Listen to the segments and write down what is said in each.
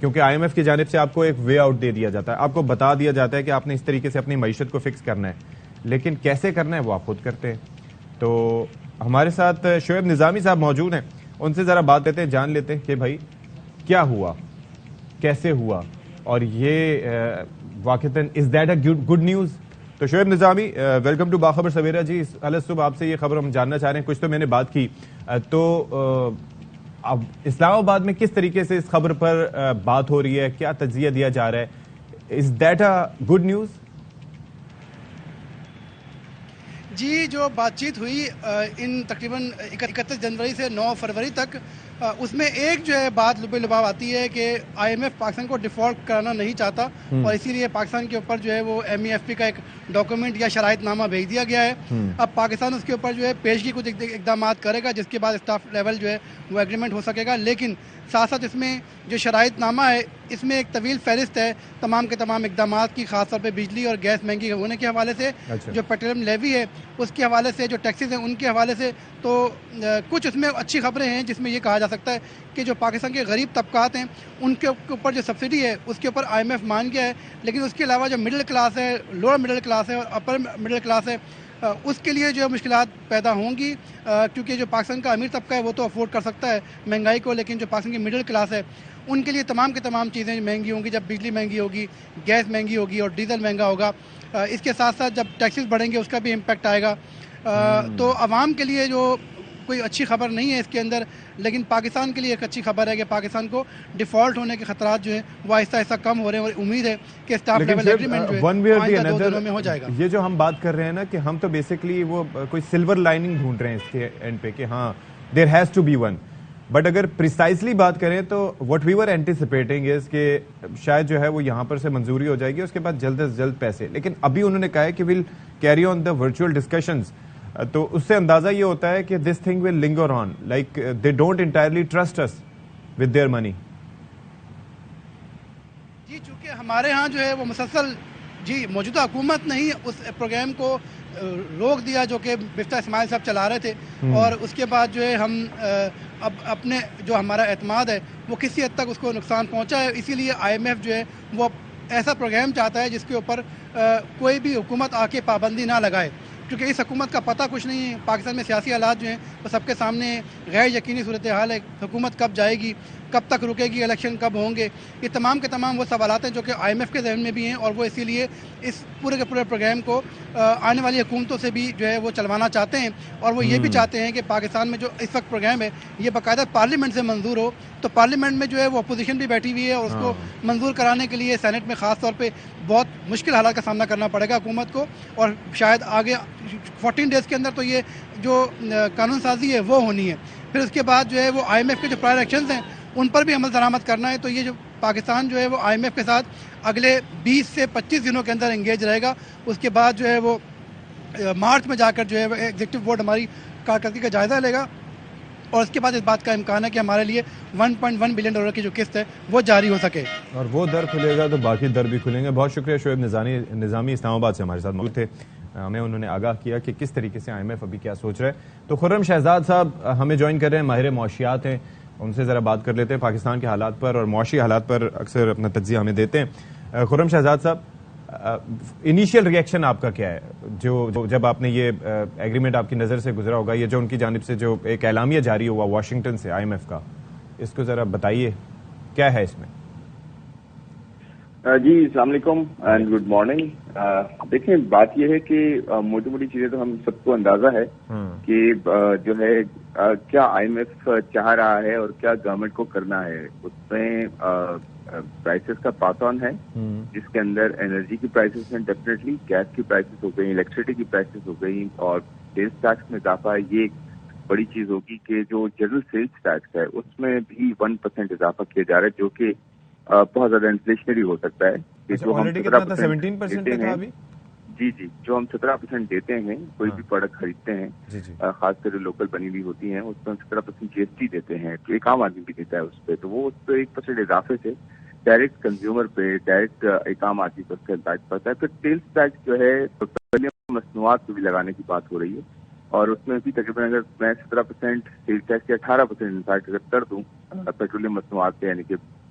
کیونکہ I am F کی جانب سے آپ کو ایک وے آؤٹ دے دیا جاتا ہے, آپ کو بتا دیا جاتا ہے کہ آپ نے اس طریقے سے اپنی معیشت کو فکس کرنا ہے, لیکن کیسے کرنا ہے وہ آپ خود کرتے ہیں. تو ہمارے ساتھ شعیب نظامی صاحب موجود ہیں, ان سے ذرا بات لیتے ہیں, جان لیتے ہیں کہ بھائی کیا ہوا, کیسے ہوا, اور یہ واقعتاً is that a good news. تو شعیب نظامی, ویلکم ٹو باخبر سویرا جی. صبح آپ سے یہ خبر ہم جاننا چاہ رہے ہیں, کچھ تو میں نے بات کی, تو اب اسلام آباد میں کس طریقے سے اس خبر پر بات ہو رہی ہے, کیا تجزیہ دیا جا رہا ہے, is that a good news? جی, جو بات چیت ہوئی ان تقریباً 31 جنوری سے 9 فروری تک, اس میں ایک جو ہے بات لبے لباب آتی ہے کہ آئی ایم ایف پاکستان کو ڈیفالٹ کرانا نہیں چاہتا, اور اسی لیے پاکستان کے اوپر جو ہے وہ ایم ای ایف پی کا ایک ڈاکومنٹ یا شرائط نامہ بھیج دیا گیا ہے. اب پاکستان اس کے اوپر جو ہے پیشگی کچھ اقدامات کرے گا, جس کے بعد اسٹاف لیول جو ہے وہ ایگریمنٹ ہو سکے گا. لیکن ساتھ ساتھ اس میں جو شرائط نامہ ہے, اس میں ایک طویل فہرست ہے تمام کے تمام اقدامات کی, خاص طور پہ بجلی اور گیس مہنگی ہونے کے حوالے سے, جو پیٹرولیم لیوی ہے اس کے حوالے سے, جو ٹیکسز ہیں ان کے حوالے سے. تو کچھ اس میں اچھی خبریں ہیں جس میں یہ کہا جا سکتا ہے کہ جو پاکستان کے غریب طبقات ہیں ان کے اوپر جو سبسڈی ہے اس کے اوپر آئی ایم ایف مان گیا ہے, لیکن اس کے علاوہ جو مڈل کلاس ہے, لوور مڈل کلاس ہے اور اپر مڈل کلاس ہے, اس کے لیے جو مشکلات پیدا ہوں گی, کیونکہ جو پاکستان کا امیر طبقہ ہے وہ تو افورڈ کر سکتا ہے مہنگائی کو, لیکن جو پاکستان کی مڈل کلاس ہے ان کے لیے تمام کے تمام چیزیں مہنگی ہوں گی. جب بجلی مہنگی ہوگی, گیس مہنگی ہوگی اور ڈیزل مہنگا ہوگا, اس کے ساتھ ساتھ جب ٹیکسز بڑھیں گے اس کا بھی امپیکٹ آئے گا. تو عوام کے لیے جو کوئی اچھی خبر نہیں ہے اس کے اندر, لیکن پاکستان کے لیے ایک اچھی خبر ہے کہ پاکستان کو ڈیفالٹ ہونے کے خطرات جو ہیں وہ آہستہ آہستہ کم ہو رہے ہیں, اور امید ہے کہ اسٹاف لیول ایگریمنٹ جو ہے آئندہ 2 دنوں میں ہو جائے گا. یہ جو ہم بات کر رہے ہیں نا کہ ہم تو بیسکلی وہ کوئی سلور لائننگ ڈھونڈ رہے ہیں اس کے اینڈ پہ کہ ہاں there has to be one, but اگر پریسائزلی بات کریں تو وٹ وی ور اینٹیسپیٹنگ از کہ شاید جو ہے وہ یہاں پر سے منظوری ہو جائے گی, اس کے بعد جلد از جلد پیسے. لیکن ابھی انہوں نے کہا ہے کہ we'll carry on the virtual discussions, تو اس سے اندازہ یہ ہوتا ہے کہ دس thing will linger on, like they don't entirely trust us with their money. جی, چونکہ ہمارے ہاں جو ہے وہ مسلسل موجودہ حکومت نے ہی اس پروگرام کو روک دیا جو کہ مفتاح اسماعیل صاحب چلا رہے تھے, اور اس کے بعد جو ہے ہم اب اپنے جو ہمارا اعتماد ہے وہ کسی حد تک اس کو نقصان پہنچا ہے. اسی لیے آئی ایم ایف جو ہے وہ ایسا پروگرام چاہتا ہے جس کے اوپر کوئی بھی حکومت آ کے پابندی نہ لگائے, کیونکہ اس حکومت کا پتہ کچھ نہیں ہے. پاکستان میں سیاسی حالات جو ہیں وہ سب کے سامنے غیر یقینی صورتحال ہے, حکومت کب جائے گی, کب تک رکے گی, الیکشن کب ہوں گے, یہ تمام کے تمام وہ سوالات ہیں جو کہ آئی ایم ایف کے ذہن میں بھی ہیں, اور وہ اسی لیے اس پورے کے پورے پروگرام کو آنے والی حکومتوں سے بھی جو ہے وہ چلوانا چاہتے ہیں. اور وہ یہ بھی چاہتے ہیں کہ پاکستان میں جو اس وقت پروگرام ہے یہ باقاعدہ پارلیمنٹ سے منظور ہو, تو پارلیمنٹ میں جو ہے وہ اپوزیشن بھی بیٹھی ہوئی ہے, اور اس کو منظور کرانے کے لیے سینٹ میں خاص طور پہ بہت مشکل حالات کا سامنا کرنا پڑے گا حکومت کو, اور شاید آگے 14 ڈیز کے اندر تو یہ جو قانون سازی ہے وہ ہونی ہے. پھر اس کے بعد جو ہے وہ آئی ایم ایف کے جو پرائر ایکشنز ہیں ان پر بھی عمل درآمد کرنا ہے. تو یہ جو پاکستان جو ہے وہ آئی ایم ایف کے ساتھ اگلے 20 سے 25 دنوں کے اندر انگیج رہے گا. اس کے بعد جو ہے وہ مارچ میں جا کر جو ہے وہ ایگزیکٹو بورڈ ہماری کارکردگی کا جائزہ لے گا, اور اس کے بعد اس بات کا امکان ہے کہ ہمارے لیے 1.1 بلین ڈالر کی جو قسط ہے وہ جاری ہو سکے, اور وہ در کھلے گا تو باقی در بھی کھلیں گے. بہت شکریہ شعیب نظامی اسلام آباد سے ہمارے ساتھ موجود تھے. ہمیں انہوں نے آگاہ کیا کہ کس طریقے سے آئی ایم ایف ابھی کیا سوچ رہا ہے. تو خرم شہزاد صاحب ہمیں جوائن کر رہے ہیں, ماہر معاشیات ہیں, ان سے ذرا بات کر لیتے ہیں پاکستان کے حالات پر اور معاشی حالات پر اکثر اپنا تجزیہ ہمیں دیتے ہیں. خرم شہزاد صاحب, انیشیل ریئیکشن آپ کا کیا ہے جو جب آپ نے یہ ایگریمنٹ آپ کی نظر سے گزرا ہوگا, یہ جو ان کی جانب سے جو ایک اعلامیہ جاری ہوا واشنگٹن سے آئی ایم ایف کا, اس کو ذرا بتائیے کیا ہے اس میں؟ جی السلام علیکم اینڈ گڈ مارننگ. دیکھیں بات یہ ہے کہ موٹی موٹی چیزیں تو ہم سب کو اندازہ ہے کہ جو ہے کیا آئی ایم ایف چاہ رہا ہے اور کیا گورنمنٹ کو کرنا ہے. اس میں پرائسز کا پاس آن ہے جس کے اندر انرجی کی پرائسز ہیں, ڈیفینیٹلی گیس کی پرائسز ہو گئی, الیکٹریسٹی کی پرائسز ہو گئی, اور سیلز ٹیکس میں اضافہ ہے. یہ ایک بڑی چیز ہوگی کہ جو جنرل سیلز ٹیکس ہے اس میں بھی 1% اضافہ کیا جا رہا ہے, جو کہ بہت زیادہ انفلیشنری ہو سکتا ہے. جو ہم 17% دیتے ہیں, جی جو ہم 17% دیتے ہیں کوئی بھی پروڈکٹ خریدتے ہیں, خاص کر جو لوکل بنی ہوئی ہوتی ہیں, اس پہ 17% جی ایس ٹی دیتے ہیں, تو ایک عام آدمی بھی دیتا ہے اس پہ, تو وہ اس پہ 1% اضافے سے ڈائریکٹ کنزیومر پہ, ڈائریکٹ ایک عام آدمی پر اس کا امپیکٹ پڑتا ہے. پھر سیلز ٹیکس جو ہے پیٹرولیم مصنوعات پہ بھی لگانے کی بات ہو رہی ہے, اور اس میں بھی تقریباً اگر میں 17% سیلز ٹیکس یا 18% انفیکٹ اگر کر دوں پیٹرولیم مصنوعات پہ, یعنی کہ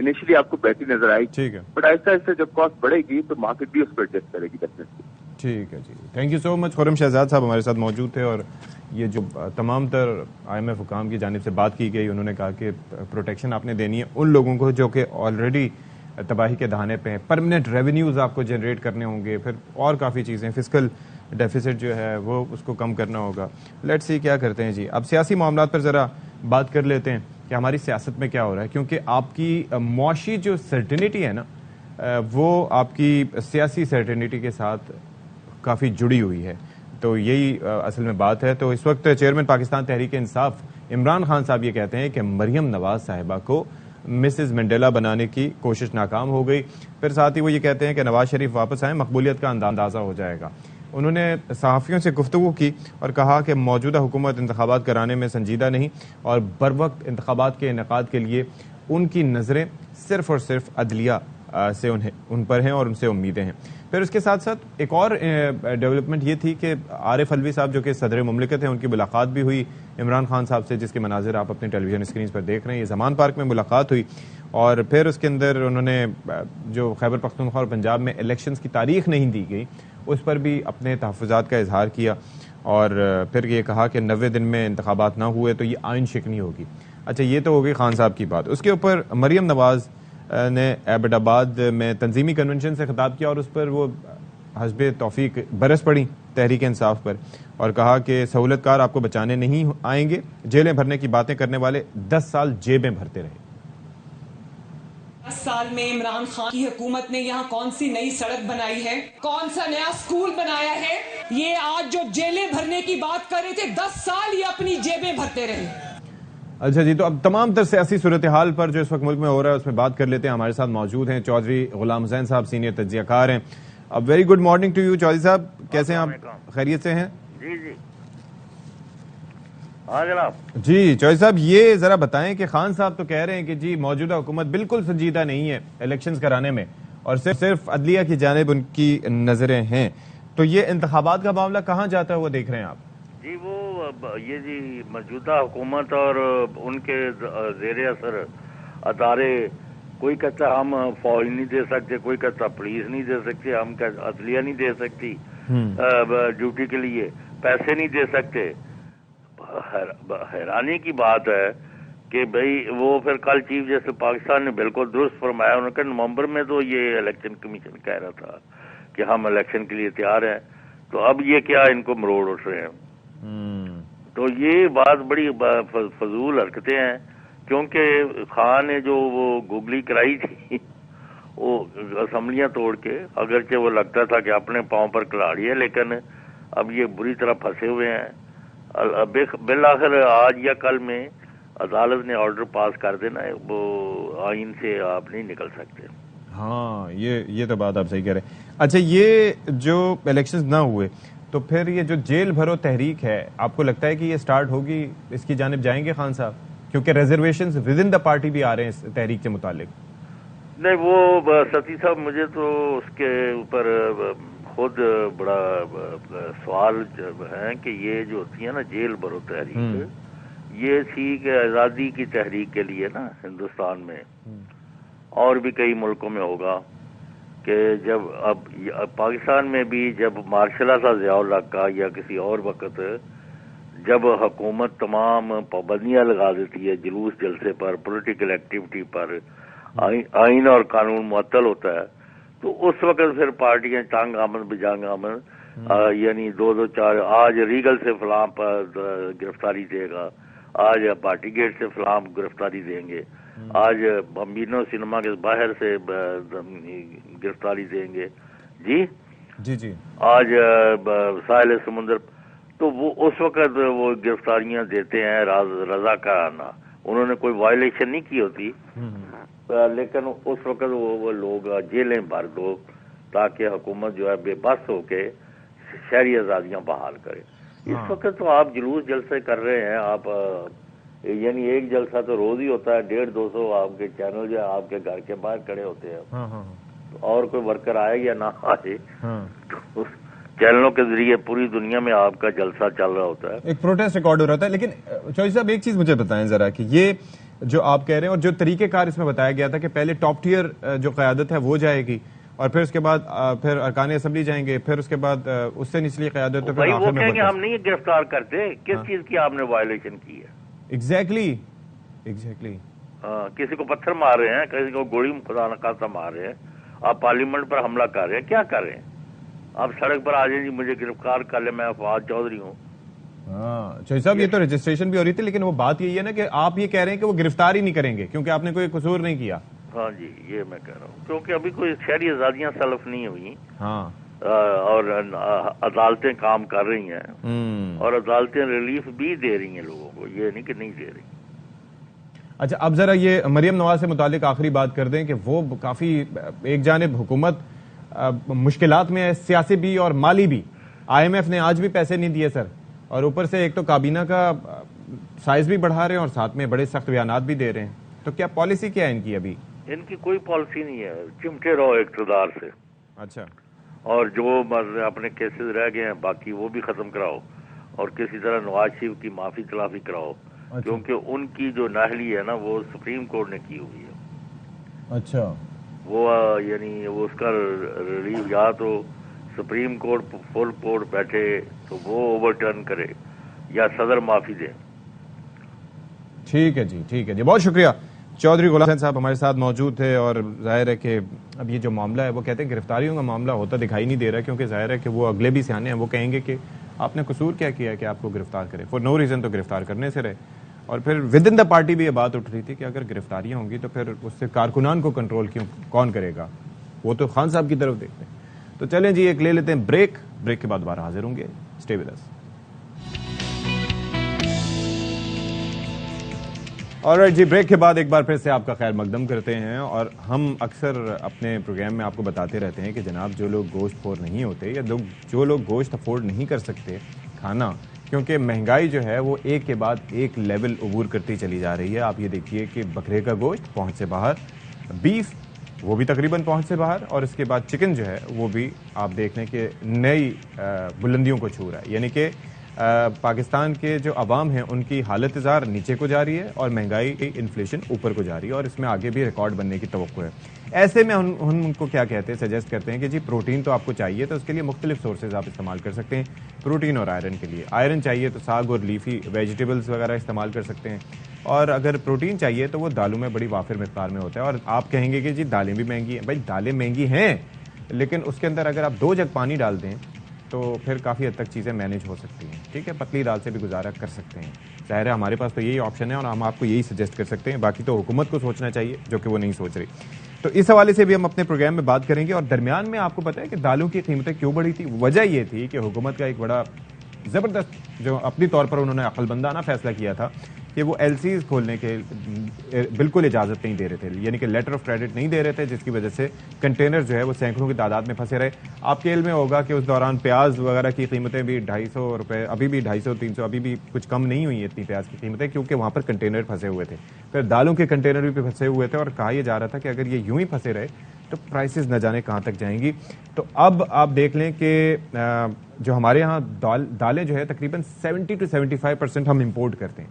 انیشلی آپ کو بہتری نظر آئے گی, ٹھیک ہے, بٹ آہستہ آہستہ جب کاسٹ بڑھے گی تو مارکیٹ بھی اس پر ایڈجسٹ کرے گی ڈیفینیٹلی. ٹھیک ہے جی, تھینک یو سو مچ. خرم شہزاد صاحب ہمارے ساتھ موجود تھے, اور یہ جو تمام تر IMF حکام کی جانب سے بات کی گئی, انہوں نے کہا کہ پروٹیکشن آپ نے دینی ہے ان لوگوں کو جو کہ آلریڈی تباہی کے دہانے پہ ہیں, پرماننٹ ریونیوز آپ کو جنریٹ کرنے ہوں گے, پھر اور کافی چیزیں, فسکل ڈیفیسٹ جو ہے وہ اس کو کم کرنا ہوگا. لیٹس سی کیا کرتے ہیں جی. اب سیاسی معاملات پر ذرا بات کر لیتے ہیں کہ ہماری سیاست میں کیا ہو رہا ہے, کیونکہ آپ کی معاشی جو سرٹنٹی ہے نا وہ آپ کی سیاسی سرٹنٹی کے ساتھ کافی جڑی ہوئی ہے. تو یہی اصل میں بات ہے. تو اس وقت چیئرمین پاکستان تحریک انصاف عمران خان صاحب یہ کہتے ہیں کہ مریم نواز صاحبہ کو مسز منڈیلا بنانے کی کوشش ناکام ہو گئی. پھر ساتھ ہی وہ یہ کہتے ہیں کہ نواز شریف واپس آئیں, مقبولیت کا اندازہ ہو جائے گا. انہوں نے صحافیوں سے گفتگو کی اور کہا کہ موجودہ حکومت انتخابات کرانے میں سنجیدہ نہیں, اور بروقت انتخابات کے انعقاد کے لیے ان کی نظریں صرف اور صرف عدلیہ سے ان پر ہیں اور ان سے امیدیں ہیں. پھر اس کے ساتھ ساتھ ایک اور ڈیولپمنٹ یہ تھی کہ عارف الوی صاحب جو کہ صدر مملکت ہیں, ان کی ملاقات بھی ہوئی عمران خان صاحب سے, جس کے مناظر آپ اپنے ٹیلی ویژن اسکرینز پر دیکھ رہے ہیں. یہ زمان پارک میں ملاقات ہوئی, اور پھر اس کے اندر انہوں نے جو خیبر پختونخوا اور پنجاب میں الیکشنز کی تاریخ نہیں دی گئی اس پر بھی اپنے تحفظات کا اظہار کیا, اور پھر یہ کہا کہ 90 دن میں انتخابات نہ ہوئے تو یہ آئین شکنی ہوگی. اچھا, یہ تو ہو گئی خان صاحب کی بات. اس کے اوپر مریم نواز نے ایبٹ آباد میں تنظیمی کنونشن سے خطاب کیا, اور اس پر وہ حزب توفیق برس پڑی تحریک انصاف پر, اور کہا کہ سہولت کار آپ کو بچانے نہیں آئیں گے, جیلیں بھرنے کی باتیں کرنے والے 10 سال جیبیں بھرتے رہے. 10 سال میں عمران خان کی حکومت نے یہاں کون سی نئی سڑک بنائی ہے, کون سا نیا سکول بنایا ہے؟ یہ آج جو جیلیں بھرنے کی بات کر رہے تھے, 10 سال یہ اپنی جیبیں بھرتے رہے. اچھا جی, تو اب تمام تر سیاسی صورتحال پر جو اس وقت ملک میں ہو رہا ہے اس میں بات کر لیتے ہیں. ہمارے ساتھ موجود ہیں چودھری غلام حسین صاحب, سینئر تجزیہ کار ہیں. اب very good morning to you Chaudhry صاحب, کیسے ہیں آپ, خیریت سے ہیں؟ جی جی, ہاں جناب. جی چودھری صاحب, یہ ذرا بتائیں کہ خان صاحب تو کہہ رہے ہیں کہ جی موجودہ حکومت بالکل سنجیدہ نہیں ہے الیکشنز کرانے میں, اور صرف عدلیہ کی جانب ان کی نظریں ہیں, تو یہ انتخابات کا معاملہ کہاں جاتا ہے وہ دیکھ رہے ہیں آپ؟ جی وہ یہ جی موجودہ حکومت اور ان کے زیر اثر ادارے, کوئی کہتا ہم فوج نہیں دے سکتے, کوئی کہتا پولیس نہیں دے سکتے, ہم عدلیہ نہیں دے سکتی ڈیوٹی کے لیے, پیسے نہیں دے سکتے. حیرانی کی بات ہے کہ بھئی وہ پھر کل چیف جسٹس پاکستان نے بالکل درست فرمایا, انہوں نے کہا نومبر میں تو یہ الیکشن کمیشن کہہ رہا تھا کہ ہم الیکشن کے لیے تیار ہیں, تو اب یہ کیا ان کو مروڑ اٹھ رہے ہیں. تو یہ بات بڑی فضول حرکتیں ہیں, کیونکہ خان نے جو وہ گگلی کرائی تھی وہ اسمبلیاں توڑ کے, اگرچہ وہ لگتا تھا کہ اپنے پاؤں پر کلاڑی ہے, لیکن اب یہ بری طرح پھنسے ہوئے ہیں. بالآخر آج یا کل میں عدالت نے آرڈر پاس کر دینا ہے, وہ آئین سے آپ نہیں نکل سکتے. ہاں, یہ تو بات آپ صحیح کہہ رہے ہیں. اچھا, یہ جو الیکشنز نہ ہوئے تو پھر یہ جو جیل بھرو تحریک ہے, آپ کو لگتا ہے کہ یہ سٹارٹ ہوگی, اس کی جانب جائیں گے خان صاحب, کیونکہ reservations with in the party بھی آ رہے ہیں اس تحریک سے متعلق؟ نہیں, وہ ستی صاحب مجھے تو اس کے اوپر خود بڑا سوال ہے کہ یہ جو ہوتی ہے نا جیل بھرو تحریک, یہ تھی کہ آزادی کی تحریک کے لیے نا ہندوستان میں اور بھی کئی ملکوں میں ہوگا کہ جب اب پاکستان میں بھی جب مارشل صاحب ضیاء اللہ کا یا کسی اور وقت جب حکومت تمام پابندیاں لگا دیتی ہے جلوس جلسے پر, پولیٹیکل ایکٹیویٹی پر, آئین اور قانون معطل ہوتا ہے, تو اس وقت پھر پارٹیاں تانگ آمد بجانگ آمد, یعنی 2-4 آج ریگل سے فلاں پر گرفتاری دے گا, آج پارٹی گیٹ سے فلاں گرفتاری دیں گے, آج بمبینو سنیما کے باہر سے گرفتاری دیں گے, جی جی جی, آج ساحل سمندر. تو وہ اس وقت وہ گرفتاریاں دیتے ہیں رضا کارانہ, انہوں نے کوئی وائلیشن نہیں کی ہوتی, لیکن اس وقت وہ لوگ جیلیں بھر دو تاکہ حکومت جو ہے بے بس ہو کے شہری آزادیاں بحال کرے. اس وقت تو آپ جلوس جلسے کر رہے ہیں, آپ یعنی ایک جلسہ تو روز ہی ہوتا ہے, 150-200 آپ کے چینل جو ہے آپ کے گھر کے باہر کھڑے ہوتے ہیں, اور کوئی ورکر آئے یا نہ آئے تو چینلوں کے ذریعے پوری دنیا میں آپ کا جلسہ چل رہا ہوتا ہے, ایک پروٹیسٹ ریکارڈ ہو رہا تھا. لیکن چودھری صاحب ایک چیز مجھے بتائیں ذرا کہ یہ جو آپ کہہ رہے ہیں اور جو طریقہ کار اس میں بتایا گیا تھا کہ پہلے ٹاپ ٹیئر جو قیادت ہے وہ جائے گی اور پھر اس کے بعد پھر ارکان اسمبلی جائیں گے, پھر اس کے بعد اس سے نچلی قیادت تو پھر آخر میں کہیں گے ہم نہیں گرفتار کرتے, کس چیز کی آپ نے وائلیشن کی ہے؟ ایگزیکٹلی کسی کو پتھر مار رہے ہیں, کسی کو گولی خدا نخواستہ مار رہے ہیں, آپ پارلیمنٹ پر حملہ کر رہے ہیں, کیا کر رہے ہیں آپ؟ سڑک پر آ جائیں جی مجھے گرفتار کر لیں, میں فواد چودھری ہوں. ہاں چوہدری صاحب, یہ تو رجسٹریشن بھی ہو رہی تھی, لیکن وہ بات یہی ہے نا کہ آپ یہ کہہ رہے ہیں کہ وہ گرفتار ہی نہیں کریں گے کیونکہ آپ نے کوئی قصور نہیں کیا. ہاں جی, یہ میں کہہ رہا ہوں کیونکہ ابھی کوئی شہری آزادیاں سلف نہیں ہوئی. ہاں, اور عدالتیں کام کر رہی ہیں اور عدالتیں ریلیف بھی دے رہی ہیں لوگوں کو, یہ نہیں کہ نہیں دے رہی. اچھا اب ذرا یہ مریم نواز سے متعلق آخری بات کر دیں کہ وہ کافی ایک جانب حکومت مشکلات میں ہے, سیاسی بھی اور مالی بھی. آئی ایم ایف نے آج بھی پیسے نہیں دیے سر, اور اوپر سے ایک تو کابینہ کا سائز بھی بڑھا رہے ہیں اور ساتھ میں بڑے سخت بیانات بھی دے رہے ہیں. تو کیا پالیسی کیا ہے ان کی؟ ابھی ان کی کوئی پالیسی نہیں ہے, چمٹے رہو اقتدار سے. اچھا, اور جو اپنے کیسز رہ گئے ہیں باقی وہ بھی ختم کراؤ, اور کسی طرح نواز شریف کی معافی تلافی کراؤ, کیونکہ ان کی جو نااہلی ہے نا وہ سپریم کورٹ نے کی ہوئی ہے. اچھا, وہ یعنی وہ اس کا ریلیو یا تو سپریم کورٹ فل کورٹ بیٹھے تو وہ اوور ٹرن کرے یا صدر معافی دے. ٹھیک ہے جی, ٹھیک ہے جی, بہت شکریہ. چودھری غلام حسین صاحب ہمارے ساتھ موجود تھے, اور ظاہر ہے کہ اب یہ جو معاملہ ہے وہ کہتے ہیں گرفتاریوں کا معاملہ ہوتا دکھائی نہیں دے رہا, کیونکہ ظاہر ہے کہ وہ اگلے بھی سیانے ہیں, وہ کہیں گے کہ آپ نے قصور کیا کیا ہے کہ آپ کو گرفتار کرے, فور نو ریزن تو گرفتار کرنے سے رہے. اور پھر ود ان دا پارٹی بھی یہ بات اٹھ رہی تھی کہ اگر گرفتاریاں ہوں گی تو پھر اس سے کارکنان کو کنٹرول کون کرے گا, وہ تو خان صاحب کی طرف دیکھتے ہیں. تو چلیں جی ایک لے لیتے ہیں بریک کے بعد دوبارہ حاضر ہوں گے. Stay with us. آلرائٹ جی, بریک کے بعد ایک بار پھر سے آپ کا خیر مقدم کرتے ہیں. اور ہم اکثر اپنے پروگرام میں آپ کو بتاتے رہتے ہیں کہ جناب جو لوگ گوشت خور نہیں ہوتے یا جو لوگ گوشت افورڈ نہیں کر سکتے کھانا, کیونکہ مہنگائی جو ہے وہ ایک کے بعد ایک لیول عبور کرتی چلی جا رہی ہے. آپ یہ دیکھیے کہ بکرے کا گوشت پہنچ سے باہر, بیف وہ بھی تقریباً پہنچ سے باہر, اور اس کے بعد چکن جو ہے وہ بھی آپ دیکھ لیں کہ نئی بلندیوں کو چھو رہا ہے. یعنی کہ پاکستان کے جو عوام ہیں ان کی حالت زار نیچے کو جا رہی ہے اور مہنگائی کی انفلیشن اوپر کو جا رہی ہے, اور اس میں آگے بھی ریکارڈ بننے کی توقع ہے. ایسے میں ہم ان کو کیا کہتے ہیں, سجیسٹ کرتے ہیں کہ جی پروٹین تو آپ کو چاہیے, تو اس کے لیے مختلف سورسز آپ استعمال کر سکتے ہیں. پروٹین اور آئرن کے لیے آئرن چاہیے تو ساگ اور لیفی ویجیٹیبلز وغیرہ استعمال کر سکتے ہیں, اور اگر پروٹین چاہیے تو وہ دالوں میں بڑی وافر مقدار میں ہوتا ہے. اور آپ کہیں گے کہ جی دالیں بھی مہنگی ہیں, بھائی دالیں مہنگی ہیں, لیکن اس کے اندر اگر آپ 2 جگ پانی ڈال دیں تو پھر کافی حد تک چیزیں مینیج ہو سکتی ہیں. ٹھیک ہے, پتلی دال سے بھی گزارا کر سکتے ہیں. ظاہر ہے ہمارے پاس تو یہی آپشن ہے اور ہم آپ کو یہی سجیسٹ کر سکتے ہیں, باقی تو حکومت کو سوچنا چاہیے جو کہ وہ نہیں سوچ رہی. تو اس حوالے سے بھی ہم اپنے پروگرام میں بات کریں گے. اور درمیان میں آپ کو پتہ ہے کہ دالوں کی قیمتیں کیوں بڑھی تھی؟ وجہ یہ تھی کہ حکومت کا ایک بڑا زبردست جو اپنی طور پر انہوں نے عقل بندانہ فیصلہ کیا تھا کہ وہ ایل سیز کھولنے کے بالکل اجازت نہیں دے رہے تھے, یعنی کہ لیٹر آف کریڈٹ نہیں دے رہے تھے, جس کی وجہ سے کنٹینر جو ہے وہ سینکڑوں کی تعداد میں پھنسے رہے. آپ کے علم میں ہوگا کہ اس دوران پیاز وغیرہ کی قیمتیں بھی 250 روپے, ابھی بھی 250-300, ابھی بھی کچھ کم نہیں ہوئی اتنی پیاز کی قیمتیں, کیونکہ وہاں پر کنٹینر پھنسے ہوئے تھے. پھر دالوں کے کنٹینر بھی پھنسے ہوئے تھے, اور کہا یہ جا رہا تھا کہ اگر یہ یوں ہی پھنسے رہے تو پرائسز نہ جانے کہاں تک جائیں گی. تو اب آپ دیکھ لیں کہ جو ہمارے ہاں دالیں جو ہے تقریباً 70 سے 75% ہم امپورٹ کرتے ہیں,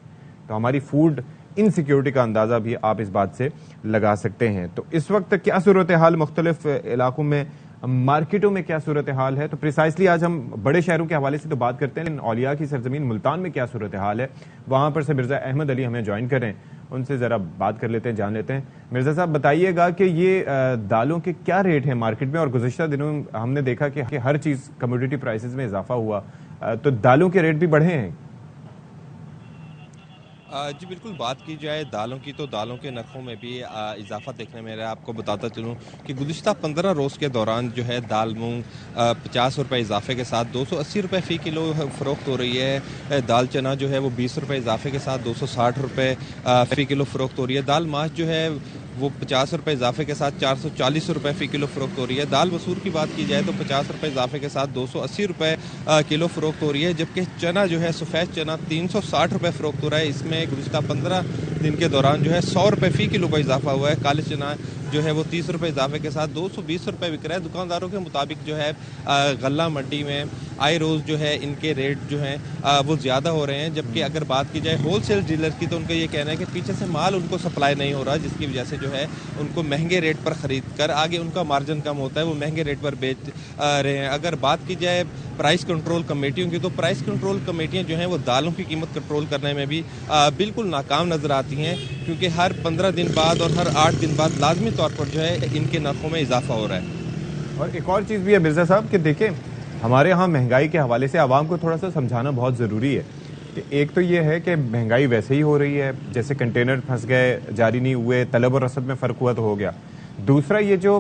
تو ہماری فوڈ انسیکیورٹی کا اندازہ بھی آپ اس بات سے لگا سکتے ہیں. تو اس وقت کیا صورتحال مختلف علاقوں میں, مارکیٹوں میں کیا صورتحال ہے؟ تو پریسائسلی آج ہم بڑے شہروں کے حوالے سے تو بات کرتے ہیں, لیکن اولیاء کی سرزمین ملتان میں کیا صورتحال ہے, وہاں پر سے مرزا احمد علی ہمیں جوائن کریں, ان سے ذرا بات کر لیتے ہیں, جان لیتے ہیں. مرزا صاحب بتائیے گا کہ یہ دالوں کے کیا ریٹ ہیں مارکیٹ میں, اور گزشتہ دنوں ہم نے دیکھا کہ ہر چیز کموڈیٹی پرائسز میں اضافہ ہوا, تو دالوں کے ریٹ بھی بڑھے ہیں. جی بالکل, بات کی جائے دالوں کی تو دالوں کے نرخوں میں بھی اضافہ دیکھنے میں رہا. آپ کو بتاتا چلوں کہ گزشتہ 15 روز کے دوران جو ہے دال مونگ 50 روپے اضافے کے ساتھ 280 روپے فی کلو فروخت ہو رہی ہے. دال چنا جو ہے وہ 20 روپے اضافے کے ساتھ 260 روپے فی کلو فروخت ہو رہی ہے. دال ماش جو ہے وہ 50 روپے اضافے کے ساتھ 440 روپے فی کلو فروخت ہو رہی ہے. دال مسور کی بات کی جائے تو 50 روپے اضافے کے ساتھ 280 روپے کلو فروخت ہو رہی ہے, جبکہ چنا جو ہے سفید چنا 360 روپے فروخت ہو رہا ہے. اس میں گزشتہ 15 دن کے دوران جو ہے 100 روپے فی کلو کا اضافہ ہوا ہے. کالے چنا جو ہے وہ 30 روپے اضافے کے ساتھ 220 روپے بک رہا ہے. دکانداروں کے مطابق جو ہے غلہ منڈی میں آئے روز جو ہے ان کے ریٹ جو ہیں وہ زیادہ ہو رہے ہیں, جبکہ اگر بات کی جائے ہول سیل ڈیلر کی تو ان کا یہ کہنا ہے کہ پیچھے سے مال ان کو سپلائی نہیں ہو رہا, جس کی وجہ سے جو ہے ان کو مہنگے ریٹ پر خرید کر آگے ان کا مارجن کم ہوتا ہے, وہ مہنگے ریٹ پر بیچ رہے ہیں. اگر بات کی جائے پرائس کنٹرول کمیٹیوں کی تو پرائس کنٹرول کمیٹیاں جو ہیں وہ دالوں کی قیمت کنٹرول کرنے میں بھی بالکل ناکام نظر آتی ہیں, کیونکہ ہر 15 دن بعد اور ہر 8 دن بعد لازمی طور پر جو ہے ان کے نرخوں میں اضافہ ہو رہا ہے. اور ایک اور چیز بھی ہے مرزا صاحب کہ دیکھیں ہمارے ہاں مہنگائی کے حوالے سے عوام کو تھوڑا سا سمجھانا بہت ضروری ہے کہ ایک تو یہ ہے کہ مہنگائی ویسے ہی ہو رہی ہے, جیسے کنٹینر پھنس گئے, جاری نہیں ہوئے, طلب اور رسد میں فرق ہوا تو ہو گیا. دوسرا یہ جو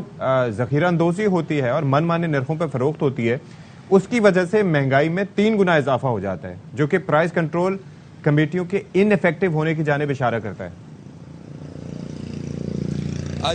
ذخیرہ اندوزی ہوتی ہے اور من مانے نرخوں پہ فروخت ہوتی ہے, اس کی وجہ سے مہنگائی میں 3 گنا اضافہ ہو جاتا ہے, جو کہ پرائس کنٹرول کمیٹیوں کے ان ایفیکٹو ہونے کی جانب اشارہ کرتا ہے.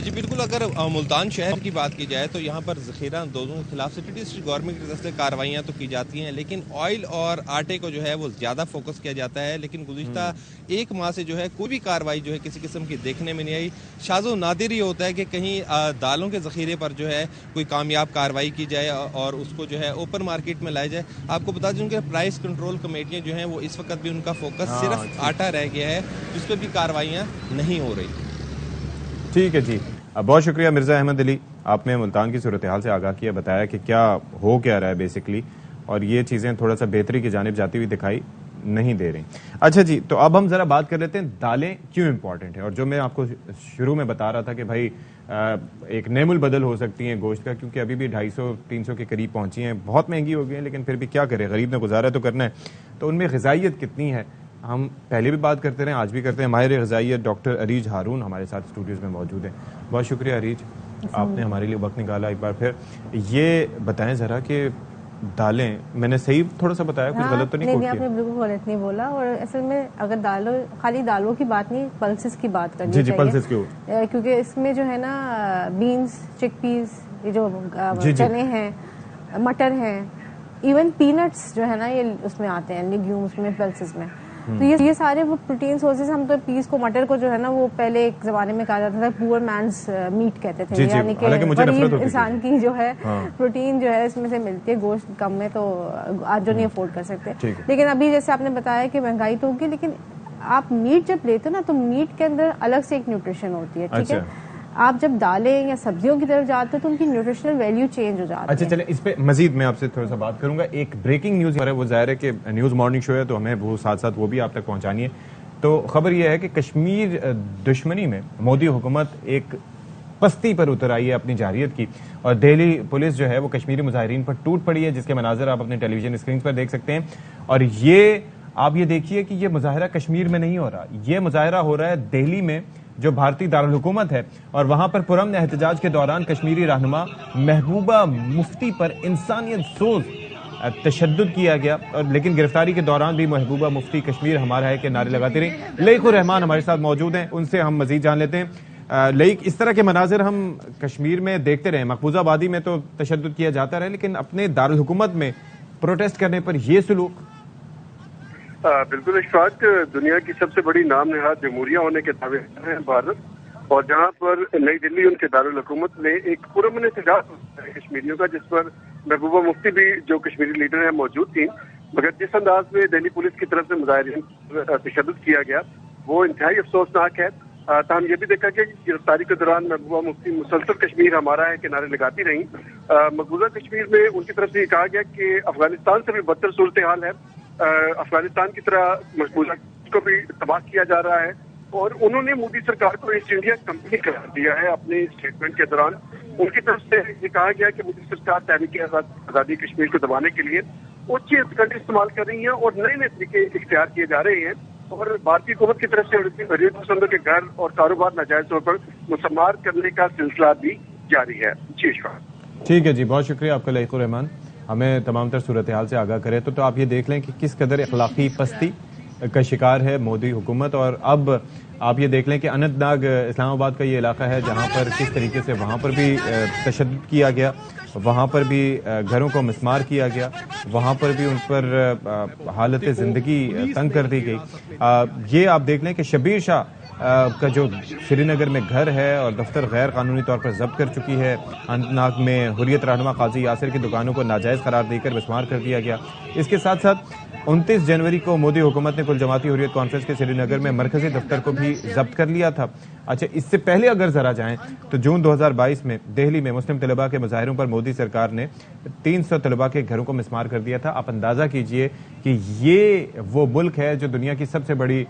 جی بالکل, اگر ملتان شہر کی بات کی جائے تو یہاں پر ذخیرہ اندوزوں کے خلاف سٹی ڈسٹرکٹ گورنمنٹ کی طرف سے کارروائیاں تو کی جاتی ہیں, لیکن آئل اور آٹے کو جو ہے وہ زیادہ فوکس کیا جاتا ہے. لیکن گزشتہ 1 ماہ سے جو ہے کوئی بھی کارروائی جو ہے کسی قسم کی دیکھنے میں نہیں آئی. شاذ و نادر ہی ہوتا ہے کہ کہیں دالوں کے ذخیرے پر جو ہے کوئی کامیاب کارروائی کی جائے اور اس کو جو ہے اوپن مارکیٹ میں لایا جائے. آپ کو بتا دوں کہ پرائس کنٹرول کمیٹیاں جو ہیں وہ اس وقت بھی ان کا فوکس صرف آٹا رہ گیا ہے, جس پہ بھی کارروائیاں نہیں ہو رہی. ٹھیک ہے جی, بہت شکریہ مرزا احمد علی, آپ نے ملتان کی صورتحال سے آگاہ کیا, بتایا کہ کیا ہو کیا رہا ہے بیسکلی, اور یہ چیزیں تھوڑا سا بہتری کی جانب جاتی ہوئی دکھائی نہیں دے رہی. اچھا جی, تو اب ہم ذرا بات کر لیتے ہیں دالیں کیوں امپورٹنٹ ہیں, اور جو میں آپ کو شروع میں بتا رہا تھا کہ بھائی ایک نعم البدل ہو سکتی ہیں گوشت کا, کیونکہ ابھی بھی 250-300 کے قریب پہنچی ہیں, بہت مہنگی ہو گئی ہیں, لیکن پھر بھی کیا کرے, غریب نے گزارا تو کرنا ہے. تو ان میں غذائیت کتنی ہے, ہم پہلے بھی بات کرتے رہے, آج بھی کرتے ہیں. ماہر غذائیت ڈاکٹر عریج ہارون ہمارے ساتھ اسٹوڈیوز میں موجود ہیں. بہت شکریہ عریج, آپ نے ہمارے لیے وقت نکالا ایک بار پھر. یہ بتائیں ذرا کہ دالیں, میں نے صحیح تھوڑا سا بتایا, کچھ غلط تو نہیں؟ آپ نے بالکل غلط نہیں بولا, اور اصل میں اگر خالی دالوں کی بات نہیں, پلسز کی بات کرنی چاہیے. پلسز کیوں؟ کیونکہ اس میں جو ہے نا بینز, چک پیز, یہ جو چنے ہیں, مٹر ہیں, ایون پینٹس جو ہے نا یہ اس میں آتے ہیں, لیگیومس میں, پلسز میں. تو یہ سارے وہ پروٹین سورسز, ہم تو پیس کو, مٹر کو جو ہے نا وہ پہلے ایک زمانے میں کہا جاتا تھا پور مینس میٹ کہتے تھے, یعنی کہ غریب انسان کی جو ہے پروٹین جو ہے اس میں سے ملتی ہے, گوشت کم میں تو آج جو نہیں افورڈ کر سکتے. لیکن ابھی جیسے آپ نے بتایا کہ مہنگائی تو ہوگی, لیکن آپ میٹ جب لیتے ہو نا تو میٹ کے اندر الگ سے ایک نیوٹریشن ہوتی ہے, ٹھیک ہے. آپ جب دالیں یا سبزیوں کی طرف جاتے ہو تو ان کی نیوٹریشنل ویلیو چینج ہو جاتی ہے. اچھا چلیں, اس پہ مزید میں آپ سے تھوڑا سا بات کروں گا. ایک بریکنگ نیوز ہے, وہ ظاہر ہے کہ نیوز مارننگ شو ہے تو ہمیں وہ ساتھ ساتھ وہ بھی آپ تک پہنچانی ہے. تو خبر یہ ہے کہ کشمیر دشمنی میں مودی حکومت ایک پستی پر اتر آئی ہے اپنی جارحیت کی, اور دہلی پولیس جو ہے وہ کشمیری مظاہرین پر ٹوٹ پڑی ہے, جس کے مناظر آپ اپنے ٹیلی ویژن اسکرین پر دیکھ سکتے ہیں. اور یہ آپ یہ دیکھیے کہ یہ مظاہرہ کشمیر میں نہیں ہو رہا, یہ مظاہرہ ہو رہا ہے دہلی میں, جو بھارتی دارالحکومت ہے, اور وہاں پر پرامن احتجاج کے دوران کشمیری رہنما محبوبہ مفتی پر انسانیت سوز تشدد کیا گیا. اور لیکن گرفتاری کے دوران بھی محبوبہ مفتی کشمیر ہمارا ہے کے نعرے لگاتے رہی. لئیق الرحمان ہمارے ساتھ موجود ہیں, ان سے ہم مزید جان لیتے ہیں. لئیق, اس طرح کے مناظر ہم کشمیر میں دیکھتے رہے, مقبوضہ آبادی میں تو تشدد کیا جاتا رہے, لیکن اپنے دارالحکومت میں پروٹیسٹ کرنے پر یہ سلوک. بالکل اشفاق, دنیا کی سب سے بڑی نام نہاد جمہوریہ ہونے کے دعوے ہیں بھارت, اور جہاں پر نئی دلی ان کے دارالحکومت میں ایک پرامن احتجاج کشمیریوں کا, جس پر محبوبہ مفتی بھی جو کشمیری لیڈر ہیں موجود تھیں, مگر جس انداز میں دہلی پولیس کی طرف سے مظاہرین تشدد کیا گیا وہ انتہائی افسوسناک ہے. تاہم یہ بھی دیکھا کہ گرفتاری کے دوران محبوبہ مفتی مسلسل کشمیر ہمارا ہے کے نعرے لگاتی رہیں. مقبوضہ کشمیر میں ان کی طرف سے یہ کہا گیا کہ افغانستان سے بھی بدتر صورتحال ہے, افغانستان کی طرح مقبوضہ کو بھی تباہ کیا جا رہا ہے, اور انہوں نے مودی سرکار کو ایسٹ انڈیا کمپنی قرار دیا ہے. اپنے اسٹیٹمنٹ کے دوران ان کی طرف سے یہ کہا گیا کہ مودی سرکار تحریک آزادی کشمیر کو دبانے کے لیے اونچی ہتھکنڈے استعمال کر رہی ہیں, اور نئے نئے طریقے اختیار کیے جا رہے ہیں, اور بھارتی حکومت کی طرف سے حریت پسندوں کے گھر اور کاروبار ناجائز طور پر مسمار کرنے کا سلسلہ بھی جاری ہے. جی اشفاق. ٹھیک ہے جی, بہت شکریہ آپ کا لئیق الرحمان, ہمیں تمام تر صورتحال سے آگاہ کرے. تو آپ یہ دیکھ لیں کہ کس قدر اخلاقی پستی کا شکار ہے مودی حکومت. اور اب آپ یہ دیکھ لیں کہ اننت ناگ اسلام آباد کا یہ علاقہ ہے جہاں پر کس طریقے سے وہاں پر بھی تشدد کیا گیا, وہاں پر بھی گھروں کو مسمار کیا گیا, وہاں پر بھی ان پر حالت زندگی تنگ کر دی گئی. یہ آپ دیکھ لیں کہ شبیر شاہ کا جو سری نگر میں گھر ہے اور دفتر غیر قانونی طور پر ضبط کر چکی ہے. اننت ناگ میں حریت رہنما قاضی یاسر کی دکانوں کو ناجائز قرار دے کر مسمار کر دیا گیا. اس کے ساتھ ساتھ 29 جنوری کو مودی حکومت نے کل جماعتی حریت کانفرنس کے سری نگر میں مرکزی دفتر کو بھی ضبط کر لیا تھا. اچھا, اس سے پہلے اگر ذرا جائیں تو جون 2022 میں دہلی میں مسلم طلباء کے مظاہروں پر مودی سرکار نے 300 طلباء کے گھروں کو مسمار کر دیا تھا. آپ اندازہ کیجئے کہ یہ وہ ملک ہے جو دنیا کی سب سے بڑی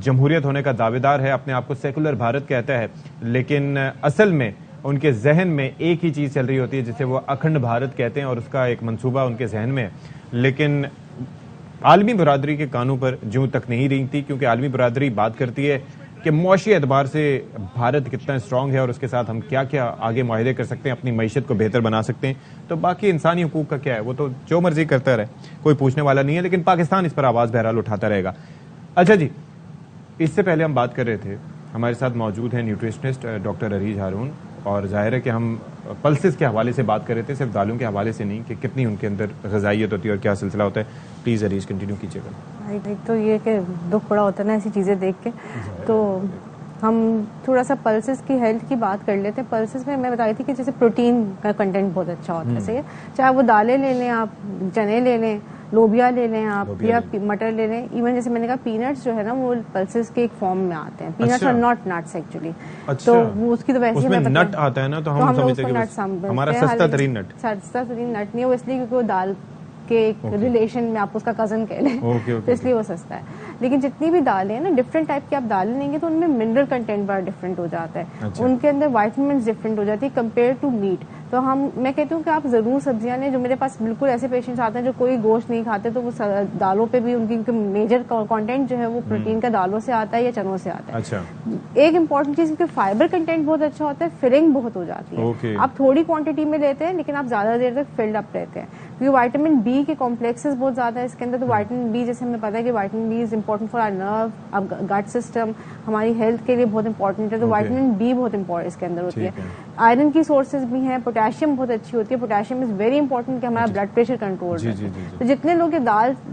جمہوریت ہونے کا دعوے دار ہے, اپنے آپ کو سیکولر بھارت کہتا ہے, لیکن اصل میں ان کے ذہن میں ایک ہی چیز چل رہی ہوتی ہے جسے وہ اکھنڈ بھارت کہتے ہیں, اور اس کا ایک منصوبہ ان کے ذہن میں ہے. لیکن عالمی برادری کے کانوں پر جوں تک نہیں رینگتی, کیونکہ عالمی برادری بات کرتی ہے کہ معاشی اعتبار سے بھارت کتنا اسٹرانگ ہے اور اس کے ساتھ ہم کیا کیا آگے معاہدے کر سکتے ہیں, اپنی معیشت کو بہتر بنا سکتے ہیں. تو باقی انسانی حقوق کا کیا ہے, وہ تو جو مرضی کرتا رہے, کوئی پوچھنے والا نہیں ہے, لیکن پاکستان اس پر آواز بہرحال اٹھاتا رہے گا. اچھا جی, اس سے پہلے ہم بات کر رہے تھے, ہمارے ساتھ موجود ہیں نیوٹریشنسٹ ڈاکٹر عریج ہارون, اور ظاہر ہے کہ ہم پلسز کے حوالے سے بات کر رہے تھے, صرف دالوں کے حوالے سے نہیں کہ کتنی ان کے اندر غذائیت ہوتی ہے اور کیا سلسلہ ہوتا ہے. پلیز عریج کنٹینیو کیجیے گا. ایک تو یہ کہ دکھ بڑا ہوتا ہے نا ایسی چیزیں دیکھ کے, تو ہم تھوڑا سا پلسز کی ہیلتھ کی بات کر لیتے ہیں. پلسز میں بتائی تھی کہ جیسے پروٹین کا کنٹینٹ بہت اچھا ہوتا ہے, صحیح ہے, چاہے وہ دالیں لے لیں آپ, چنے لے لیں, لوبیا لے لیں آپ, یا مٹر لے لیں. ایون جیسے میں نے کہا پینٹس جو ہے نا وہ پلسز کے ایک فارم میں آتے ہیں. پینٹس اور ناٹ نٹس ایکچولی, تو وہ اس کی تو ویسے میں نٹ آتا ہے نا, تو ہم سمجھتے ہیں کہ ہمارا سستا ترین نٹ نہیں ہے وہ, اس لیے کیونکہ وہ دال کے ایک ریلیشن میں آپ اس کا کزن کہہ لیں, تو اس لیے وہ سستا ہے. لیکن جتنی بھی دالیں ہیں نا, ڈفرنٹ ٹائپ کی آپ دالیں لیں گے تو ان میں منرل کنٹینٹ بڑا ڈفرنٹ ہو جاتا ہے, ان کے اندر وائٹامنس ڈفرنٹ ہو جاتی ہے کمپیئر ٹو میٹ. تو میں کہتی ہوں کہ آپ ضرور سبزیاں لیں. جو میرے پاس بالکل ایسے پیشنٹس آتے ہیں جو کوئی گوشت نہیں کھاتے, تو وہ دالوں پہ بھی ان کی میجر کانٹینٹ جو ہے وہ پروٹین کا دالوں سے آتا ہے یا چنوں سے آتا ہے. ایک امپورٹنٹ چیز کہ فائبر کنٹینٹ بہت اچھا ہوتا ہے, فلنگ بہت ہو جاتی ہے. آپ تھوڑی کوانٹٹی میں لیتے ہیں لیکن آپ زیادہ دیر تک فلڈ اپ رہتے ہیں, کیونکہ وائٹامن بی کے کمپلیکسز بہت زیادہ ہے اس کے اندر. تو وائٹامن بی جیسے ہمیں پتا ہے کہ vitamin B is important for our nerve, اب گٹ سسٹم ہماری ہیلتھ کے لیے بہت امپورٹنٹ ہے. تو وائٹامن بی بہت امپورٹنٹ اس کے اندر ہوتی ہے. آئرن کی سورسز بھی ہیں, پوٹیشیم بہت اچھی ہوتی ہے. پوٹیشیم از ویری امپورٹنٹ کہ ہمارا بلڈ پریشر کنٹرول رہے. تو جتنے لوگ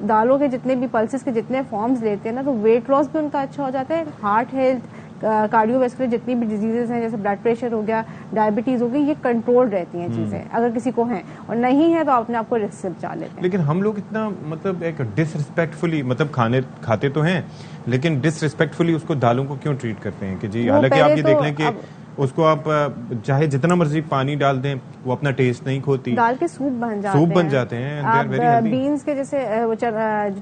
دالوں کے جتنے بھی پلسز کے جتنے فارمز لیتے ہیں نا, تو ویٹ لاس بھی ان کا اچھا ہو جاتا ہے. ہارٹ ہیلتھ, کارڈیو ویسکولر جتنی بھی ڈیزیزز ہیں جیسے بلڈ پریشر ہو گیا, ڈائبٹیز ہو گئی, یہ کنٹرول رہتی ہیں چیزیں اگر کسی کو ہیں, اور نہیں ہے تو اپنے آپ کو رسک سے بچا لیتے ہیں. لیکن ہم لوگ اتنا مطلب ایک ڈس ریسپیکٹفلی مطلب کھاتے تو ہیں, لیکن ڈس ریسپیکٹفلی اس کو دالوں کو کیوں ٹریٹ کرتے ہیں کہ جی, حالانکہ آپ یہ دیکھ لیں کہ اس کو آپ چاہے جتنا مرضی پانی ڈال دیں وہ اپنا ٹیسٹ نہیں کھوتی. دال کے سوپ بن جاتے ہیں. آپ بینس کے جیسے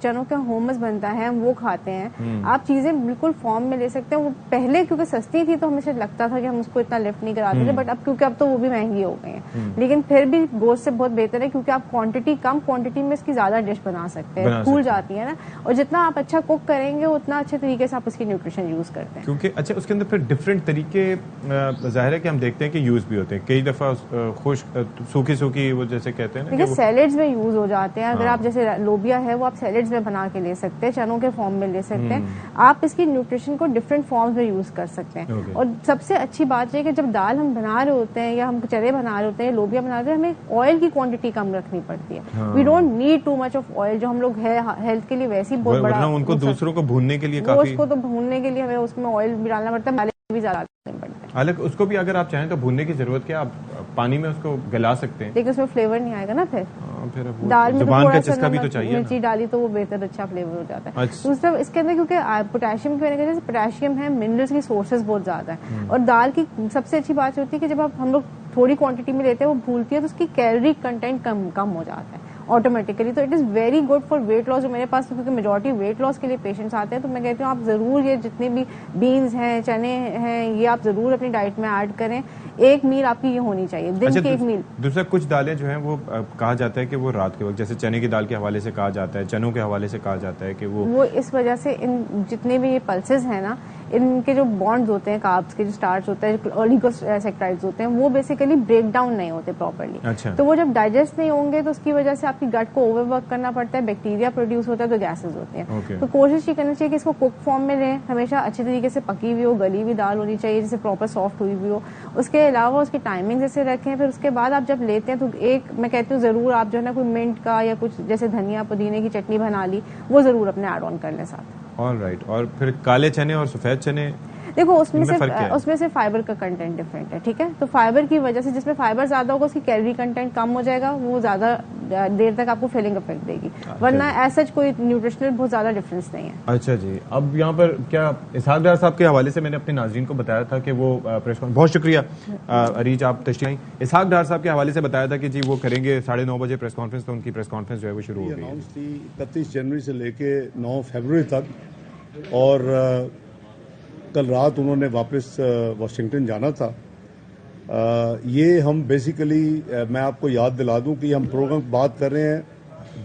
چنوں کا ہومس بنتا ہے وہ کھاتے ہیں. آپ چیزیں بالکل فارم میں لے سکتے ہیں. وہ پہلے کیونکہ سستی تھی تو ہمیں لگتا تھا کہ ہم اس کو اتنا لفٹ نہیں کراتے تھے, بٹ اب کیونکہ اب تو وہ بھی مہنگی ہو گئی ہیں, لیکن پھر بھی گوشت سے بہت بہتر ہے کیونکہ آپ کم کوانٹٹی میں اس کی زیادہ ڈش بنا سکتے ہیں, پھول جاتی ہے نا. اور جتنا آپ اچھا کوک کریں گے اتنا اچھے طریقے سے آپ اس کی نیوٹریشن یوز کرتے ہیں. کیونکہ اچھا اس کے اندر پھر ڈفرینٹ طریقے ظاہر ہے کہ ہم دیکھتے ہیں کہ یوز بھی ہوتے ہیں. کئی دفعہ خشک سوکھی وہ جیسے کہتے ہیں نا, سیلڈز میں یوز ہو جاتے ہیں. اگر آپ جیسے لوبیا ہے وہ آپ سیلڈز میں بنا کے لے سکتے ہیں, چنوں کے فارم میں لے سکتے ہیں. آپ اس کی نیوٹریشن کو ڈفرینٹ فارمز میں یوز کر سکتے ہیں. اور سب سے اچھی بات یہ کہ جب دال ہم بنا رہے ہوتے ہیں یا ہم چنے بنا رہے ہوتے ہیں, لوبیا بنا رہے ہیں, ہمیں آئل کی کوانٹٹی کم رکھنی پڑتی ہے. We don't need too much of oil, جو ہم لوگ ہے ہیلتھ کے لیے ویسے ہی بہت بڑا. ان کو دوسروں کو بھوننے کے لیے اس کو تو بھوننے کے لیے ہمیں اس میں آئل بھی ڈالنا پڑتا ہے, بھی زیادہ حالانکہ اس کو بھی اگر آپ چاہیں تو بھوننے کی ضرورت کیا, آپ پانی میں اس کو گلا سکتے ہیں, لیکن اس میں فلیور نہیں آئے گا نا. پھر دال میں زبان کا چسکا بھی تو چاہیے, مرچی ڈالی تو وہ بہتر اچھا فلیور ہو جاتا ہے. دوسرا اس کے اندر کیونکہ پوٹیشیم کی وجہ سے پوٹیشیم ہے, منرلس کی سورسز بہت زیادہ ہیں. اور دال کی سب سے اچھی بات ہوتی ہے کہ جب ہم لوگ تھوڑی کوانٹٹی میں لیتے ہیں وہ بھولتی ہے تو اس کی کیلری کنٹینٹ کم ہو جاتا ہے آٹومیٹیکلی. تو it is very good for weight loss. جو میرے پاس کیونکہ میجورٹی ویٹ لاس کے لیے پیشنٹس آتے ہیں, تو میں کہتی ہوں آپ ضرور یہ جتنے بھی بینز ہیں, چنے ہیں, یہ آپ ضرور اپنی ڈائٹ میں ایڈ کریں. ایک میل آپ کی یہ ہونی چاہیے, دن کی ایک میل. دوسرا کچھ دالیں جو ہیں وہ کہا جاتا ہے کہ وہ رات کے وقت, جیسے چنے کی دال کے حوالے سے کہا جاتا ہے, چنوں کے حوالے سے کہا جاتا ہے کہ وہ اس وجہ سے ان جتنے بھی یہ پلسز ہیں نا, ان کے جو بانڈز ہوتے ہیں کاربس کے, جو سٹارچ ہوتا ہے, اولیگوسیکٹائڈز ہوتے ہیں, وہ بیسیکلی بریک ڈاؤن نہیں ہوتے پراپرلی. تو وہ جب ڈائجسٹ نہیں ہوں گے تو اس کی وجہ سے آپ کی گٹ کو اوور ورک کرنا پڑتا ہے, بیکٹیریا پروڈیوس ہوتا ہے, تو گیسز ہوتے ہیں. تو کوشش یہ کرنی چاہیے کہ اس کو کوک فارم میں لیں, ہمیشہ اچھے طریقے سے پکی ہوئی ہو, گلی ہوئی دال ہونی چاہیے جسے پراپر سافٹ ہوئی ہوئی ہو. اس کے علاوہ اس کی ٹائمنگ جیسے رکھیں. پھر اس کے بعد آپ جب لیتے ہیں تو ایک میں کہتی ہوں ضرور آپ جو ہے نا کوئی منٹ کا یا کچھ جیسے دھنیا پودینے کی چٹنی بنا لی, وہ ضرور اپنے ایڈ آن کر لیں ساتھ. All right. اور پھر کالے چنے اور سفید چنے دیکھو اس میں سے فائبر کا کنٹینٹ ڈفرینٹ ہے, ٹھیک ہے, تو فائبر کی وجہ سے جس میں فائبر زیادہ ہوگا اس کی کیلری کنٹینٹ کم ہو جائے گا, وہ زیادہ دیر تک آپ کو فیلنگ افیکٹ دے گی, ورنہ ایسا کوئی نیوٹریشنل بہت زیادہ ڈفرینس نہیں ہے. اچھا جی, اب یہاں پر کیا اسحاق ڈار صاحب کے حوالے سے میں نے اپنے ناظرین کو بتایا تھا کہ وہ پریس کانفرنس, بہت شکریہ اریج آپ تشریف آئیں, اسحاق ڈار صاحب کے حوالے سے بتایا تھا کہ جی وہ کریں گے 9:30 بجے پریس کانفرنس, تو ان کی پریس کانفرنس جو ہے وہ شروع ہو گئی. اناؤنس تھی 31 جنوری سے لے کے 9 فروری تک, اور کل رات انہوں نے واپس واشنگٹن جانا تھا. یہ ہم بیسیکلی میں آپ کو یاد دلا دوں کہ ہم پروگرام بات کر رہے ہیں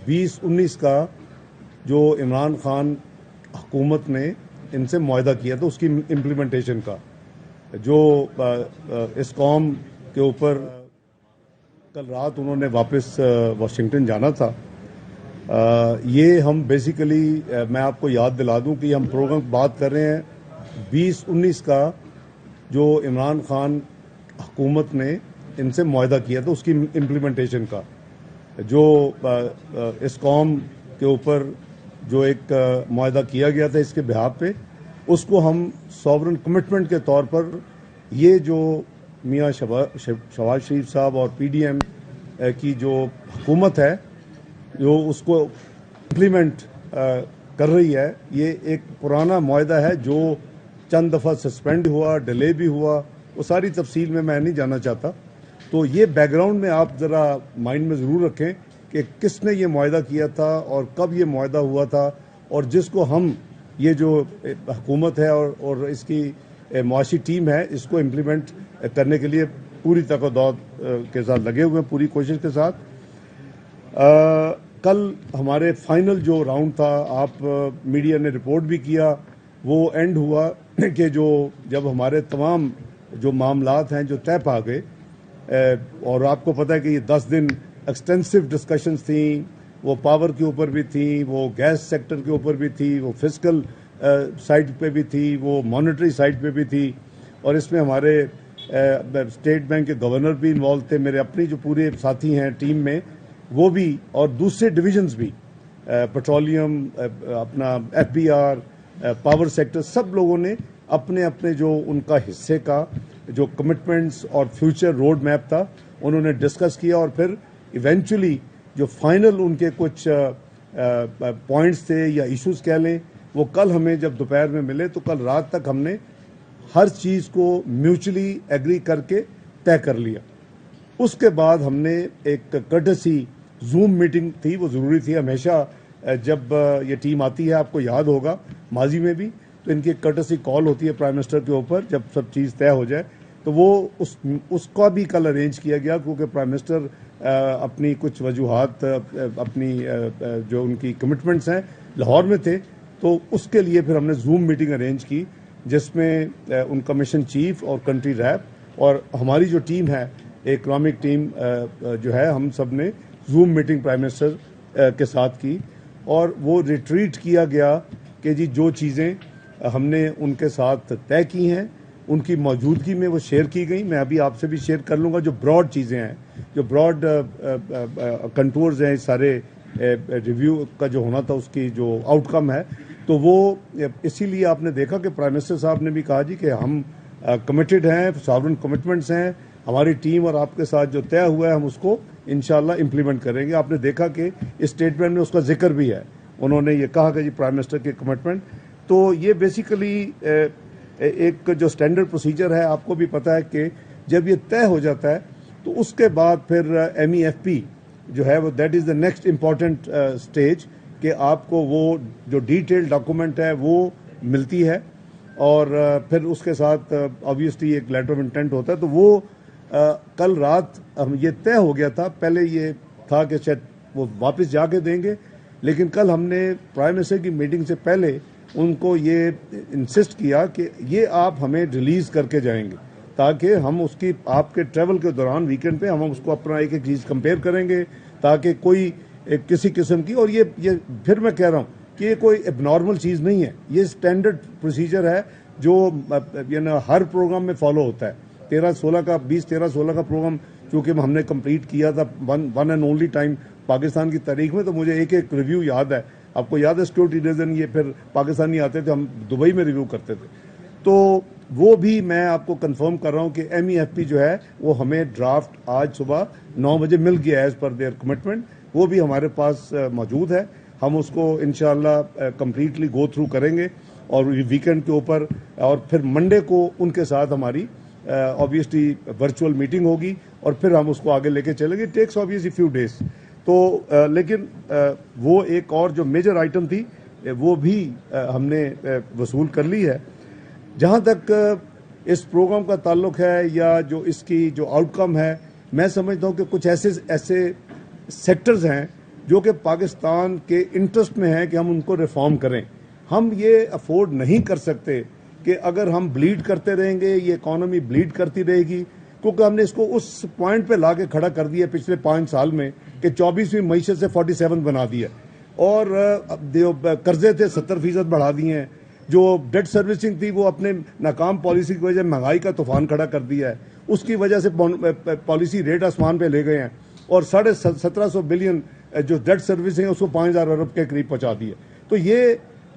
2019 کا, جو عمران خان حکومت نے ان سے معاہدہ کیا تھا اس کی امپلیمنٹیشن کا, جو اس قوم کے اوپر کل رات انہوں نے واپس واشنگٹن جانا تھا. یہ ہم بیسیکلی میں آپ کو یاد دلا دوں کہ ہم پروگرام بات کر رہے ہیں 2019 کا, جو عمران خان حکومت نے ان سے معاہدہ کیا تھا اس کی امپلیمنٹیشن کا, جو اس قوم کے اوپر جو ایک معاہدہ کیا گیا تھا اس کے بہاف پہ, اس کو ہم سوورن کمٹمنٹ کے طور پر یہ جو میاں شہباز شریف صاحب اور پی ڈی ایم کی جو حکومت ہے جو اس کو امپلیمنٹ کر رہی ہے, یہ ایک پرانا معاہدہ ہے جو چند دفعہ سسپینڈ ہوا, ڈیلے بھی ہوا, وہ ساری تفصیل میں نہیں جانا چاہتا. تو یہ بیک گراؤنڈ میں آپ ذرا مائنڈ میں ضرور رکھیں کہ کس نے یہ معاہدہ کیا تھا اور کب یہ معاہدہ ہوا تھا, اور جس کو ہم یہ جو حکومت ہے اور اس کی معاشی ٹیم ہے اس کو امپلیمنٹ کرنے کے لیے پوری تقدوت کے ساتھ لگے ہوئے ہیں, پوری کوشش کے ساتھ. کل ہمارے فائنل جو راؤنڈ تھا, آپ میڈیا نے رپورٹ بھی کیا, وہ اینڈ ہوا کہ جب ہمارے تمام جو معاملات ہیں جو طے پا گئے, اور آپ کو پتہ ہے کہ یہ 10 دن ایکسٹینسو ڈسکشنز تھیں, وہ پاور کے اوپر بھی تھیں, وہ گیس سیکٹر کے اوپر بھی تھی, وہ فسکل سائڈ پہ بھی تھی, وہ مانیٹری سائڈ پہ بھی تھی, اور اس میں ہمارے اسٹیٹ بینک کے گورنر بھی انوالو تھے, میرے اپنی جو پورے ساتھی ہیں ٹیم میں وہ بھی, اور دوسرے ڈویژنز بھی, پیٹرولیم, اپنا F B R, power sector, سب لوگوں نے اپنے اپنے جو ان کا حصے کا جو کمٹمنٹس اور فیوچر روڈ میپ تھا انہوں نے ڈسکس کیا, اور پھر ایونچولی جو فائنل ان کے کچھ پوائنٹس تھے یا ایشوز کہہ لیں, وہ کل ہمیں جب دوپہر میں ملے تو کل رات تک ہم نے ہر چیز کو میوچلی ایگری کر کے طے کر لیا. اس کے بعد ہم نے ایک کرٹسی زوم میٹنگ تھی, وہ ضروری تھی ہمیشہ جب یہ ٹیم آتی ہے, آپ کو یاد ہوگا ماضی میں بھی, تو ان کی ایک کرٹسی کال ہوتی ہے پرائم منسٹر کے اوپر جب سب چیز طے ہو جائے, تو وہ اس کا بھی کل ارینج کیا گیا, کیونکہ پرائم منسٹر اپنی کچھ وجوہات, اپنی جو ان کی کمٹمنٹس ہیں لاہور میں تھے, تو اس کے لیے پھر ہم نے زوم میٹنگ ارینج کی, جس میں ان کا مشن چیف اور کنٹری ریپ اور ہماری جو ٹیم ہے اکنامک ٹیم جو ہے, ہم سب نے زوم میٹنگ پرائم منسٹر کے ساتھ کی, اور وہ ریٹریٹ کیا گیا کہ جی جو چیزیں ہم نے ان کے ساتھ طے کی ہیں ان کی موجودگی میں وہ شیئر کی گئی. میں ابھی آپ سے بھی شیئر کر لوں گا جو براڈ چیزیں ہیں, جو براڈ کنٹورز ہیں سارے ریویو کا جو ہونا تھا اس کی جو آؤٹ کم ہے, تو وہ اسی لیے آپ نے دیکھا کہ پرائم منسٹر صاحب نے بھی کہا جی کہ ہم کمیٹڈ ہیں, ساورن کمٹمنٹس ہیں, ہماری ٹیم اور آپ کے ساتھ جو طے ہوا ہے ہم اس کو انشاءاللہ امپلیمنٹ کریں گے. آپ نے دیکھا کہ اسٹیٹمنٹ میں اس کا ذکر بھی ہے, انہوں نے یہ کہا کہ جی پرائم منسٹر کے کمٹمنٹ. تو یہ بیسیکلی ایک جو اسٹینڈرڈ پروسیجر ہے, آپ کو بھی پتہ ہے کہ جب یہ طے ہو جاتا ہے تو اس کے بعد پھر ایم ای ایف پی جو ہے وہ that is the next important stage, کہ آپ کو وہ جو ڈیٹیل ڈاکومنٹ ہے وہ ملتی ہے, اور پھر اس کے ساتھ آبویسلی ایک لیٹر آف انٹینٹ ہوتا ہے. تو وہ کل رات یہ طے ہو گیا تھا, پہلے یہ تھا کہ شاید وہ واپس جا کے دیں گے, لیکن کل ہم نے پرائم منسٹر کی میٹنگ سے پہلے ان کو یہ انسسٹ کیا کہ یہ آپ ہمیں ریلیز کر کے جائیں گے, تاکہ ہم اس کی آپ کے ٹریول کے دوران ویکینڈ پہ ہم اس کو اپنا ایک چیز کمپیئر کریں گے, تاکہ کوئی کسی قسم کی, اور یہ پھر میں کہہ رہا ہوں کہ یہ کوئی اب نارمل چیز نہیں ہے, یہ اسٹینڈرڈ پروسیجر ہے جو ہر پروگرام میں فالو ہوتا ہے. 13-16 کا 20-13-16 کا پروگرام چونکہ ہم نے کمپلیٹ کیا تھا one and only time Pakistan کی تاریخ میں, تو مجھے ایک ریویو یاد ہے. آپ کو یاد ہے سیکورٹی ریزن یہ پھر پاکستانی آتے تھے, ہم دبئی میں ریویو کرتے تھے. تو وہ بھی میں آپ کو کنفرم کر رہا ہوں کہ MEFP جو ہے وہ ہمیں ڈرافٹ آج صبح 9 بجے مل گیا ایز پر دیئر کمٹمنٹ. وہ بھی ہمارے پاس موجود ہے. ہم اس کو انشاءاللہ کمپلیٹلی گو تھرو کریں گے اور ویکینڈ کے اوپر, اور پھر منڈے کو ان کے ساتھ ہماری obviously ورچوئل میٹنگ ہوگی اور پھر ہم اس کو آگے لے کے چلیں گے. Takes obviously few days. تو لیکن وہ ایک اور جو میجر آئٹم تھی وہ بھی ہم نے وصول کر لی ہے. جہاں تک اس پروگرام کا تعلق ہے یا جو اس کی جو آؤٹ کم ہے, میں سمجھتا ہوں کہ کچھ ایسے سیکٹرز ہیں جو کہ پاکستان کے انٹرسٹ میں ہیں کہ ہم ان کو ریفارم کریں. ہم یہ افورڈ نہیں کر سکتے کہ اگر ہم بلیڈ کرتے رہیں گے یہ اکانومی بلیڈ کرتی رہے گی, کیونکہ ہم نے اس کو اس پوائنٹ پہ لا کے کھڑا کر دیا پچھلے 5 سال میں کہ 24ویں معیشت سے 47 بنا دیا, اور قرضے تھے 70% بڑھا دیے ہیں, جو ڈیٹ سروسنگ تھی وہ اپنے ناکام پالیسی کی وجہ سے مہنگائی کا طوفان کھڑا کر دیا ہے, اس کی وجہ سے پالیسی ریٹ آسمان پہ لے گئے ہیں, اور 1750 بلین جو ڈیٹ سروسنگ ہے اس کو 5000 ارب کے قریب پہنچا دیا. تو یہ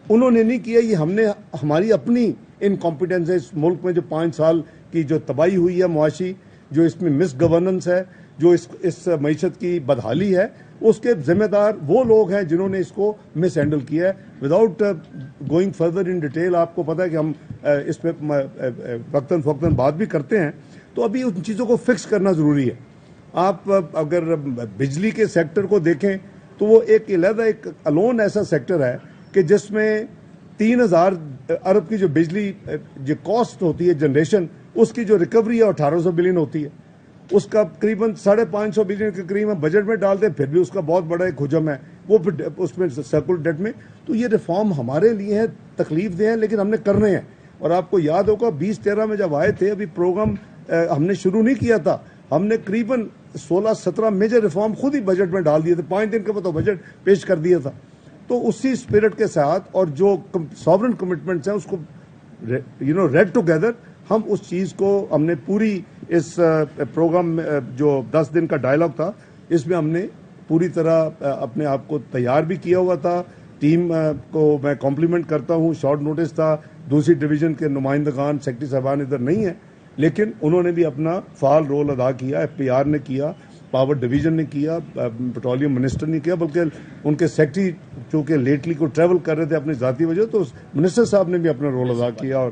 انہوں نے نہیں کیا, یہ ہم نے ہماری اپنی انکمپیٹنس ہے. اس ملک میں جو 5 سال کی جو تباہی ہوئی ہے معاشی, جو اس میں مس گورننس ہے, جو اس معیشت کی بدحالی ہے, اس کے ذمہ دار وہ لوگ ہیں جنہوں نے اس کو مس ہینڈل کیا ہے. Without going further in detail, آپ کو پتا ہے کہ ہم اس پہ وقتاً فوقتاً بات بھی کرتے ہیں, تو ابھی ان چیزوں کو فکس کرنا ضروری ہے. آپ اگر بجلی کے سیکٹر کو دیکھیں تو وہ ایک علیحدہ ایک الون ایسا سیکٹر ہے کہ جس میں 3000 ارب کی جو بجلی جو کاسٹ ہوتی ہے جنریشن, اس کی جو ریکوری ہے 1800 بلین ہوتی ہے. اس کا قریباً 550 بلین کے قریب ہم بجٹ میں ڈالتے ہیں, پھر بھی اس کا بہت بڑا ایک حجم ہے وہ پھر اس میں سرکل ڈیٹ میں. تو یہ ریفارم ہمارے لیے ہیں, تکلیف دہ ہیں, لیکن ہم نے کرنے ہیں. اور آپ کو یاد ہوگا 2013 میں جب آئے تھے, ابھی پروگرام ہم نے شروع نہیں کیا تھا, ہم نے قریباً 16-17 میجر ریفارم خود ہی بجٹ میں ڈال دیے تھے, 5 دن کے تو بجٹ پیش کر دیا تھا. تو اسی اسپرٹ کے ساتھ اور جو ساورن کمٹمنٹس ہیں اس کو ریڈ ٹوگیدر ہم اس چیز کو ہم نے پوری اس پروگرام جو 10 دن کا ڈائلاگ تھا اس میں ہم نے پوری طرح اپنے آپ کو تیار بھی کیا ہوا تھا. ٹیم کو میں کمپلیمنٹ کرتا ہوں, شارٹ نوٹس تھا, دوسری ڈویژن کے نمائندگان سیکرٹری صاحبان ادھر نہیں ہیں, لیکن انہوں نے بھی اپنا فعال رول ادا کیا. FPR نے کیا, پاور ڈویژن نے کیا, پیٹرولیم منسٹر نے کیا, بلکہ ان کے سیکرٹری چونکہ لیٹلی کو ٹریول کر رہے تھے اپنی ذاتی وجہ, تو منسٹر صاحب نے بھی اپنا رول ادا کیا,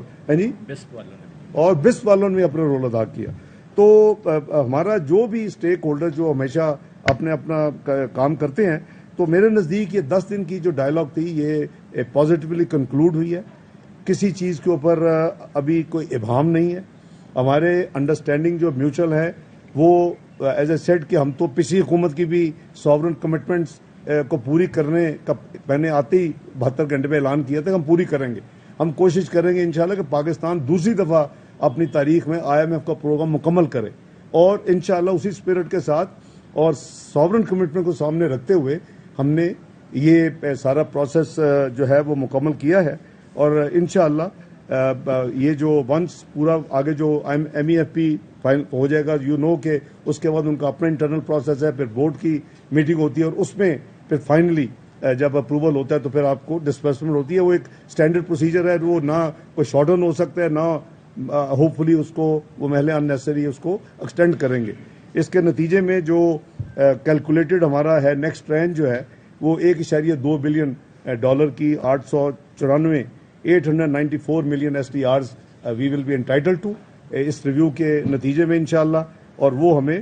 اور بسپ والوں نے بھی اپنا رول ادا کیا. تو ہمارا جو بھی اسٹیک ہولڈر جو ہمیشہ اپنا کام کرتے ہیں, تو میرے نزدیک یہ 10 دن کی جو ڈائلاگ تھی یہ پازیٹیولی کنکلوڈ ہوئی ہے. کسی چیز کے اوپر ابھی کوئی ابہام نہیں ہے. ہمارے انڈرسٹینڈنگ جو میوچل ہے وہ ایز اے سیٹ کہ ہم تو پچھلی حکومت کی بھی ساورن کمٹمنٹس کو پوری کرنے کا میں نے آتے ہی 72 گھنٹے پہ اعلان کیا تھا کہ ہم پوری کریں گے. ہم کوشش کریں گے انشاءاللہ کہ پاکستان دوسری دفعہ اپنی تاریخ میں IMF کا پروگرام مکمل کرے, اور انشاءاللہ اسی اسپرٹ کے ساتھ اور ساورن کمٹمنٹ کو سامنے رکھتے ہوئے ہم نے یہ سارا پروسیس جو ہے وہ مکمل کیا ہے. اور انشاءاللہ یہ جو ونس پورا آگے جو MEFP فائنل ہو جائے گا, کہ اس کے بعد ان کا اپنا انٹرنل پروسیس ہے, پھر بورڈ کی میٹنگ ہوتی ہے, اور اس میں پھر فائنلی جب اپروول ہوتا ہے تو پھر آپ کو ڈسبرسمنٹ ہوتی ہے. وہ ایک اسٹینڈرڈ پروسیجر ہے, وہ نہ کوئی شارٹ ڈاؤن ہو سکتا ہے, نہ ہوپ فلی اس کو وہ محلے اننیسری اس کو ایکسٹینڈ کریں گے. اس کے نتیجے میں جو کیلکولیٹڈ ہمارا ہے نیکسٹ رینج جو ہے وہ $1.2 بلین کی 894 million SDRs we will be entitled to us review کے نتیجے میں انشاءاللہ. اور وہ ہمیں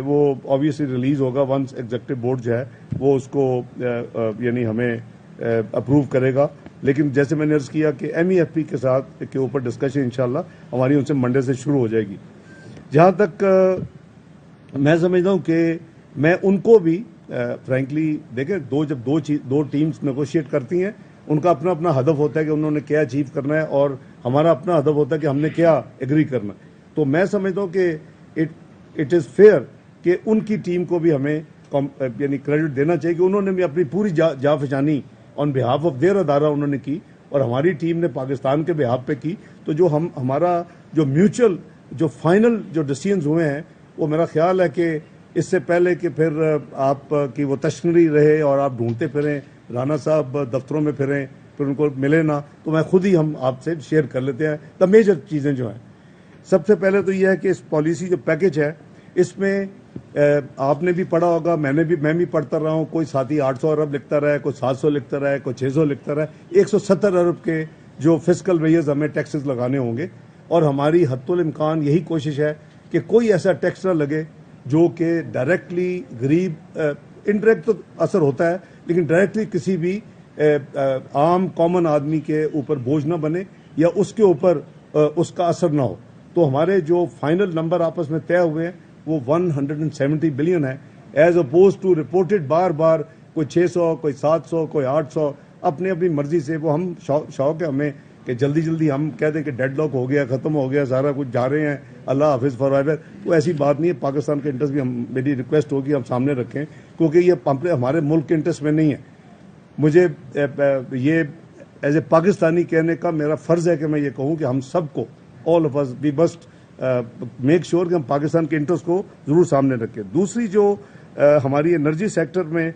وہ آبویسلی ریلیز ہوگا ونس ایگزیکٹو بورڈ جو ہے وہ اس کو یعنی ہمیں اپروو کرے گا. لیکن جیسے میں نے عرض کیا کہ MEFP کے ساتھ کے اوپر ڈسکشن انشاءاللہ ہماری ان سے منڈے سے شروع ہو جائے گی. جہاں تک میں سمجھتا ہوں کہ میں ان کو بھی فرینکلی دیکھیں, جب دو ٹیمز نیگوشیٹ کرتی ہیں ان کا اپنا اپنا ہدف ہوتا ہے کہ انہوں نے کیا اچیو کرنا ہے, اور ہمارا اپنا ہدف ہوتا ہے کہ ہم نے کیا ایگری کرنا. تو میں سمجھتا ہوں کہ اٹ از فیئر کہ ان کی ٹیم کو بھی ہمیں یعنی کریڈٹ دینا چاہیے کہ انہوں نے بھی اپنی پوری جافجانی آن بہاف آف دیئر ادارہ انہوں نے کی, اور ہماری ٹیم نے پاکستان کے بہاف پہ کی. تو جو ہمارا جو میوچل جو فائنل جو ڈیسیژنز ہوئے ہیں وہ میرا خیال ہے کہ اس سے پہلے کہ پھر آپ کی وہ تشنری رہے اور آپ ڈھونڈتے پھریں, رانا صاحب دفتروں میں پھریں, پھر ان کو ملے نہ، تو میں خود ہی ہم آپ سے شیئر کر لیتے ہیں دا میجر چیزیں جو ہیں. سب سے پہلے تو یہ ہے کہ اس پالیسی جو پیکج ہے اس میں آپ نے بھی پڑھا ہوگا، میں بھی پڑھتا رہا ہوں، کوئی ساتھی 800 ارب لکھتا رہا ہے، کوئی 700 لکھتا رہا ہے، کوئی 600 لکھتا رہا ہے. 170 ارب کے جو فسکل ریز ہمیں ٹیکسز لگانے ہوں گے، اور ہماری حد الامکان یہی کوشش ہے کہ کوئی ایسا ٹیکس نہ لگے جو کہ ڈائریکٹلی غریب، انڈائریکٹ تو اثر ہوتا ہے لیکن ڈائریکٹلی کسی بھی عام کامن آدمی کے اوپر بوجھ نہ بنے یا اس کے اوپر اس کا اثر نہ ہو. تو ہمارے جو فائنل نمبر آپس میں طے ہوئے ہیں وہ 170 بلین ہے، ایز اپوز ٹو رپورٹڈ بار بار کوئی 600، کوئی 700، کوئی 800، اپنی مرضی سے. وہ ہم شوق ہے ہمیں کہ جلدی جلدی ہم کہہ دیں کہ ڈیڈ لاک ہو گیا، ختم ہو گیا سارا کچھ، جا رہے ہیں اللہ حافظ فار ایور. تو ایسی بات نہیں ہے. پاکستان کے انٹرسٹ بھی میری ریکویسٹ ہوگی ہم سامنے رکھیں، کیونکہ یہ ہمارے ملک کے انٹرسٹ میں نہیں ہے. مجھے یہ ایز اے پاکستانی کہنے کا میرا فرض ہے کہ میں یہ کہوں کہ ہم سب کو all of us we must make sure کہ ہم پاکستان کے انٹرسٹ کو ضرور سامنے رکھیں. دوسری جو ہماری انرجی سیکٹر میں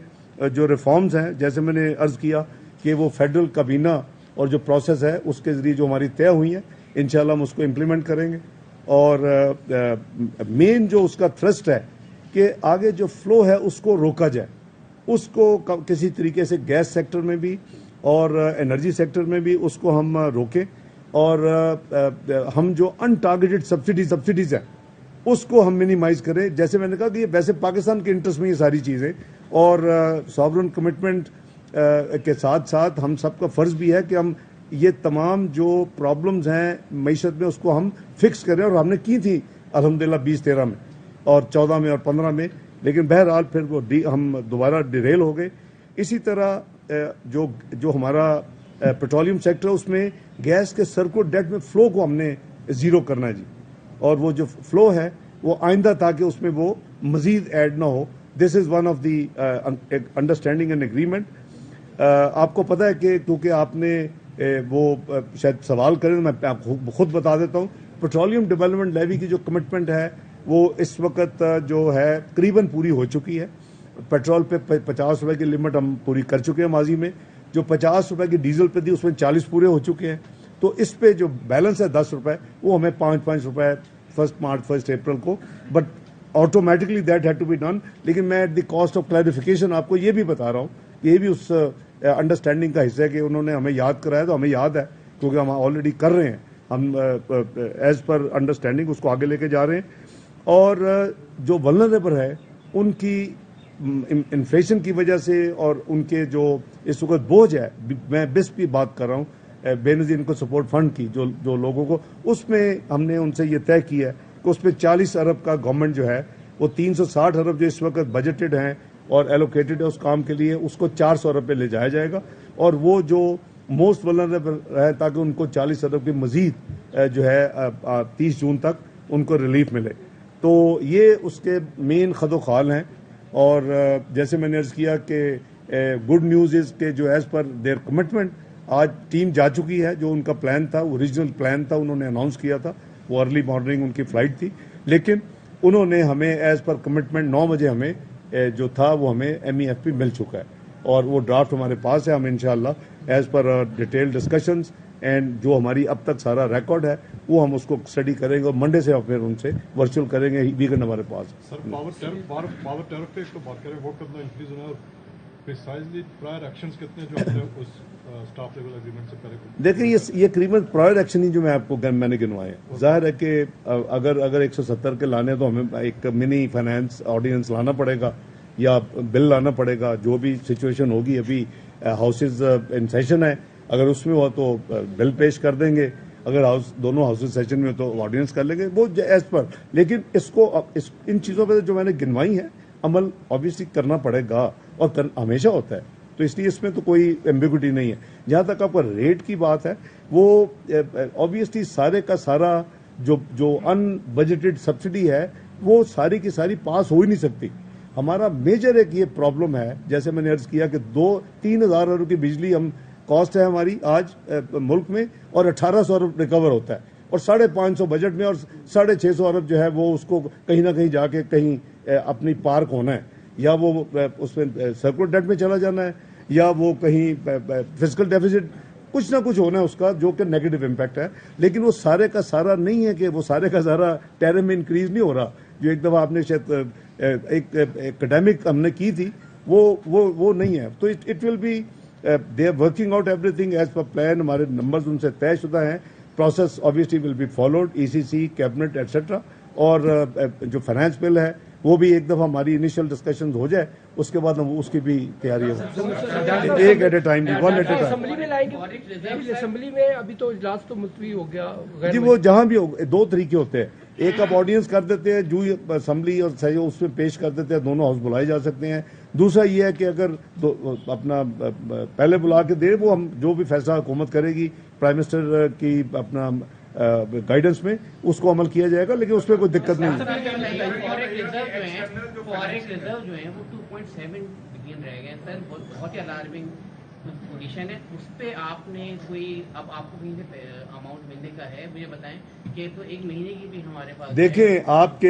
جو ریفارمز ہیں، جیسے میں نے عرض کیا کہ وہ فیڈرل کابینہ اور جو پروسیس ہے اس کے ذریعے جو ہماری طے ہوئی ہیں انشاءاللہ ہم اس کو امپلیمنٹ کریں گے. اور مین جو اس کا تھرسٹ ہے کہ آگے جو فلو ہے اس کو روکا جائے، اس کو کسی طریقے سے گیس سیکٹر میں بھی اور انرجی سیکٹر میں بھی اس کو ہم روکیں، اور ہم جو ان ٹارگیٹڈ سبسڈیز ہیں اس کو ہم منیمائز کریں. جیسے میں نے کہا کہ یہ ویسے پاکستان کے انٹرسٹ میں یہ ساری چیزیں، اور ساورن کمٹمنٹ کے ساتھ ساتھ ہم سب کا فرض بھی ہے کہ ہم یہ تمام جو پرابلمز ہیں معیشت میں اس کو ہم فکس کریں. اور ہم نے کی تھی الحمدللہ 2013 میں اور 14 میں اور 15 میں، لیکن بہرحال پھر وہ ہم دوبارہ ڈیریل ہو گئے. اسی طرح جو ہمارا پیٹرولیم سیکٹر ہے اس میں گیس کے سرکٹ ڈیٹ میں فلو کو ہم نے زیرو کرنا ہے جی، اور وہ جو فلو ہے وہ آئندہ تاکہ اس میں وہ مزید ایڈ نہ ہو. This is one of the understanding and agreement. آپ کو پتہ ہے کہ کیونکہ آپ نے وہ شاید سوال کریں، میں خود بتا دیتا ہوں. پیٹرولیم ڈیولپمنٹ لیوی کی جو کمٹمنٹ ہے وہ اس وقت جو ہے قریباً پوری ہو چکی ہے. پیٹرول پہ 50 روپے کی لمٹ ہم پوری کر چکے ہیں ماضی میں. جو 50 روپے کی ڈیزل پہ تھی اس میں 40 پورے ہو چکے ہیں. تو اس پہ جو بیلنس ہے 10 روپے وہ ہمیں 5 روپے 1 مارچ 1 اپریل کو، but automatically that had to be done. لیکن میں at the cost of clarification آپ کو یہ بھی بتا رہا ہوں، یہ بھی اس انڈرسٹینڈنگ کا حصہ ہے کہ انہوں نے ہمیں یاد کرایا، تو ہمیں یاد ہے کیونکہ ہم آلریڈی کر رہے ہیں. ہم ایز پر انڈرسٹینڈنگ اس کو آگے لے کے جا رہے ہیں. اور جو ولنریبل ہے ان کی انفلیشن کی وجہ سے اور ان کے جو اس وقت بوجھ ہے، میں بس کی بات کر رہا ہوں، بے نظیر ان کو سپورٹ فنڈ کی جو لوگوں کو، اس میں ہم نے ان سے یہ طے کیا ہے کہ اس پہ 40 ارب کا گورنمنٹ جو ہے وہ 360 ارب جو اس وقت بجٹڈ ہیں اور ایلوکیٹڈ ہے اس کام کے لیے، اس کو 400 ارب پہ لے جایا جائے گا. اور وہ جو موسٹ ولنریبل ہے تاکہ ان کو 40 ارب کی مزید جو ہے 30 جون تک ان کو ریلیف ملے. تو یہ اس کے مین خد و خال ہیں. اور جیسے میں نے عرض کیا کہ گڈ نیوز از کہ جو ایز پر دیئر کمٹمنٹ آج ٹیم جا چکی ہے. جو ان کا پلان تھا، اوریجنل پلان تھا، انہوں نے اناؤنس کیا تھا، وہ ارلی مارننگ ان کی فلائٹ تھی، لیکن انہوں نے ہمیں ایز پر کمٹمنٹ 9 بجے ہمیں جو تھا وہ ہمیں MEFP مل چکا ہے اور وہ ڈرافٹ ہمارے پاس ہے. ہم انشاءاللہ as per detail discussions and جو ہماری اب تک سارا ریکارڈ ہے وہ ہم اس کو اسٹڈی کریں گے اور منڈے سے پھر ان سے ورچوئل کریں گے. ویکینڈ ہمارے پاس. سر پاور ٹیرف پہ ایک تو بات کریں، ووٹ کتنا انکریز ہونا ہے اور پریسائزلی پرائر ایکشنز کتنے جو آپ نے اس اسٹاف لیول ایگریمنٹ سے پہلے؟ دیکھیں یہ قریباً پرائر ایکشن ہی جو میں نے گنوائے ہیں. ظاہر ہے کہ اگر 170 کے لانے تو ہمیں ایک منی فائنانس آرڈیننس لانا پڑے گا یا بل لانا پڑے گا. جو بھی سچویشن ہوگی، ابھی ہاؤسز ان سیشن ہے، اگر اس میں ہوا تو بل پیش کر دیں گے، اگر دونوں ہاؤسز سیشن میں تو آرڈیننس کر لیں گے وہ ایز پر. لیکن اس کو ان چیزوں پہ جو میں نے گنوائی ہیں عمل آبویسلی کرنا پڑے گا اور ہمیشہ ہوتا ہے. تو اس لیے اس میں تو کوئی ایمبیگوٹی نہیں ہے. جہاں تک آپ کا ریٹ کی بات ہے، وہ آبویسلی سارے کا سارا جو ان بجٹڈ سبسڈی ہے وہ ساری کی ساری پاس ہو ہی نہیں سکتی. ہمارا میجر ایک یہ پرابلم ہے، جیسے میں نے عرض کیا کہ 2-3 ہزار ارب کی بجلی ہم کاسٹ ہے ہماری آج ملک میں، اور 1800 ارب ریکور ہوتا ہے، اور 550 بجٹ میں، اور 650 ارب جو ہے وہ اس کو کہیں نہ کہیں جا کے کہیں اپنی پارک ہونا ہے، یا وہ اس میں سرکولر ڈیٹ میں چلا جانا ہے، یا وہ کہیں فسکل ڈیفیسٹ کچھ نہ کچھ ہونا ہے اس کا جو کہ نیگیٹو امپیکٹ ہے، لیکن وہ سارے کا سارا نہیں ہے کہ وہ سارے کا سارا ٹیرف میں انکریز نہیں ہو رہا جو ایک دفعہ آپ نے شاید ایک اکیڈیمک ہم نے کی تھی، وہ نہیں ہے. تو it will be they are working out everything as per plan. ہمارے نمبرز ان سے طے شدہ ہیں. Process obviously will be followed, ECC cabinet etcetera. اور جو فائنانس بل ہے وہ بھی ایک دفعہ ہماری انیشیل ڈسکشن ہو جائے اس کے بعد ہم اس کی بھی تیاری ہو، ایک at a time, one at a time. Assembly میں ابھی تو اجلاس تو ملتوی ہو گیا جی وہ جہاں بھی دو طریقے ہوتے ہیں. ایک آپ آڈینس کر دیتے ہیں جو اسمبلی اور صحیح اس میں پیش کر دیتے ہیں، دونوں ہاؤس بلائے جا سکتے ہیں. دوسرا یہ ہے کہ اگر اپنا پہلے بلا کے دے وہ ہم جو بھی فیصلہ حکومت کرے گی پرائم منسٹر کی اپنا گائیڈنس میں اس کو عمل کیا جائے گا، لیکن اس میں کوئی دقت نہیں ہے. فارغ ریزرو جو ہیں وہ 2.7 بلین رہ گئے سر، بہت ہی الارمنگ پوزیشن ہے. اس پہ آپ نے کوئی اب آپ کو کہیں سے اماؤنٹ ملنے کا ہے مجھے بتائیں کہ تو ایک مہینے کی بھی ہمارے پاس. دیکھیں آپ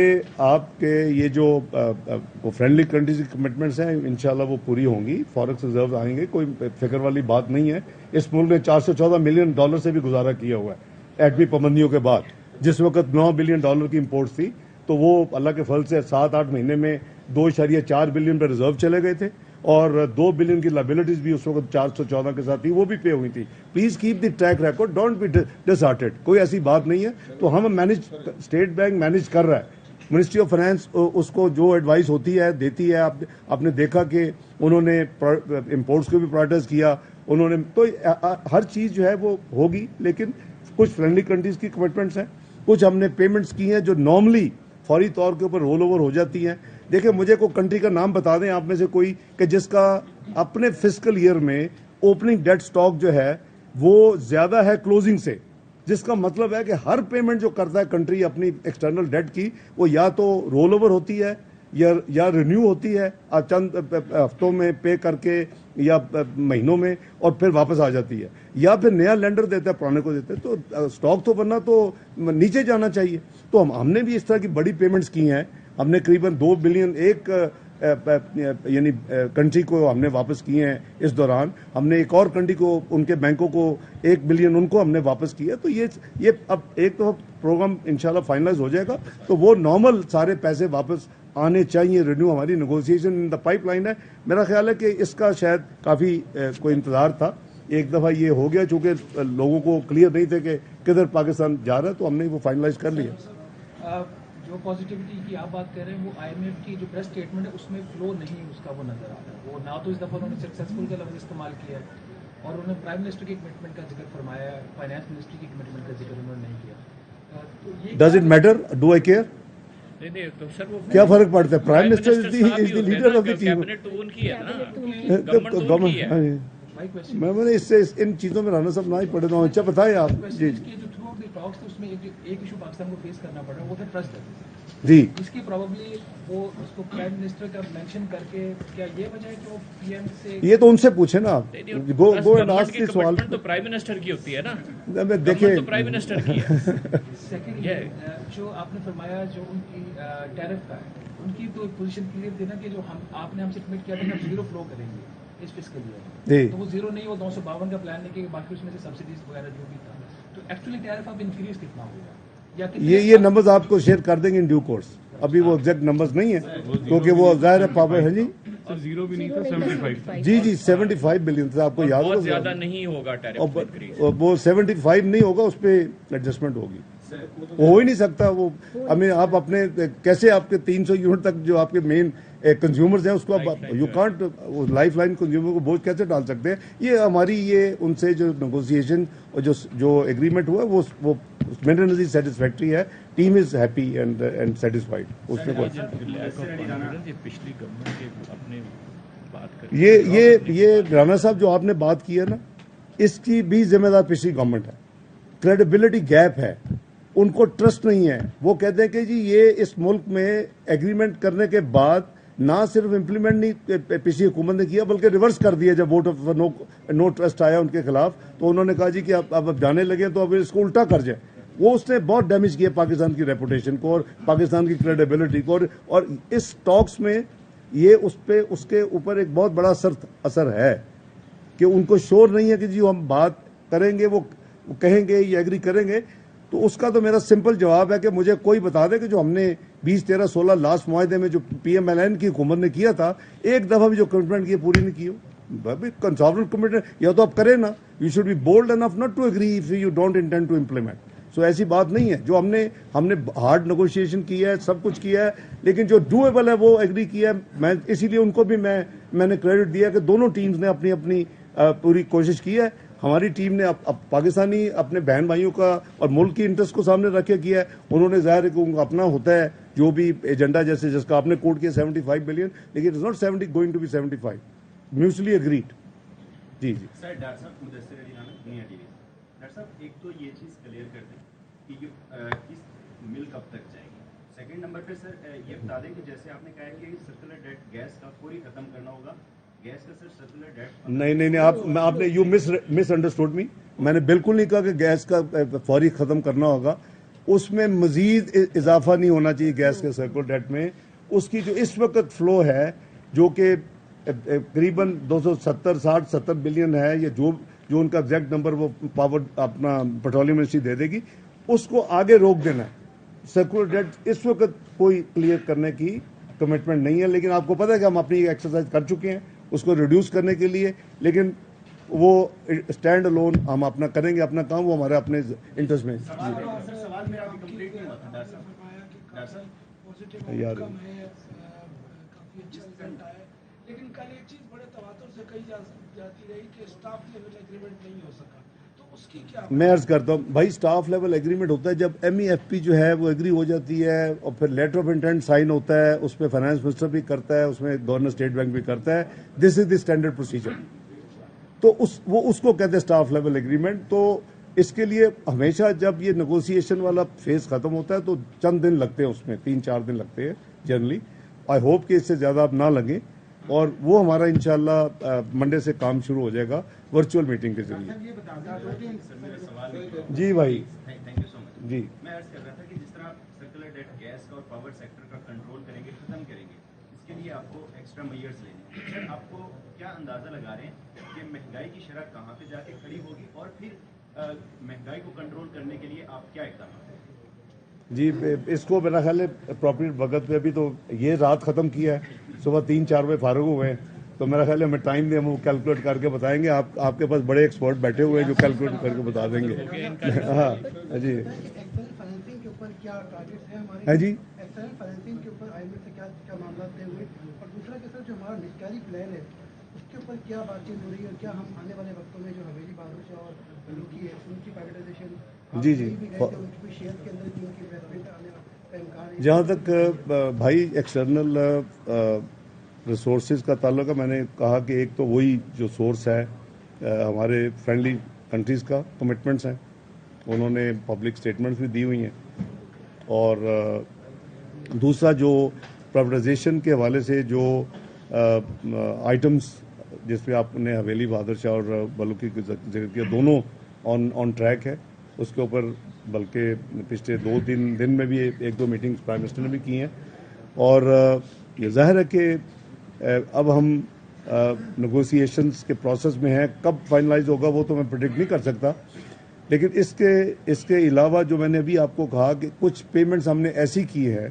کے یہ جو فرینڈلی کنٹریز کی کمٹمنٹس ہیں انشاءاللہ وہ پوری ہوں گی. فارکس ریزرو آئیں گے، کوئی فکر والی بات نہیں ہے. اس ملک نے $414 ملین سے بھی گزارا کیا ہوا ہے ایٹمی پابندیوں کے بعد. جس وقت $9 بلین کی امپورٹس تھی تو وہ اللہ کے فضل سے 7-8 مہینے میں 2.4 بلین پہ ریزرو چلے گئے تھے، اور 2 بلین کی لائبلٹیز بھی اس وقت 414 کے ساتھ تھی، وہ بھی پے ہوئی تھی. Please keep the track record, don't be disheartened. کوئی ایسی بات نہیں ہے. تو ہم اسٹیٹ بینک مینج کر رہا ہے. منسٹری آف فائنانس اس کو جو ایڈوائس ہوتی ہے دیتی ہے. آپ نے دیکھا کہ انہوں نے امپورٹس کو بھی پرائرٹائز کیا، انہوں نے تو ہر چیز جو ہے وہ ہوگی. لیکن کچھ فرینڈلی کنٹریز کی کمٹمنٹس ہیں، کچھ ہم نے پیمنٹس کی ہیں جو نارملی فوری طور کے اوپر رول اوور ہو جاتی ہیں. دیکھیں مجھے کوئی کنٹری کا نام بتا دیں آپ میں سے کوئی کہ جس کا اپنے فسکل ایئر میں اوپننگ ڈیٹ سٹاک جو ہے وہ زیادہ ہے کلوزنگ سے، جس کا مطلب ہے کہ ہر پیمنٹ جو کرتا ہے کنٹری اپنی ایکسٹرنل ڈیٹ کی وہ یا تو رول اوور ہوتی ہے یا رینیو ہوتی ہے چند ہفتوں میں پے کر کے یا مہینوں میں، اور پھر واپس آ جاتی ہے، یا پھر نیا لینڈر دیتا ہے پرانے کو دیتے. تو سٹاک تو بننا تو نیچے جانا چاہیے. تو ہم نے بھی اس طرح کی بڑی پیمنٹس کی ہیں. ہم نے قریباً 2 بلین ایک یعنی کنٹری کو ہم نے واپس کیے ہیں اس دوران. ہم نے ایک اور کنٹری کو ان کے بینکوں کو 1 بلین ان کو ہم نے واپس کیا. تو یہ اب ایک تو پروگرام انشاءاللہ فائنلائز ہو جائے گا تو وہ نارمل سارے پیسے واپس آنے چاہیے. رینیو ہماری negotiation in the pipe line ہے. میرا خیال ہے کہ اس کا شاید کافی کوئی انتظار تھا. ایک دفعہ یہ ہو گیا چونکہ لوگوں کو کلیئر نہیں تھے کہ کدھر پاکستان جا رہا ہے، تو ہم نے وہ فائنلائز کر لیا. جو پازیٹیوٹی کی آپ بات کر رہے ہیں وہ IMF کی جو پریس اسٹیٹمنٹ ہے اس میں فلو نہیں اس کا وہ نظر آ رہا ہے. وہ نہ تو اس دفعہ انہوں نے سکسیسفل کا لفظ استعمال کیا ہے، اور انہوں نے پرائم منسٹر کی کمٹمنٹ کا ذکر فرمایا ہے، فائنانس منسٹری کی کمٹمنٹ کا ذکر انہوں نے نہیں کیا. Does it matter? Do I care? کیا فرق پڑتا ہے؟ Prime minister is the leader of the team. میں نے اس سے ان چیزوں میں رانا صاحب نہ ہی پڑھتا ہوں. اچھا بتائیں آپ. جی اس میں ایک ایشو پاکستان کو فیس کرنا پڑا وہ تھا ٹرسٹ جی، اس کی پروبیبلی وہ اس کو پرائم منسٹر کا مینشن کر کے کیا یہ وجہ ہے کہ وہ PM سے یہ تو ان سے پوچھیں نا آپ. گو اینڈ آسک دی سوال. تو پرائم منسٹر کی ہوتی ہے نا، دیکھیں تو پرائم منسٹر کی ہے. سیکنڈ جو آپ نے فرمایا جو ان کی ٹیرف کا ہے ان کی تو پوزیشن کلیئر دینا کہ جو آپ نے ہم سے کمٹ کیا تھا ہم 0 فلو کریں گے اس فسکل ایئر، تو وہ 0 نہیں، وہ 252 کا پلان ہے کہ باقی اس میں سے سبسڈیز وغیرہ جو بھی تھا. تو ایکچولی ٹیرف اب انکریز کتنا ہوگا؟ یہ نمبرز آپ کو شیئر کر دیں گے ان ڈیو کورس. ابھی وہ ایگزیکٹ نمبرز نہیں ہیں کیونکہ وہ ظاہر ہے پاور ہے. جی 0 بھی نہیں تھا، 75 جی 75 بلین تھا. آپ کو یاد ہوگا زیادہ نہیں ہوگا ٹیرف انکریز. وہ 75 نہیں ہوگا، اس پہ ایڈجسٹمنٹ ہوگی. ہو ہی نہیں سکتا. وہ آپ اپنے کیسے آپ کے 300 یونٹ تک جو آپ کے مین کنزیومرز ہیں اس کو you can't life line consumer کو بوجھ کیسے ڈال سکتے ہیں؟ یہ ہماری یہ ان سے جو نیگوسیشن اور جو ایگریمنٹ ہوا وہ میرے نزدیک سیٹسفیکٹری ہے. Team is happy and satisfied. اس میں یہ رانا صاحب جو آپ نے بات کی ہے نا، اس کی بھی ذمہ دار پچھلی گورنمنٹ ہے. کریڈیبلٹی گیپ ہے، ان کو ٹرسٹ نہیں ہے. وہ کہتے ہیں کہ جی یہ اس ملک میں ایگریمنٹ کرنے کے بعد نہ صرف امپلیمنٹ نہیں پچھلی حکومت نے کیا بلکہ ریورس کر دیا. جب ووٹ آف نو ٹرسٹ آیا ان کے خلاف تو انہوں نے کہا جی کہ اب جانے لگے تو اب اس کو الٹا کر جائے. وہ اس نے بہت ڈیمیج کیا پاکستان کی ریپوٹیشن کو اور پاکستان کی کریڈیبلٹی کو. اور اس ٹاکس میں یہ اس کے اوپر ایک بہت بڑا اثر ہے کہ ان کو شور نہیں ہے کہ جی ہم بات کریں گے, وہ کہیں گے, یہ ایگری کریں گے, تو اس کا تو میرا سمپل جواب ہے کہ مجھے کوئی بتا دے کہ جو ہم نے 20, 13, 16 لاسٹ معاہدے میں جو پی ایم ایل این کی حکومت نے کیا تھا, ایک دفعہ بھی جو کمٹمنٹ کی پوری نہیں کی ہو. کنسالٹنٹ کمٹمنٹ یا تو آپ کریں نا, you should be bold enough not to agree if you don't intend to implement. So ایسی بات نہیں ہے. جو ہم نے ہارڈ نیگوشیشن کی ہے, سب کچھ کیا ہے, لیکن جو ڈویبل ہے وہ ایگری کیا ہے. میں اسی لیے ان کو بھی میں نے کریڈٹ دیا کہ دونوں ٹیمز نے اپنی اپنی پوری کوشش کی ہے. ہماری ٹیم نے پاکستانی اپنے بہن بھائیوں کا اور ملک کی انٹرسٹ کو سامنے رکھ کے کیا ہے. انہوں نے ظاہر ہے کہ اپنا ہوتا ہے جو بھی ایجنڈا, جیسے جس کا آپ نے کوٹ کیا 75 بلین, لیکن it is not 70 going to be 75, mutually agreed. جی جی سر, ڈاکٹر صاحب مدثر علی احمد دنیا ٹی وی. ڈاکٹر صاحب ایک تو یہ چیز کلیئر کر دیں کہ اس مل کب تک جائے گی. سیکنڈ نمبر پہ سر یہ بتا دیں کہ جیسے آپ نے کہا کہ سرکولر ڈیٹ گیس کا فوری ختم کرنا ہوگا. گیس کا سر سرکولر ڈیٹ نہیں, آپ نے یو مس انڈرسٹوڈ می. میں نے بالکل نہیں کہا کہ گیس کا فوری ختم کرنا ہوگا. اس میں مزید اضافہ نہیں ہونا چاہیے گیس کے سرکولر ڈیٹ میں. اس کی جو اس وقت فلو ہے جو کہ قریباً 270 بلین ہے, یا جو ان کا ایگزیکٹ نمبر وہ پاور اپنا پیٹرولیم منسٹری دے دے گی, اس کو آگے روک دینا ہے. سرکولر ڈیٹ اس وقت کوئی کلیئر کرنے کی کمٹمنٹ نہیں ہے, لیکن آپ کو پتہ ہے کہ ہم اپنی ایکسرسائز کر چکے ہیں اس کو ریڈیوس کرنے کے لیے. لیکن وہ اسٹینڈ الون ہم اپنا کریں گے, اپنا کام, وہ ہمارے اپنے انٹرسٹ میں. سوال میرا ابھی کمپلیٹ نہیں ہوا تھا ڈاکٹر صاحب. یار کافی اچھا رزلٹ آیا, لیکن کل ایک چیز بڑے تواتر سے کہی جاتی رہی کہ اسٹاف لیول ایگریمنٹ نہیں ہو سکا, تو اس کی کیا؟ میں عرض کرتا ہوں بھائی, اسٹاف لیول ایگریمنٹ ہوتا ہے جب ایم ای ایف پی جو ہے وہ ایگری ہو جاتی ہے, اور پھر لیٹر آف انٹینٹ سائن ہوتا ہے, اس پہ فائنانس منسٹر بھی کرتا ہے, اس میں گورنر اسٹیٹ بینک بھی کرتا ہے. دس از دی اسٹینڈرڈ پروسیجر. تو وہ اس کو کہتے ہیں اسٹاف لیول ایگریمنٹ. تو اس کے لیے ہمیشہ جب یہ نیگوسیشن والا فیز ختم ہوتا ہے تو چند دن لگتے ہیں, اس میں 3-4 دن لگتے ہیں جنرلی. آئی ہوپ کہ اس سے زیادہ آپ نہ لگیں, اور وہ ہمارا انشاءاللہ منڈے سے کام شروع ہو جائے گا ورچوئل میٹنگ کے ذریعے. جی بھائی, تھینک یو سو مچ. جی میں عرض کر رہا تھا کہ جس طرح آپ سرکولر ڈیٹ گیس کا اور پاور سیکٹر کا کنٹرول کریں گے, ختم کریں گے, اس کے لیے آپ کو ایکسٹرا میئرس لینے ہیں. سر, آپ کو کیا اندازہ لگا رہے ہیں کہ مہنگائی کی شرح کہاں پہ جا کے کھڑی ہوگی, اور پھر مہنگائی کو کنٹرول کرنے کے لیے آپ کیا اقدامات ہیں؟ جی, اس کو میرا خیال ہے اپروپریٹ وقت پہ, ابھی تو یہ رات ختم کیا ہے, صبح 3-4 بجے فارغ ہوئے ہیں, تو میرا خیال ہے ہمیں ٹائم دیں, ہم وہ کیلکولیٹ کر کے بتائیں گے. آپ کے پاس بڑے ایکسپرٹ بیٹھے ہوئے ہیں جو کیلکولیٹ کر کے بتا دیں گے. ہاں جی, فائنینسنگ کے اوپر کیا ٹارگیٹس ہیں ہمارے؟ ہے جی, فائنینسنگ کے اوپر آئی ایم ایف سے کیا معاملات طے ہوئے, اور دوسرا کہ سر جو ہمارا نجکاری پلان ہے اس کے اوپر کیا بات چیت ہو رہی ہے, اور کیا ہم آنے والے وقتوں میں جو حویلی بہادر شاہ اور بلوکی ہے ان کی پرائیویٹائزیشن جی, جہاں تک بھائی ایکسٹرنل ریسورسز کا تعلق ہے, میں نے کہا کہ ایک تو وہی جو سورس ہے ہمارے فرینڈلی کنٹریز کا کمٹمنٹس ہیں, انہوں نے پبلک سٹیٹمنٹس بھی دی ہوئی ہیں, اور دوسرا جو پرائیویٹائزیشن کے حوالے سے جو آئٹمس جس پہ آپ نے حویلی بہادر شاہ اور بلوکی کا ذکر کیا, دونوں آن ٹریک ہے. اس کے اوپر بلکہ پچھلے 2-3 دن میں بھی 1-2 میٹنگز پرائم منسٹر نے بھی کی ہیں, اور یہ ظاہر ہے کہ اب ہم نیگوسیشنز کے پروسیس میں ہیں. کب فائنلائز ہوگا وہ تو میں پریڈکٹ نہیں کر سکتا, لیکن اس کے علاوہ جو میں نے ابھی آپ کو کہا کہ کچھ پیمنٹس ہم نے ایسی کی ہے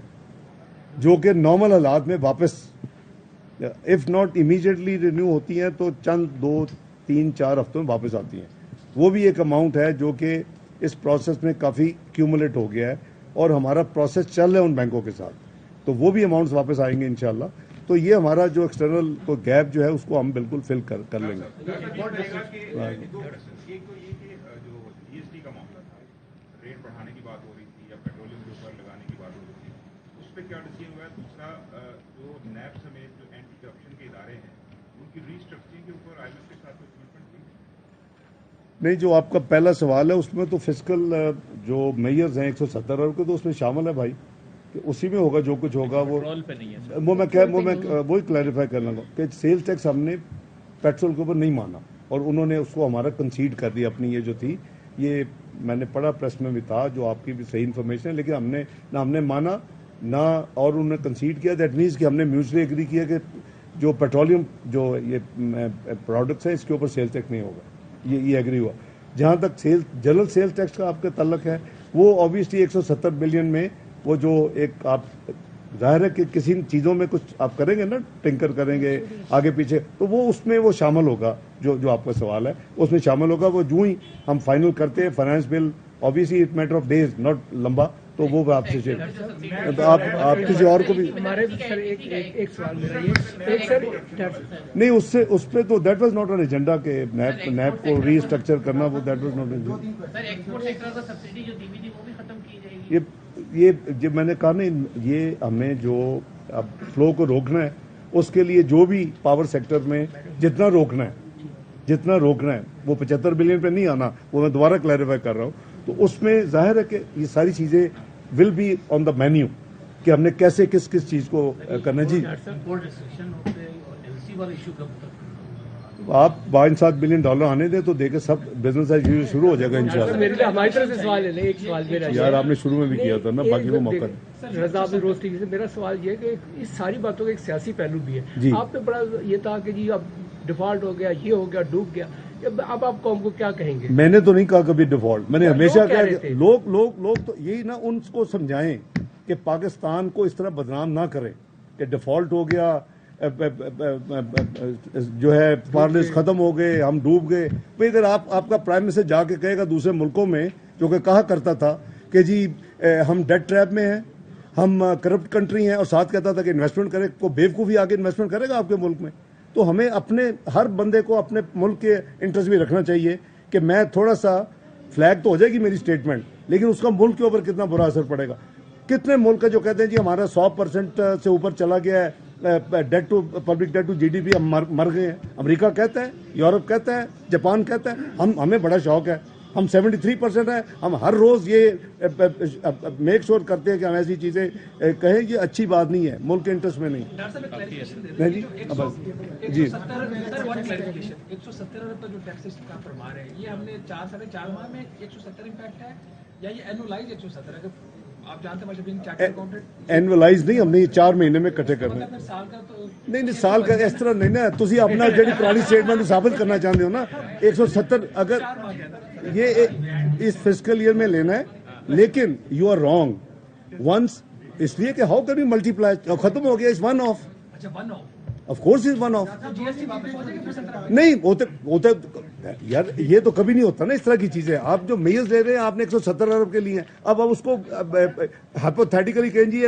جو کہ نارمل حالات میں واپس اف ناٹ امیڈیٹلی رینیو ہوتی ہیں تو چند 2-3-4 ہفتوں میں واپس آتی ہیں. وہ بھی ایک اماؤنٹ ہے جو کہ اس پروسیس میں کافی کیومولیٹ ہو گیا ہے, اور ہمارا پروسیس چل رہا ہے ان بینکوں کے ساتھ, تو وہ بھی اماؤنٹس واپس آئیں گے انشاءاللہ. تو یہ ہمارا جو ایکسٹرنل کو گیپ جو ہے اس کو ہم بالکل فل کر لیں گے. ایک تو یہ کہ جو جی ایس ٹی کا معاملہ تھا, ریٹ بڑھانے کی بات ہو رہی تھی یا پیٹرولیم کے اوپر لگانے کی بات ہو رہی تھی, اس پہ کیا ڈیسیژن ہوا ہے؟ دوسرا جو نیب سمیت جو اینٹی کرپشن کے ادارے ہیں ان کی ریسٹرکچرنگ کے اوپر آئی ایم ایف کے ساتھ کمٹمنٹ تھی؟ نہیں, جو آپ کا پہلا سوال ہے اس میں تو فسکل جو میئرز ہیں 170 ارب کے, تو اس میں شامل ہے بھائی, کہ اسی میں ہوگا جو کچھ ہوگا. وہ میں وہی کلیریفائی کرنا کہ سیلز ٹیکس ہم نے پیٹرول کے اوپر نہیں مانا, اور انہوں نے اس کو ہمارا کنسیڈ کر دیا اپنی. یہ جو تھی, یہ میں نے پڑھا پریس میں بھی تھا, جو آپ کی بھی صحیح انفارمیشن ہے, لیکن ہم نے مانا نہ, اور انہوں نے کنسیڈ کیا. دیٹ مینس کہ ہم نے میوچلی ایگری کیا کہ جو پیٹرولیم جو یہ پروڈکٹس ہیں اس کے اوپر سیلز ٹیکس نہیں ہوگا, یہ ایگری ہوا. جہاں تک جنرل سیلز ٹیکس کا آپ کا تعلق ہے وہ آبویسلی 170 بلین میں وہ جو ایک آپ ظاہر ہے کہ کسی چیزوں میں کچھ آپ کریں گے نا ٹنکر کریں گے آگے پیچھے تو وہ اس میں وہ شامل ہوگا جو آپ کا سوال ہے اس میں شامل ہوگا. وہ جو ہی ہم فائنل کرتے ہیں finance bill obviously it matter of these not لمبا تو وہ آپ سے آپ کسی اور کو بھی نہیں اس پہ تو that was not an agenda کہ نیب کو ری اسٹرکچر کرنا وہ دیٹ واز ناٹ یہ جب میں نے کہا نہیں یہ ہمیں جو اب فلو کو روکنا ہے اس کے لیے جو بھی پاور سیکٹر میں جتنا روکنا ہے وہ 75 بلین پہ نہیں آنا وہ میں دوبارہ کلیریفائی کر رہا ہوں. تو اس میں ظاہر ہے کہ یہ ساری چیزیں will be on the menu کہ ہم نے کیسے کس چیز کو کرنا. جی آپ 62 بلین ڈالر آنے دیں تو دیکھیں سب بزنس ایز یوزول شروع ہو جائے گا انشاءاللہ. ہماری طرف سے سوال ہے ایک سوال میرا یار آپ نے شروع میں بھی کیا تھا نا باقی کو موقع رضا آپ نے روز ٹی وی سے میرا سوال یہ ہے کہ اس ساری باتوں کا ایک سیاسی پہلو بھی ہے. آپ نے بڑا یہ تھا کہ جی اب ڈیفالٹ ہو گیا یہ ہو گیا ڈوب گیا اب آپ قوم کو کیا کہیں گے؟ میں نے تو نہیں کہا کبھی ڈیفالٹ. میں نے ہمیشہ کہا کہ لوگ تو یہی نا ان کو سمجھائیں کہ پاکستان کو اس طرح بدنام نہ کریں کہ ڈیفالٹ ہو گیا جو ہے پارلیز ختم ہو گئے ہم ڈوب گئے. بھائی اگر آپ کا پرائم منسٹر جا کے کہے گا دوسرے ملکوں میں جو کہ کہا کرتا تھا کہ جی ہم ڈیٹ ٹریپ میں ہیں ہم کرپٹ کنٹری ہیں اور ساتھ کہتا تھا کہ انویسٹمنٹ کرے کو بیوقوفی آگے انویسٹمنٹ کرے گا آپ کے ملک میں. تو ہمیں اپنے ہر بندے کو اپنے ملک کے انٹرسٹ بھی رکھنا چاہیے کہ میں تھوڑا سا فلیگ تو ہو جائے گی میری اسٹیٹمنٹ لیکن اس کا ملک کے اوپر کتنا برا اثر پڑے گا. کتنے ملک جو کہتے ہیں جی ہمارا 100% سے اوپر چلا گیا ہے debt to public debt to GDP ہم مر گئے ہیں. امریکہ کہتا ہے یورپ کہتا ہے جاپان کہتا ہے ہمیں بڑا شوق ہے ہم 73% ہیں. ہم ہر روز یہ میک شور کرتے ہیں کہ ہم ایسی چیزیں کہیں یہ اچھی بات نہیں ہے ملک کے انٹرسٹ میں نہیں. جی 170 ارب کا جو ٹیکس کا فرما رہے ہیں یہ ہم نے 4.5 ماہ میں 170 امپیکٹ ہے یا یہ اینولائز 170 ہے؟ آپ جانتے ہیں اینولائز نہیں ہم نے 4 مہینے میں کٹے کرنے نہیں سال کا اس طرح نہیں نا تسی اپنا جڑی پرانی اسٹیٹمنٹ ثابت کرنا چاہتے ہو نا 170 اگر یہ اس فسکل ایئر میں لینا ہے لیکن یو آر رانگ ونس اس لیے کہ how can you multiply ختم ہو گیا اس one off of course is one off نہیں ہوتے یار یہ تو کبھی نہیں ہوتا نا اس طرح کی چیزیں. آپ جو میئرز لے رہے ہیں آپ نے 170 ارب کے لیے اب اس کو ہائپوتھیٹیکلی کہیں جی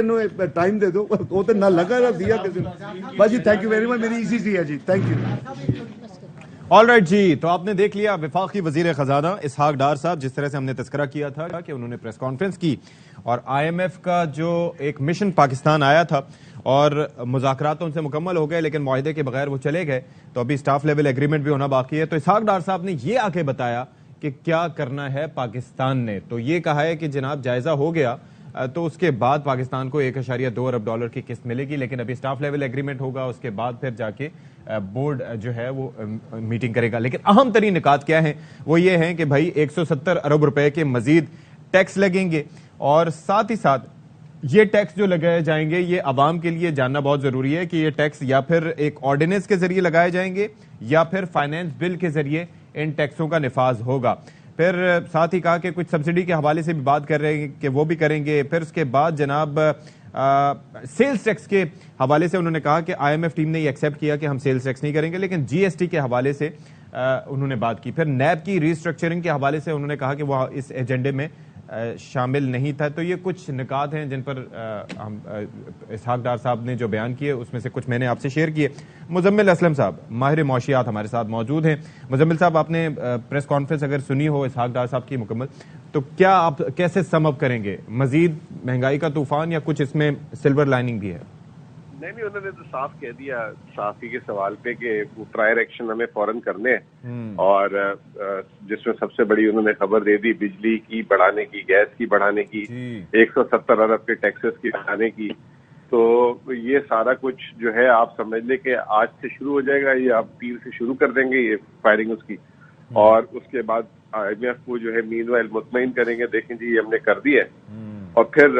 ٹائم دے دو وہ تو نہ لگا نہ دیا کسی نے. بس جی تھینک یو ویری مچ میری ایزی سی ہے جی تھینک یو. آل رائٹ جی تو آپ نے دیکھ لیا وفاقی وزیر خزانہ اسحاق ڈار صاحب جس طرح سے ہم نے تذکرہ کیا تھا کہ انہوں نے پریس کانفرنس کی اور IMF کا جو ایک مشن پاکستان آیا تھا اور مذاکرات ان سے مکمل ہو گئے لیکن معاہدے کے بغیر وہ چلے گئے تو ابھی سٹاف لیول ایگریمنٹ بھی ہونا باقی ہے. تو اسحاق ڈار صاحب نے یہ آ کے بتایا کہ کیا کرنا ہے پاکستان نے. تو یہ کہا ہے کہ جناب جائزہ ہو گیا تو اس کے بعد پاکستان کو 1.2 ارب ڈالر کی قسط ملے گی لیکن ابھی سٹاف لیول ایگریمنٹ ہوگا اس کے بعد پھر جا کے بورڈ جو ہے وہ میٹنگ کرے گا. لیکن اہم ترین نکات کیا ہیں وہ یہ ہیں کہ بھائی 170 ارب روپے کے مزید ٹیکس لگیں گے اور ساتھ ہی ساتھ یہ ٹیکس جو لگائے جائیں گے یہ عوام کے لیے جاننا بہت ضروری ہے کہ یہ ٹیکس یا پھر ایک آرڈیننس کے ذریعے لگائے جائیں گے یا پھر فائنینس بل کے ذریعے ان ٹیکسوں کا نفاذ ہوگا. پھر ساتھ ہی کہا کہ کچھ سبسڈی کے حوالے سے بھی بات کر رہے ہیں کہ وہ بھی کریں گے. پھر اس کے بعد جناب سیلز ٹیکس کے حوالے سے انہوں نے کہا کہ IMF ٹیم نے یہ ایکسیپٹ کیا کہ ہم سیلز ٹیکس نہیں کریں گے لیکن GST کے حوالے سے انہوں نے بات کی. پھر نیب کی ری اسٹرکچرنگ کے حوالے سے انہوں نے کہا کہ وہ اس ایجنڈے میں شامل نہیں تھا. تو یہ کچھ نکات ہیں جن پر ہم اسحاق ڈار صاحب نے جو بیان کیے اس میں سے کچھ میں نے آپ سے شیئر کیے. مزمل اسلم صاحب ماہر معاشیات ہمارے ساتھ موجود ہیں. مزمل صاحب آپ نے پریس کانفرنس اگر سنی ہو اسحاق ڈار صاحب کی مکمل تو کیا آپ کیسے سم اپ کریں گے؟ مزید مہنگائی کا طوفان یا کچھ اس میں سلور لائننگ بھی ہے؟ نہیں انہوں نے تو صاف کہہ دیا صحافی کے سوال پہ کہ وہ پرائر ایکشن ہمیں فوراً کرنے ہیں اور جس میں سب سے بڑی انہوں نے خبر دے دی بجلی کی بڑھانے کی گیس کی بڑھانے کی 170 ارب کے ٹیکسز کی بڑھانے کی. تو یہ سارا کچھ جو ہے آپ سمجھ لیں کہ آج سے شروع ہو جائے گا. یہ آپ پیر سے شروع کر دیں گے یہ فائرنگ اس کی اور اس کے بعد IMF کو جو ہے مین وائل مطمئن کریں گے دیکھیں جی یہ ہم نے کر دی ہے اور پھر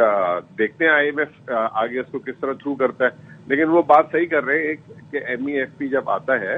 دیکھتے ہیں IMF آگے اس کو کس طرح تھرو کرتا ہے. لیکن وہ بات صحیح کر رہے ہیں کہ MEFP جب آتا ہے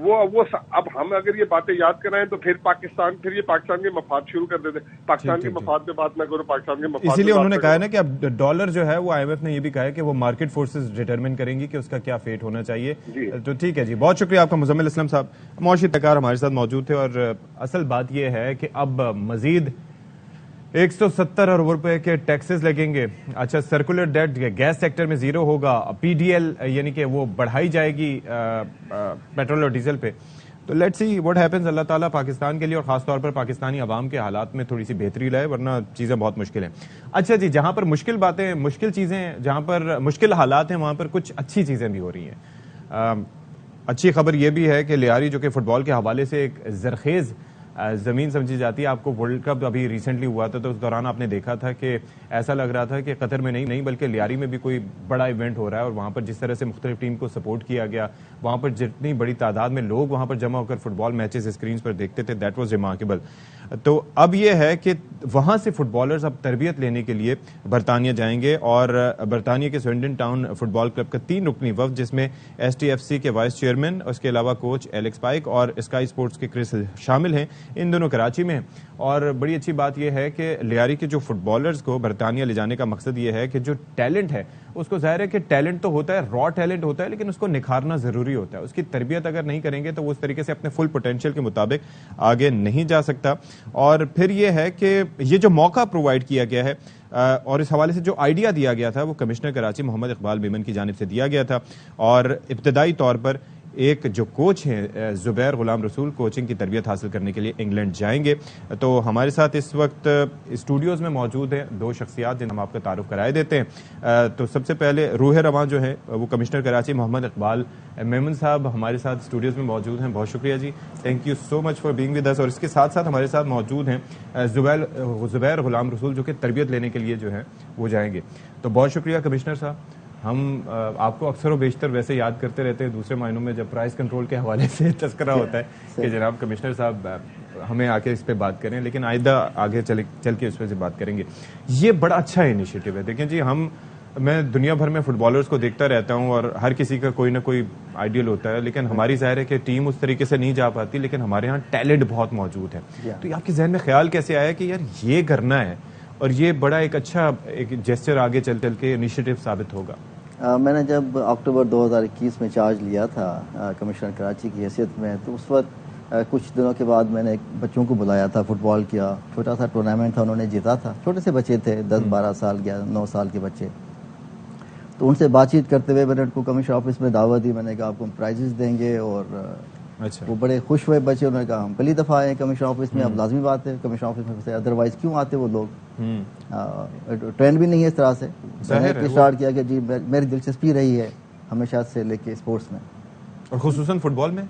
وہ اب ہم اگر یہ باتیں یاد کرائیں تو پھر یہ پاکستان کے مفاد شروع کر دیتے. پاکستان کے مفاد پہ بات نہ کرو, پاکستان کے مفاد. اسی لیے انہوں نے کہا نا کہ اب ڈالر جو ہے وہ IMF نے یہ بھی کہا ہے کہ وہ مارکیٹ فورسز ڈیٹرمن کریں گی کہ اس کا کیا فیٹ ہونا چاہیے. تو ٹھیک ہے جی, بہت شکریہ آپ کا مزمل اسلم صاحب, معاشی تحقیقار ہمارے ساتھ موجود تھے. اور اصل بات یہ ہے کہ اب مزید 170 ارب روپے کے ٹیکسز لگیں گے. اچھا, سرکولر ڈیٹ گیس سیکٹر میں زیرو ہوگا, PDL یعنی کہ وہ بڑھائی جائے گی پیٹرول اور ڈیزل پہ. تو لیٹس سی واٹ ہیپنز. اللہ تعالیٰ پاکستان کے لیے اور خاص طور پر پاکستانی عوام کے حالات میں تھوڑی سی بہتری لائے, ورنہ چیزیں بہت مشکل ہیں. اچھا جی, جہاں پر مشکل باتیں, مشکل چیزیں, جہاں پر مشکل حالات ہیں, وہاں پر کچھ اچھی چیزیں بھی ہو رہی ہیں. اچھی خبر یہ بھی ہے کہ لیاری جو کہ فٹ بال کے حوالے سے ایک زرخیز زمین سمجھی جاتی ہے. آپ کو ورلڈ کپ ابھی ریسنٹلی ہوا تھا تو اس دوران آپ نے دیکھا تھا کہ ایسا لگ رہا تھا کہ قطر میں نہیں بلکہ لیاری میں بھی کوئی بڑا ایونٹ ہو رہا ہے. اور وہاں پر جس طرح سے مختلف ٹیم کو سپورٹ کیا گیا, وہاں پر جتنی بڑی تعداد میں لوگ وہاں پر جمع ہو کر فٹ بال میچز اسکرینز پر دیکھتے تھے, دیٹ واز ریمارکیبل. تو اب یہ ہے کہ وہاں سے فٹ بالرز اب تربیت لینے کے لیے برطانیہ جائیں گے. اور برطانیہ کے Swindon town football club کا 3 رکنی وفد, جس میں STFC کے وائس چیئرمین, اس کے علاوہ کوچ ایلیکس پائک اور اسکائی اسپورٹس کے کرس شامل ہیں. ان دونوں کراچی میں ہیں. اور بڑی اچھی بات یہ ہے کہ لیاری کے جو فٹ بالرز کو برطانیہ لے جانے کا مقصد یہ ہے کہ جو ٹیلنٹ ہے اس کو, ظاہر ہے کہ ٹیلنٹ تو ہوتا ہے, را ٹیلنٹ ہوتا ہے, لیکن اس کو نکھارنا ضروری ہوتا ہے. اس کی تربیت اگر نہیں کریں گے تو وہ اس طریقے سے اپنے فل پوٹینشیل کے مطابق آگے نہیں جا سکتا. اور پھر یہ ہے کہ یہ جو موقع پرووائڈ کیا گیا ہے اور اس حوالے سے جو آئیڈیا دیا گیا تھا وہ کمشنر کراچی محمد اقبال بیمن کی جانب سے دیا گیا تھا. اور ابتدائی طور پر ایک جو کوچ ہیں زبیر غلام رسول, کوچنگ کی تربیت حاصل کرنے کے لیے انگلینڈ جائیں گے. تو ہمارے ساتھ اس وقت اسٹوڈیوز میں موجود ہیں 2 شخصیات جن ہم آپ کا تعارف کرائے دیتے ہیں. تو سب سے پہلے روح رواں جو ہے وہ کمشنر کراچی محمد اقبال میمن صاحب ہمارے ساتھ اسٹوڈیوز میں موجود ہیں. بہت شکریہ جی, thank you so much for being with us. اور اس کے ساتھ ساتھ ہمارے ساتھ موجود ہیں زبیر غلام رسول, جو کہ تربیت لینے کے لیے جو ہے وہ جائیں گے. تو بہت شکریہ کمشنر صاحب. ہم آپ کو اکثر و بیشتر ویسے یاد کرتے رہتے ہیں دوسرے مہینوں میں جب پرائز کنٹرول کے حوالے سے تذکرہ ہوتا ہے کہ جناب کمشنر صاحب ہمیں آ کے اس پہ بات کریں, لیکن آئندہ آگے چل کے اس پہ سے بات کریں گے. یہ بڑا اچھا انیشیٹو ہے. دیکھیں جی, میں دنیا بھر میں فٹ بالرز کو دیکھتا رہتا ہوں اور ہر کسی کا کوئی نہ کوئی آئیڈیل ہوتا ہے, لیکن ہماری ظاہر ہے کہ ٹیم اس طریقے سے نہیں جا پاتی, لیکن ہمارے ہاں ٹیلنٹ بہت موجود ہے. تو یہ آپ کے ذہن میں خیال کیسے آیا کہ یار یہ کرنا ہے اور یہ بڑا ایک اچھا ایک جیسچر آگے چل کے انیشیٹو ثابت ہوگا؟ میں نے جب اکتوبر 2021 میں چارج لیا تھا کمشنر کراچی کی حیثیت میں, تو اس وقت کچھ دنوں کے بعد میں نے بچوں کو بلایا تھا. فٹ بال کیا, چھوٹا سا ٹورنامنٹ تھا, انہوں نے جیتا تھا. چھوٹے سے بچے تھے, 10-12 سال 9 سال کے بچے. تو ان سے بات چیت کرتے ہوئے میں نے ان کو کمشنر آفس میں دعوت دی. میں نے کہا آپ کو ہم پرائزز دیں گے, اور وہ بڑے خوش ہوئے بچے. انہوں نے کہا ہم پہلی دفعہ آئے کمشنر آفس میں, اب لازمی بات ہے کمشنر آفس میں سے, ادروائز کیوں آتے وہ لوگ, ٹرینڈ بھی نہیں ہے اس طرح سے. میں نے اسٹارٹ کیا کہ جی میری دلچسپی رہی ہے ہمیشہ سے لے کے اسپورٹس میں, اور خصوصاً فٹ بال میں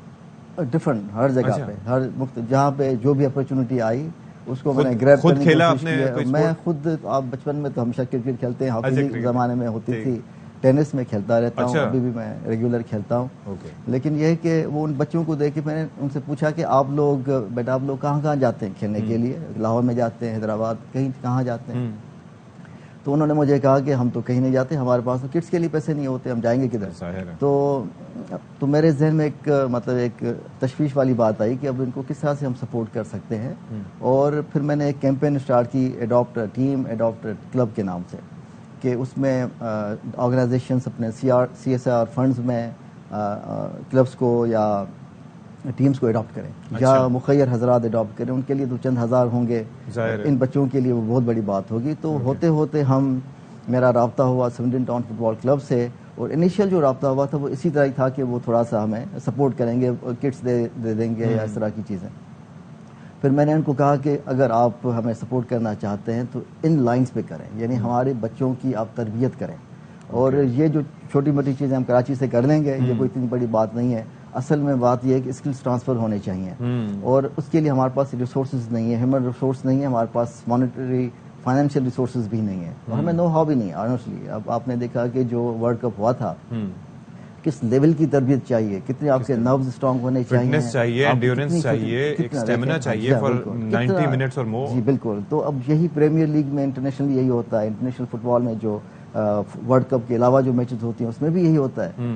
ڈفرنٹ ہر جگہ پہ, ہر جہاں پہ جو بھی اپرچونٹی آئی اس کو میں نے گریب کرنے کی کوشش کی. میں خود, آپ بچپن میں تو ہمیشہ کرکٹ کھیلتے ہیں, ہاکی زمانے میں ہوتی تھی, ٹینس میں کھیلتا رہتا ہوں, ابھی بھی میں ریگولر کھیلتا ہوں. لیکن یہ ہے کہ وہ ان بچوں کو دیکھ کے میں نے ان سے پوچھا کہ آپ لوگ کہاں جاتے ہیں کھیلنے کے لیے؟ لاہور میں جاتے ہیں, حیدرآباد, کہاں جاتے ہیں؟ تو انہوں نے مجھے کہا کہ ہم تو کہیں نہیں جاتے, ہمارے پاس تو کڈس کے لیے پیسے نہیں ہوتے, ہم جائیں گے کدھر؟ تو میرے ذہن میں ایک تشویش والی بات آئی کہ اب ان کو کس طرح سے ہم سپورٹ کر سکتے ہیں. اور پھر میں نے ایک کیمپین اسٹارٹ کی, اڈاپٹ ٹیم اڈاپٹ کلب کے نام سے, کہ اس میں آرگنائزیشنس اپنے CSR فنڈز میں کلبس کو یا ٹیمز کو اڈاپٹ کریں, یا مخیر حضرات اڈاپٹ کریں. ان کے لیے تو چند ہزار ہوں گے, ان بچوں کے لیے وہ بہت بڑی بات ہوگی. تو ہوتے ہوتے میرا رابطہ ہوا Swindon town football club سے, اور انیشیل جو رابطہ ہوا تھا وہ اسی طرح ہی تھا کہ وہ تھوڑا سا ہمیں سپورٹ کریں گے, کٹس دے دیں گے یا اس طرح کی چیزیں. پھر میں نے ان کو کہا کہ اگر آپ ہمیں سپورٹ کرنا چاہتے ہیں تو ان لائنز پہ کریں, یعنی ہمارے بچوں کی آپ تربیت کریں. اور یہ جو چھوٹی موٹی چیزیں ہم کراچی سے کر لیں گے, یہ کوئی اتنی بڑی بات نہیں ہے. اصل میں بات یہ ہے کہ اسکلس ٹرانسفر ہونے چاہیے, اور اس کے لیے ہمارے پاس ریسورسز نہیں ہے, ہیومن ریسورس نہیں ہے, ہمارے پاس مانیٹری فائنینشیل ریسورسز بھی نہیں ہے, اور ہمیں نو ہاؤ بھی نہیں ہے آنیسٹلی. اب آپ نے دیکھا کہ جو ورلڈ کپ ہوا تھا, کس لیول کی تربیت چاہیے, کتنے آپ کے نروز اسٹرانگ ہونے چاہیے, فٹنس چاہیے, انڈیورنس چاہیے, ایک اسٹیمنا چاہیے فار 90 منٹس اور مور. جی بالکل. تو اب یہی پریمیئر لیگ میں انٹرنیشنل یہی ہوتا ہے, انٹرنیشنل فٹ بال میں جو ورلڈ کپ کے علاوہ جو میچز ہوتی ہیں اس میں بھی یہی ہوتا ہے.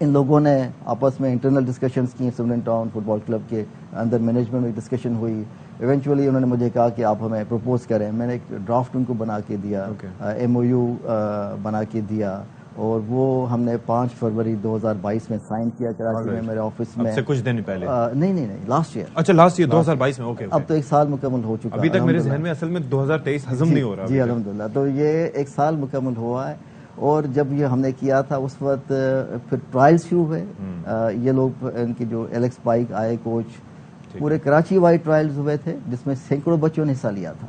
ان لوگوں نے آپس میں انٹرنل ڈسکشنز کی سمرن ٹاؤن فٹ بال کلب کے اندر، مینجمنٹ میں ڈسکشن ہوئی. ایونچولی انہوں نے مجھے کہا کہ آپ ہمیں پروپوز کریں. میں نے ایک ڈرافٹ ان کو بنا کے دیا، MOU بنا کے دیا، اور وہ ہم نے 5 فروری 2022 میں سائن کیا کراچی میں میرے آفس میں. سے کچھ دن پہلے؟ نہیں لاسٹ ایئر. اچھا لاسٹ ایئر 2022 میں. اوکے. اب تو 1 سال مکمل ہو چکا. ابھی تک میرے ذہن میں اصل میں 2023 ہضم نہیں ہو رہا. جی الحمدللہ. تو یہ 1 سال مکمل ہوا ہے. اور جب یہ ہم نے کیا تھا اس وقت پھر ٹرائل شروع ہوئے. یہ لوگ ان کے جو ایلیکس پائک آئے کوچ، پورے کراچی وائڈ ٹرائلز ہوئے تھے جس میں سینکڑوں بچوں نے حصہ لیا تھا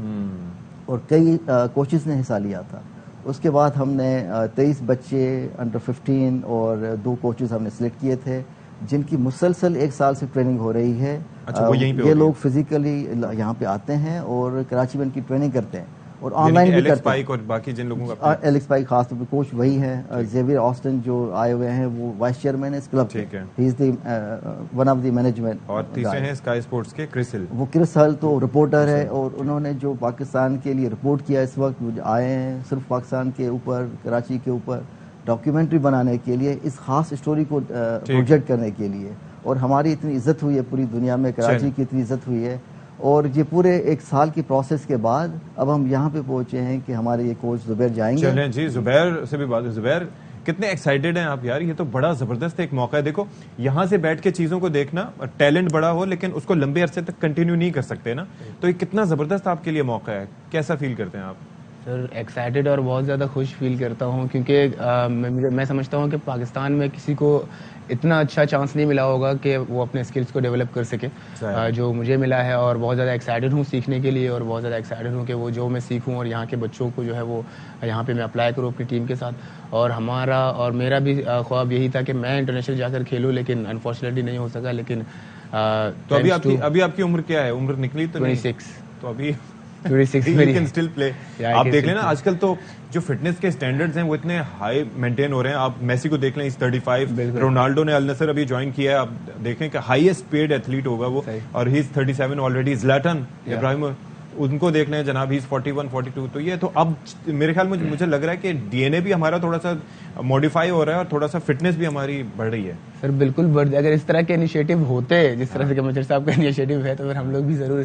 اور کئی کوچز نے حصہ لیا تھا. اس کے بعد ہم نے 23 بچے انڈر 15 اور 2 کوچز ہم نے سلیکٹ کیے تھے جن کی مسلسل 1 سال سے ٹریننگ ہو رہی ہے. یہ لوگ فزیکلی یہاں پہ آتے ہیں اور کراچی میں ان کی ٹریننگ کرتے ہیں اور آن لائن بھی کرتے ہیں. اور باقی جن لوگوں کا ایلیکس پائک خاص طور پہ کوچ وہی ہے. زیویر آسٹن جو آئے ہوئے ہیں وہ وائس چیئرمین ہے اس کلب کے. He is the one of the management. اور تیسرے ہیں اسکائی اسپورٹس کے کرس ہل. وہ کرس ہل تو رپورٹر ہے اور انہوں نے جو پاکستان کے لیے رپورٹ کیا اس وقت آئے ہیں صرف پاکستان کے اوپر، کراچی کے اوپر ڈاکیومنٹری بنانے کے لیے، اس خاص اسٹوری کو پروجیکٹ کرنے کے لیے. اور ہماری اتنی عزت ہوئی ہے پوری دنیا میں، کراچی کی اتنی عزت ہوئی ہے. اور یہ پورے 1 سال کی پروسیس کے بعد اب ہم یہاں پہ پہنچے ہیں کہ ہمارے یہ کوچ زبیر جائیں گے. چلیں جی، زبیر سے بھی بات ہے. زبیر کتنے ایکسائٹیڈ ہیں آپ یار؟ یہ تو بڑا زبردست ایک موقع ہے. دیکھو یہاں سے بیٹھ کے چیزوں کو دیکھنا، ٹیلنٹ بڑا ہو لیکن اس کو لمبے عرصے تک کنٹینیو نہیں کر سکتے نا. تو یہ کتنا زبردست آپ کے لیے موقع ہے. کیسا فیل کرتے ہیں آپ؟ سر ایکسائٹیڈ اور بہت زیادہ خوش فیل کرتا ہوں کیونکہ میں سمجھتا ہوں کہ پاکستان میں کسی کو اتنا اچھا چانس نہیں ملا ہوگا کہ وہ اپنے اسکلس کو ڈیولپ کر سکے جو مجھے ملا ہے. اور بہت زیادہ ایکسائٹیڈ ہوں سیکھنے کے لیے اور بہت زیادہ ایکسائٹیڈ ہوں کہ وہ جو میں سیکھوں اور یہاں کے بچوں کو جو ہے وہ یہاں پہ میں اپلائی کروں اپنی ٹیم کے ساتھ. اور ہمارا اور میرا بھی خواب یہی تھا کہ میں انٹرنیشنل جا کر کھیلوں، لیکن انفارچونیٹلی نہیں ہو سکا. لیکن تو ابھی آپ کی عمر کیا ہے؟ عمر نکلی تو 26. تو ابھی 26 اسٹل پلے. آپ دیکھ لیں نا آج کل تو جو فٹنس کے اسٹینڈرڈز ہیں وہ اتنے ہائی مینٹین ہو رہے ہیں. آپ میسی کو دیکھ لیں، 35. رونالڈو نے النصر ابھی جوائن کیا ہے. آپ دیکھیں کہ ہائیسٹ پیڈ ایتھلیٹ ہوگا وہ، اور ہی 37 آلریڈی. زلاتن ابراہیم ان کو دیکھ لیں جناب، ہی 41 42. تو یہ تو اب میرے خیال میں مجھے لگ رہا ہے کہ ڈی این اے بھی ہمارا تھوڑا سا موڈیفائی ہو رہا ہے اور تھوڑا سا فٹنس بھی ہماری بڑھ رہی ہے. سر بالکل بڑھ جائے. اگر اس طرح کے انیشیٹو ہوتے جس طرح سے کمچر صاحب کا انیشیٹو ہے تو پھر ہم لوگ بھی ضرور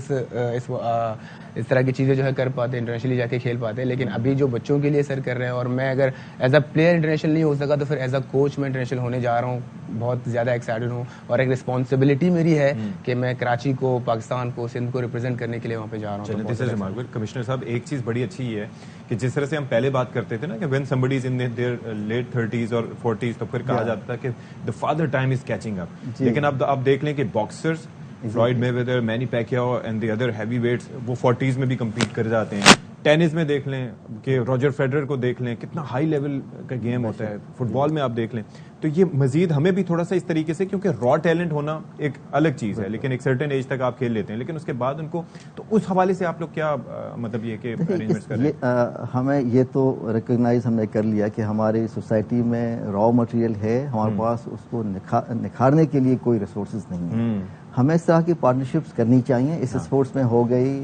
اس طرح کی چیزیں جو ہے کر پاتے، انٹرنیشنلی جا کے کھیل پاتے. لیکن ابھی جو بچوں کے لیے سر کر رہے ہیں، اور میں اگر ایز اے پلیئر انٹرنیشنل نہیں ہو سکا تو پھر ایز اے کوچ میں انٹرنیشنل ہونے جا رہا ہوں. بہت زیادہ ایکسائٹڈ ہوں اور ایک رسپانسبلٹی میری ہے کہ میں کراچی کو، پاکستان کو، سندھ کو ریپرزینٹ کرنے کے لیے وہاں پہ جا رہا ہوں. کمشنر صاحب ایک چیز بڑی اچھی یہ ہے کہ جس طرح سے ہم پہلے بات کرتے تھے نا کہ when somebody is in their late 30s اور 40s تو پھر کہا جاتا تھا کہ the father time is catching up. لیکن اب آپ دیکھ لیں کہ boxers Floyd Mayweather, Manny Pacquiao and the other heavy weights وہ 40s میں بھی کمپیٹ کر جاتے ہیں. ٹینس میں دیکھ لیں کہ راجر فیڈرر کو دیکھ لیں، کتنا ہائی لیول کا گیم ہوتا ہے. فٹ بال میں آپ دیکھ لیں. تو یہ مزید ہمیں بھی تھوڑا سا اس طریقے سے، کیونکہ را ٹیلنٹ ہونا ایک الگ چیز ہے لیکن ایک سرٹن ایج تک آپ کھیل لیتے ہیں، لیکن اس کے بعد ان کو تو اس حوالے سے آپ لوگ کیا مطلب یہ کہ ارینجمنٹس کر رہے ہیں؟ ہمیں یہ تو ریکگنائز ہم نے کر لیا کہ ہماری سوسائٹی میں را مٹیریل ہے، ہمارے پاس اس کو نکھارنے کے لیے کوئی ریسورسز نہیں ہیں. ہمیں اس طرح کی پارٹنرشپس کرنی چاہیے. اس اسپورٹس میں ہو گئی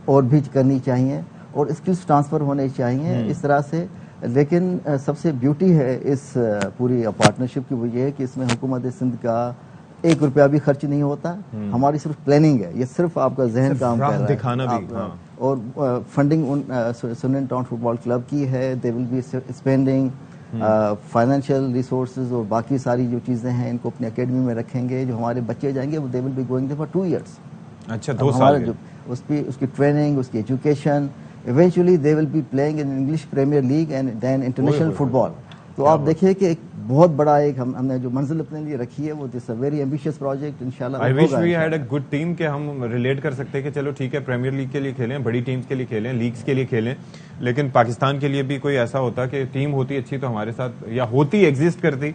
اور بھی کرنی چاہیے اور اسکلس ٹرانسفر ہونے چاہیے اس طرح سے. لیکن سب سے بیوٹی ہے اس پوری پارٹنرشپ کی وہ یہ ہے کہ اس میں حکومت سندھ کا 1 روپیہ بھی خرچ نہیں ہوتا. ہماری صرف پلاننگ ہے، یہ صرف آپ کا ذہن کام کر رہا ہے. اور فنڈنگ سمرن ٹاؤن فٹ بال کلب کی ہے. They will be spending financial resources اور باقی ساری جو چیزیں ہیں ان کو اپنی اکیڈمی میں رکھیں گے. جو ہمارے بچے جائیں گے وہ they will be going for 2 years. اچھا 2 سال اس کی ٹریننگ، اس کی education. Eventually they will be playing in English Premier League and then international football. تو آپ دیکھیے کہ ایک بہت بڑا ایک ہم نے جو منزل اپنے لیے رکھی ہے وہ دس اے ویری ایمبیشیس پروجیکٹ. انشاءاللہ I wish we had a good team کہ ہم ریلیٹ کر سکتے کہ چلو ٹھیک ہے پریمیئر لیگ کے لیے کھیلیں، بڑی ٹیمز کے لیے کھیلیں، لیگز کے لیے کھیلیں، لیکن پاکستان کے لیے بھی کوئی ایسا ہوتا کہ ٹیم ہوتی اچھی تو ہمارے ساتھ یا ہوتی ایگزسٹ کرتی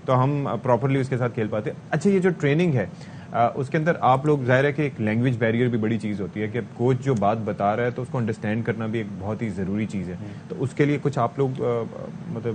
تو ہم پراپرلی اس کے ساتھ کھیل پاتے. اچھا یہ جو ٹریننگ ہے اس کے اندر آپ لوگ ظاہر ہے کہ ایک لینگویج بیریئر بھی بڑی چیز ہوتی ہے کہ کوچ جو بات بتا رہا ہے تو اس کو انڈرسٹینڈ کرنا بھی ایک بہت ہی ضروری چیز ہے. تو اس کے لیے کچھ آپ لوگ مطلب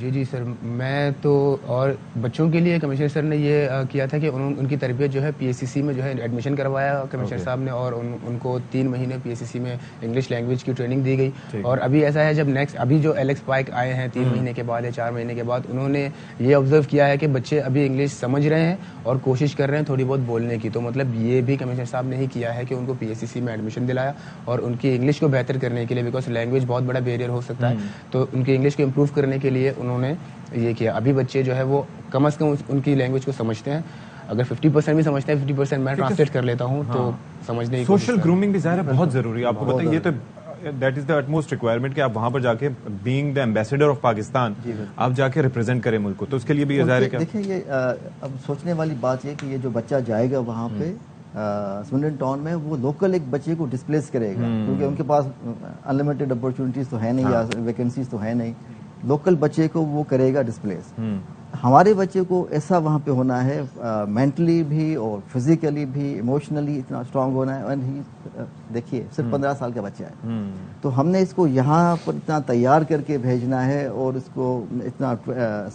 جی سر, میں تو اور بچوں کے لیے کمشنر سر نے یہ کیا تھا کہ ان کی تربیت جو ہے پی ایس سی سی میں جو ہے ایڈمیشن کروایا کمشنر صاحب نے, اور ان کو 3 مہینے پی ایس سی سی میں انگلش لینگویج کی ٹریننگ دی گئی. اور ابھی ایسا ہے جب نیکسٹ ابھی جو ایلیکس پائک آئے ہیں 3 مہینے کے بعد یا 4 مہینے کے بعد, انہوں نے یہ آبزرو کیا ہے کہ بچے ابھی انگلش سمجھ رہے ہیں اور کوشش کر رہے ہیں تھوڑی بہت بولنے کی. تو مطلب یہ بھی کمشنر صاحب نے ہی کیا ہے کہ ان کو پی ایس سی سی میں ایڈمیشن دلایا, اور ان کی انگلش کو بہتر کرنے کے لیے, بیکاز لینگویج بہت بڑا بیریئر ہو سکتا ہے, تو ان کی انگلش کو امپروو کرنے کے لیے انہوں نے یہ کیا. ابھی بچے جو ہے وہ کم از کم ان کی لینگویج کو سمجھتے ہیں, اگر 50% بھی سمجھتے ہیں 50% میں ٹرانسلیٹ کر لیتا ہوں تو سمجھنے کی. سوشل گرومنگ بھی ظاہر ہے بہت ضروری ہے. آپ کو پتہ یہ تو that is the utmost requirement کہ آپ وہاں پر جا کے being the ambassador of Pakistan آپ جا کے ریپرزینٹ کریں ملک کو, تو اس کے لیے بھی ظاہر ہے کہ دیکھیں یہ اب سوچنے والی بات یہ کہ یہ جو بچہ جائے گا وہاں پہ سمنڈن ٹاؤن میں, وہ لوکل ایک بچے کو ڈسپلیس کرے گا, کیونکہ ان کے پاس انلمیٹڈ اپرچونیٹیز تو ہے نہیں یا ویکنسیز تو ہے نہیں. لوکل بچے کو وہ کرے گا ڈسپلیس. ہمارے بچے کو ایسا وہاں پہ ہونا ہے, مینٹلی بھی اور فزیکلی بھی, ایموشنلی اتنا اسٹرانگ ہونا ہے. دیکھیے صرف 15 سال کا بچہ ہے, تو ہم نے اس کو یہاں پر اتنا تیار کر کے بھیجنا ہے, اور اس کو اتنا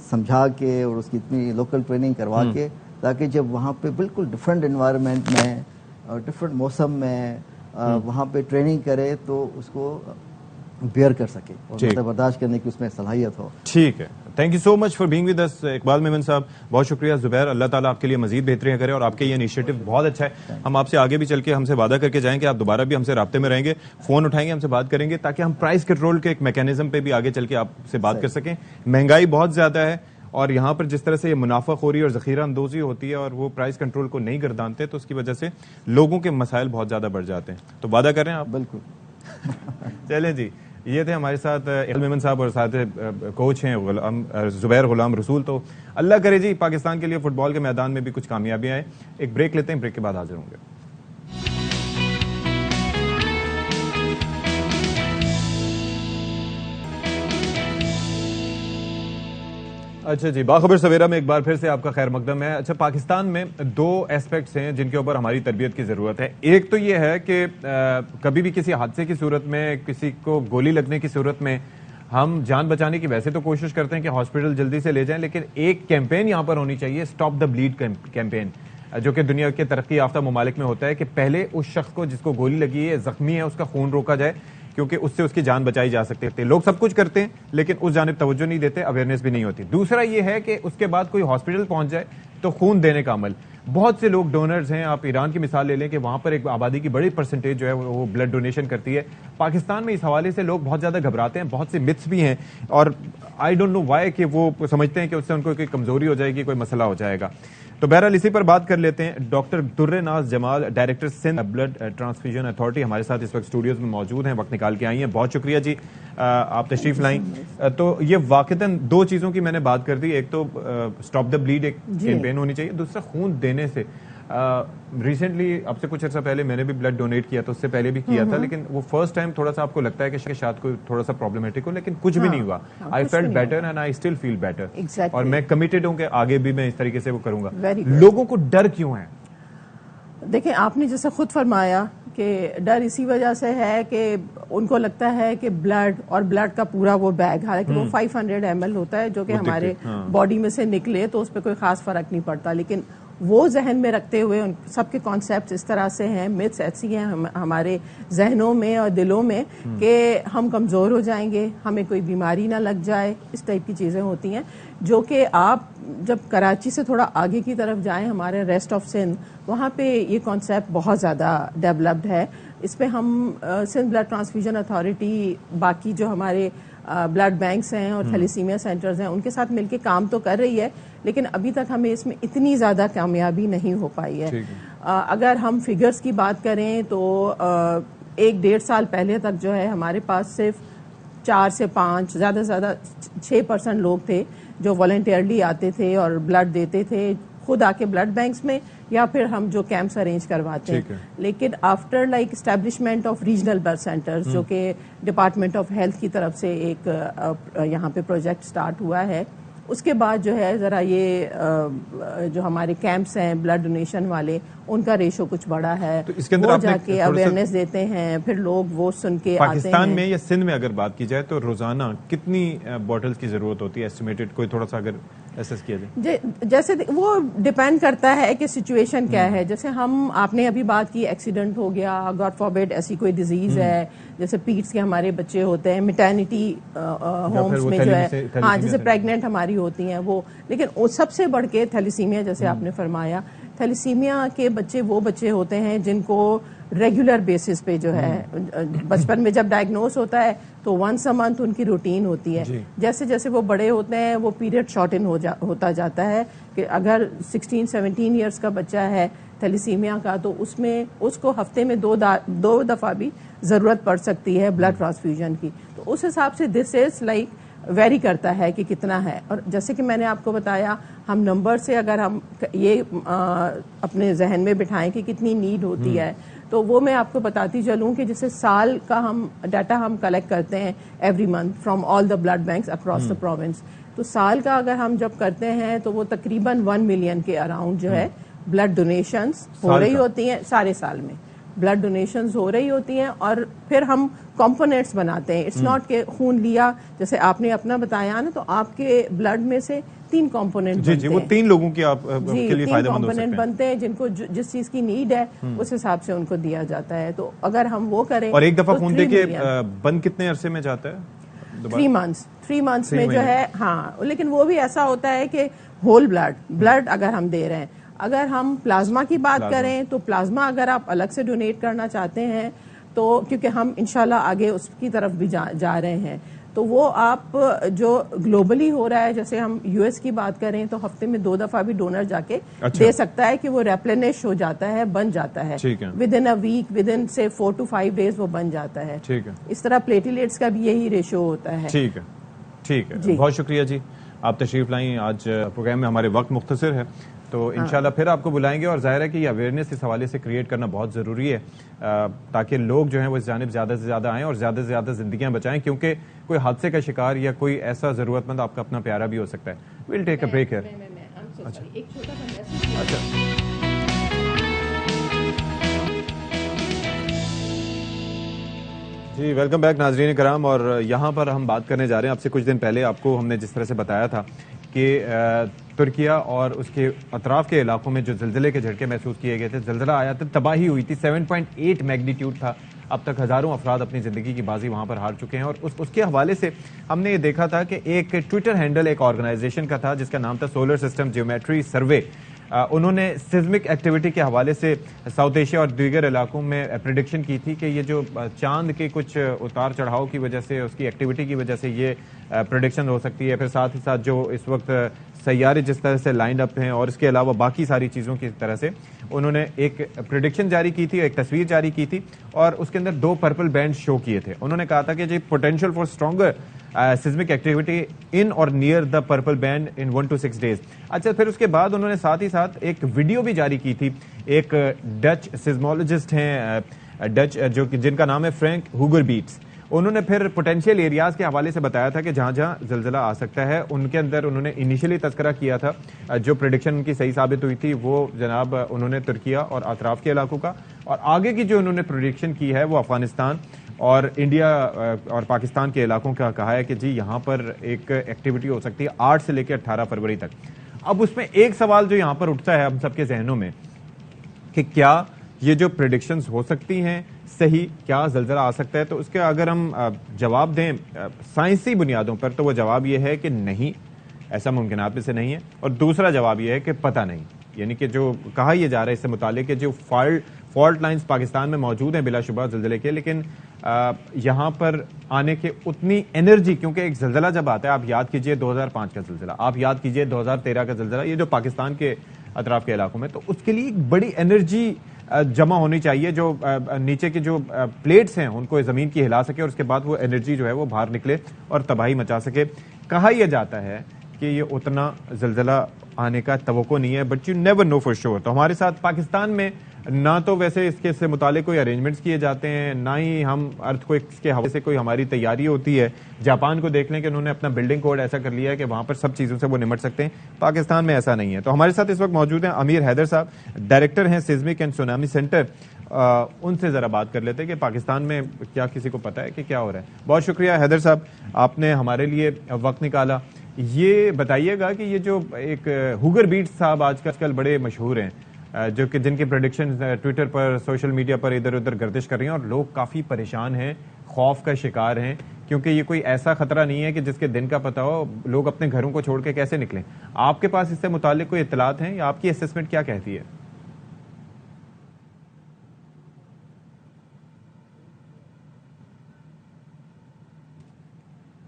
سمجھا کے اور اس کی اتنی لوکل ٹریننگ کروا کے, تاکہ جب وہاں پہ بالکل ڈفرینٹ انوائرمنٹ میں اور ڈفرینٹ موسم میں وہاں پہ ٹریننگ کرے تو اس کو بیئر کر سکے اور برداشت کرنے کی اس میں صلاحیت ہو. ٹھیک ہے, thank you so much for being with us Iqbal Memon صاحب, بہت شکریہ. زبیر, اللہ تعالیٰ آپ کے لیے مزید بہتریاں کرے, اور آپ کے یہ انیشیٹو بہت اچھا ہے. ہم آپ سے آگے بھی چل کے ہم سے وعدہ کر کے جائیں کہ آپ دوبارہ بھی ہم سے رابطے میں رہیں گے, فون اٹھائیں گے, ہم سے بات کریں گے, تاکہ ہم پرائز کنٹرول کے ایک میکینزم پہ بھی آگے چل کے آپ سے بات کر سکیں. مہنگائی بہت زیادہ ہے, اور یہاں پر جس طرح سے یہ منافع خوری اور ذخیرہ اندوزی ہوتی ہے اور وہ پرائز کنٹرول کو نہیں گردانتے, تو اس کی وجہ سے لوگوں کے مسائل بہت زیادہ بڑھ جاتے ہیں. تو وعدہ کر رہے ہیں آپ؟ بالکل. چلیں جی, یہ تھے ہمارے ساتھ اقبال میمن صاحب, اور ساتھ کوچ ہیں زبیر غلام رسول. تو اللہ کرے جی پاکستان کے لیے فٹ بال کے میدان میں بھی کچھ کامیابیاں آئیں. ایک بریک لیتے ہیں, بریک کے بعد حاضر ہوں گے. اچھا جی, باخبر سویرا میں ایک بار پھر سے آپ کا خیر مقدم ہے. اچھا, پاکستان میں 2 ایسپیکٹس ہیں جن کے اوپر ہماری تربیت کی ضرورت ہے. ایک تو یہ ہے کہ کبھی بھی کسی حادثے کی صورت میں, کسی کو گولی لگنے کی صورت میں, ہم جان بچانے کی ویسے تو کوشش کرتے ہیں کہ ہاسپٹل جلدی سے لے جائیں, لیکن ایک کیمپین یہاں پر ہونی چاہیے, اسٹاپ دا بلیڈ کیمپین, جو کہ دنیا کے ترقی یافتہ ممالک میں ہوتا ہے, کہ پہلے اس شخص کو جس کو گولی لگی ہے, زخمی ہے, اس کا خون روکا جائے, کیونکہ اس سے اس کی جان بچائی جا سکتی ہے. لوگ سب کچھ کرتے ہیں لیکن اس جانب توجہ نہیں دیتے, اویئرنیس بھی نہیں ہوتی. دوسرا یہ ہے کہ اس کے بعد کوئی ہاسپٹل پہنچ جائے تو خون دینے کا عمل. بہت سے لوگ ڈونرز ہیں, آپ ایران کی مثال لے لیں کہ وہاں پر ایک آبادی کی بڑی پرسنٹیج جو ہے وہ بلڈ ڈونیشن کرتی ہے. پاکستان میں اس حوالے سے لوگ بہت زیادہ گھبراتے ہیں, بہت سے متس بھی ہیں, اور آئی ڈونٹ نو وائی کہ وہ سمجھتے ہیں کہ اس سے ان کو کوئی کمزوری ہو جائے گی, کوئی مسئلہ ہو جائے گا. تو بہرحال اسی پر بات کر لیتے ہیں. Doctor Dur Naz Jamal, director Sindh blood transfusion authority, ہمارے ساتھ اس وقت اسٹوڈیوز میں موجود ہیں, وقت نکال کے آئی ہیں. بہت شکریہ جی آپ تشریف لائیں. تو یہ واقعتاً 2 چیزوں کی میں نے بات کر دی. ایک تو اسٹاپ دا بلیڈ ایک کیمپین ہونی چاہیے, دوسرا خون دینے سے. ریسنٹلی اب سے کچھ عرصہ پہلے میں نے بھی بلڈ ڈونیٹ کیا تھا, اس سے پہلے بھی کیا تھا, لیکن وہ فرسٹ ٹائم تھوڑا سا آپ کو لگتا ہے کہ شاید کوئی تھوڑا سا پرابلمیٹک ہو, لیکن کچھ بھی نہیں ہوا. I felt better and I still feel better, اور میں کمیٹڈ ہوں کہ آگے بھی میں اس طریقے سے وہ کروں گا. لوگوں کو ڈر کیوں ہے؟ دیکھیں, آپ نے جیسے خود فرمایا کہ ڈر اسی وجہ سے ہے کہ ان کو لگتا ہے کہ بلڈ اور بلڈ کا پورا وہ بیگ, حالانکہ وہ 500 ml ہوتا ہے جو کہ ہمارے باڈی میں سے نکلے تو اس پہ کوئی خاص فرق نہیں پڑتا, لیکن وہ ذہن میں رکھتے ہوئے ان سب کے کانسیپٹس اس طرح سے ہیں, متس ایسی ہیں ہمارے ذہنوں میں اور دلوں میں کہ ہم کمزور ہو جائیں گے, ہمیں کوئی بیماری نہ لگ جائے, اس ٹائپ کی چیزیں ہوتی ہیں, جو کہ آپ جب کراچی سے تھوڑا آگے کی طرف جائیں, ہمارے ریسٹ آف سندھ, وہاں پہ یہ کانسیپٹ بہت زیادہ ڈیولپڈ ہے. اس پہ ہم سندھ بلڈ ٹرانسفیوژن اتھارٹی, باقی جو ہمارے بلڈ بینکس ہیں اور تھیلیسیمیا سینٹرز ہیں, ان کے ساتھ مل کے کام تو کر رہی ہے, لیکن ابھی تک ہمیں اس میں اتنی زیادہ کامیابی نہیں ہو پائی ہے. اگر ہم فگرز کی بات کریں تو 1-1.5 سال پہلے تک جو ہے ہمارے پاس صرف 4 سے 5 زیادہ سے زیادہ 6% لوگ تھے جو والنٹیئرلی آتے تھے اور بلڈ دیتے تھے, خود آ کے بلڈ بینکس میں یا پھر ہم جو کیمپس ارینج کرواتے ہیں. لیکن after like establishment of regional blood centres, جو کہ ڈپارٹمنٹ آف ہیلتھ کی طرف سے ایک یہاں پہ پروجیکٹ سٹارٹ ہوا ہے, اس کے بعد جو ہے ذرا یہ جو ہمارے کیمپس ہیں بلڈ ڈونیشن والے ان کا ریشو کچھ بڑا ہے, تو اس کے اندر وہ آپ جا کے اویئرنیس دیتے ہیں, پھر لوگ وہ سن کے آتے ہیں. پاکستان میں یا سندھ میں اگر بات کی جائے تو روزانہ کتنی بوٹلز کی ضرورت ہوتی ہے ایسٹیمیٹڈ, کوئی تھوڑا سا اگر ایسس کیا جائے؟ جیسے وہ ڈیپینڈ کرتا ہے کہ سچویشن کیا ہے. جیسے آپ نے ابھی بات کی ایکسیڈنٹ ہو گیا, گاڈ فاربیڈ ایسی کوئی ڈیزیز ہے, جیسے پیٹس کے ہمارے بچے ہوتے ہیں, میٹرنیٹی ہومز میں جو ہے, ہاں جیسے پریگننٹ ہماری ہوتی ہیں وہ, لیکن سب سے بڑھ کے تھیلیسیمیا جیسے آپ نے فرمایا, تھیلیسیمیا کے بچے وہ بچے ہوتے ہیں جن کو ریگولر بیسس پہ جو ہے بچپن میں جب ڈائگنوز ہوتا ہے تو ونس اے منتھ ان کی روٹین ہوتی ہے. جیسے جیسے وہ بڑے ہوتے ہیں وہ پیریڈ شارٹن ہوتا جاتا ہے, کہ اگر 16-17 ایئرس کا بچہ ہے تھیلیسیمیا کا تو اس کو ہفتے میں 2 دفعہ بھی ضرورت پڑ سکتی ہے بلڈ ٹرانسفیوژن کی. تو اس حساب سے دس از لائک ویری کرتا ہے کہ کتنا ہے. اور جیسے کہ میں نے آپ کو بتایا, ہم نمبر سے اگر ہم یہ اپنے ذہن میں بٹھائیں کہ کتنی نیڈ ہوتی ہے, تو وہ میں آپ کو بتاتی چلوں کہ جیسے سال کا ہم ڈیٹا ہم کلیکٹ کرتے ہیں every month from all the blood banks across the province. تو سال کا اگر ہم جب کرتے ہیں تو وہ تقریباً 1 ملین کے اراؤنڈ جو ہے بلڈ ڈونیشنز ہو رہی ہوتی ہیں سارے سال میں, بلڈ ڈونیشنز ہو رہی ہوتی ہیں. اور پھر ہم کمپوننٹس بناتے ہیں. اٹس ناٹ کہ خون لیا, جیسے آپ نے اپنا بتایا نا, تو آپ کے بلڈ میں سے 3 کمپوننٹ جی وہ 3 لوگوں کی آپ کے لیے فائدہ مند ہو سکتے ہیں. بنتے ہیں جن کو جس چیز کی نیڈ ہے اس حساب سے ان کو دیا جاتا ہے. تو اگر ہم وہ کریں, اور ایک دفعہ خون دے کے بند کتنے عرصے میں جاتا ہے؟ 3 منتھس میں جو ہے. ہاں, لیکن وہ بھی ایسا ہوتا ہے کہ ہول بلڈ اگر ہم دے رہے ہیں. اگر ہم پلازما کی بات کریں تو پلازما اگر آپ الگ سے ڈونیٹ کرنا چاہتے ہیں تو, کیونکہ ہم انشاءاللہ آگے اس کی طرف بھی جا رہے ہیں, تو وہ آپ جو گلوبلی ہو رہا ہے, جیسے ہم یو ایس کی بات کریں تو ہفتے میں 2 دفعہ بھی ڈونر جا کے دے سکتا ہے کہ وہ ریپلینش ہو جاتا ہے, بن جاتا ہے within a week, within سے 4 to 5 days وہ بن جاتا ہے. اس طرح پلیٹلیٹس کا بھی یہی ریشو ہوتا ہے. ٹھیک ہے, بہت شکریہ جی, آپ تشریف لائیں. آج پروگرام میں ہمارے وقت مختصر ہے تو انشاءاللہ پھر آپ کو بلائیں گے, اور ظاہر ہے کہ یہ اویئرنیس اس حوالے سے کریٹ کرنا بہت ضروری ہے تاکہ لوگ جو ہیں وہ اس جانب زیادہ سے زیادہ آئیں اور زیادہ سے زیادہ زندگیاں بچائیں, کیونکہ کوئی حادثے کا شکار یا کوئی ایسا ضرورت مند آپ کا اپنا پیارا بھی ہو سکتا ہے. We'll take a break here. جی ویلکم بیک ناظرین کرام, اور یہاں پر ہم بات کرنے جا رہے ہیں. آپ سے کچھ دن پہلے آپ کو ہم نے جس طرح سے بتایا تھا کہ ترکیہ اور اس کے اطراف کے علاقوں میں جو زلزلے کے جھٹکے محسوس کیے گئے تھے, زلزلہ آیا تھا, تباہی ہوئی تھی, 7.8 میگنیٹیوڈ تھا. اب تک ہزاروں افراد اپنی زندگی کی بازی وہاں پر ہار چکے ہیں. اور اس کے حوالے سے ہم نے یہ دیکھا تھا کہ ایک ٹویٹر ہینڈل ایک آرگنائزیشن کا تھا جس کا نام تھا سولر سسٹم جیومیٹری سروے. انہوں نے سزمک ایکٹیویٹی کے حوالے سے ساؤتھ ایشیا اور دیگر علاقوں میں پریڈکشن کی تھی کہ یہ جو چاند کے کچھ اتار چڑھاؤ کی وجہ سے, اس کی ایکٹیویٹی کی وجہ سے یہ پریڈکشن ہو سکتی ہے. پھر ساتھ ہی ساتھ جو اس وقت سیارے جس طرح سے لائنڈ اپ ہیں اور اس کے علاوہ باقی ساری چیزوں کی طرح سے انہوں نے ایک پریڈکشن جاری کی تھی, ایک تصویر جاری کی تھی, اور اس کے اندر 2 پرپل بینڈ شو کیے تھے. انہوں نے کہا تھا کہ potential for stronger seismic activity in or near the purple band in 1 to 6 days. اچھا, پھر اس کے بعد انہوں نے ساتھ ہی ساتھ ایک ویڈیو بھی جاری کی تھی. ایک ڈچ سیزمولوجسٹ ہیں ڈچ, جو جن کا نام ہے فرینک ہوگر بیٹس. انہوں نے پھر پوٹینشیل ایریاز کے حوالے سے بتایا تھا کہ جہاں جہاں زلزلہ آ سکتا ہے ان کے اندر انہوں نے انیشلی تذکرہ کیا تھا. جو پریڈکشن ان کی صحیح ثابت ہوئی تھی وہ جناب انہوں نے ترکیہ اور اطراف کے علاقوں کا, اور آگے کی جو انہوں نے پریڈکشن کی ہے وہ افغانستان اور انڈیا اور پاکستان کے علاقوں کا کہا ہے کہ جی یہاں پر ایک ایکٹیویٹی ہو سکتی ہے 8 سے لے کے 18 فروری تک. اب اس میں ایک سوال جو یہاں پر اٹھتا ہے ہم سب کے ذہنوں میں کہ کیا یہ جو پریڈکشنز ہو سکتی ہیں صحیح, کیا زلزلہ آ سکتا ہے؟ تو اس کے اگر ہم جواب دیں سائنسی بنیادوں پر تو وہ جواب یہ ہے کہ نہیں, ایسا ممکنات میں سے نہیں ہے. اور دوسرا جواب یہ ہے کہ پتہ نہیں, یعنی کہ جو کہا یہ جا رہا ہے اس سے متعلق کہ جو فالٹ لائنز پاکستان میں موجود ہیں بلا شبہ زلزلے کے, لیکن یہاں پر آنے کے اتنی انرجی, کیونکہ ایک زلزلہ جب آتا ہے, آپ یاد کیجئے 2005 کا زلزلہ, آپ یاد کیجئے 2013 کا زلزلہ, یہ جو پاکستان کے اطراف کے علاقوں میں, تو اس کے لیے ایک بڑی انرجی جمع ہونی چاہیے جو نیچے کے جو پلیٹس ہیں ان کو زمین کی ہلا سکے, اور اس کے بعد وہ انرجی جو ہے وہ باہر نکلے اور تباہی مچا سکے. کہا یہ جاتا ہے کہ یہ اتنا زلزلہ آنے کا توقع نہیں ہے, but you never know for sure. تو ہمارے ساتھ پاکستان میں نہ تو ویسے اس کے سے متعلق کوئی ارینجمنٹس کیے جاتے ہیں, نہ ہی ہم ارتھ کوئکس کے حوالے سے کوئی ہماری تیاری ہوتی ہے. جاپان کو دیکھ لیں کہ انہوں نے اپنا بلڈنگ کوڈ ایسا کر لیا ہے کہ وہاں پر سب چیزوں سے وہ نمٹ سکتے ہیں. پاکستان میں ایسا نہیں ہے. تو ہمارے ساتھ اس وقت موجود ہیں امیر حیدر صاحب, ڈائریکٹر ہیں سیزمک اینڈ سونامی سینٹر. ان سے ذرا بات کر لیتے ہیں کہ پاکستان میں کیا کسی کو پتا ہے کہ کیا ہو رہا ہے. بہت شکریہ حیدر صاحب, آپ نے ہمارے لیے وقت نکالا. یہ بتائیے گا کہ یہ جو ایک ہوگر بیٹس صاحب آج کل بڑے مشہور ہیں, جو کہ جن کی پریڈکشن ٹویٹر پر سوشل میڈیا پر ادھر ادھر گردش کر رہی ہیں, اور لوگ کافی پریشان ہیں, خوف کا شکار ہیں, کیونکہ یہ کوئی ایسا خطرہ نہیں ہے کہ جس کے دن کا پتہ ہو, لوگ اپنے گھروں کو چھوڑ کے کیسے نکلیں. آپ کے پاس اس سے متعلق کوئی اطلاعات ہیں یا آپ کی اسسمنٹ کیا کہتی ہے؟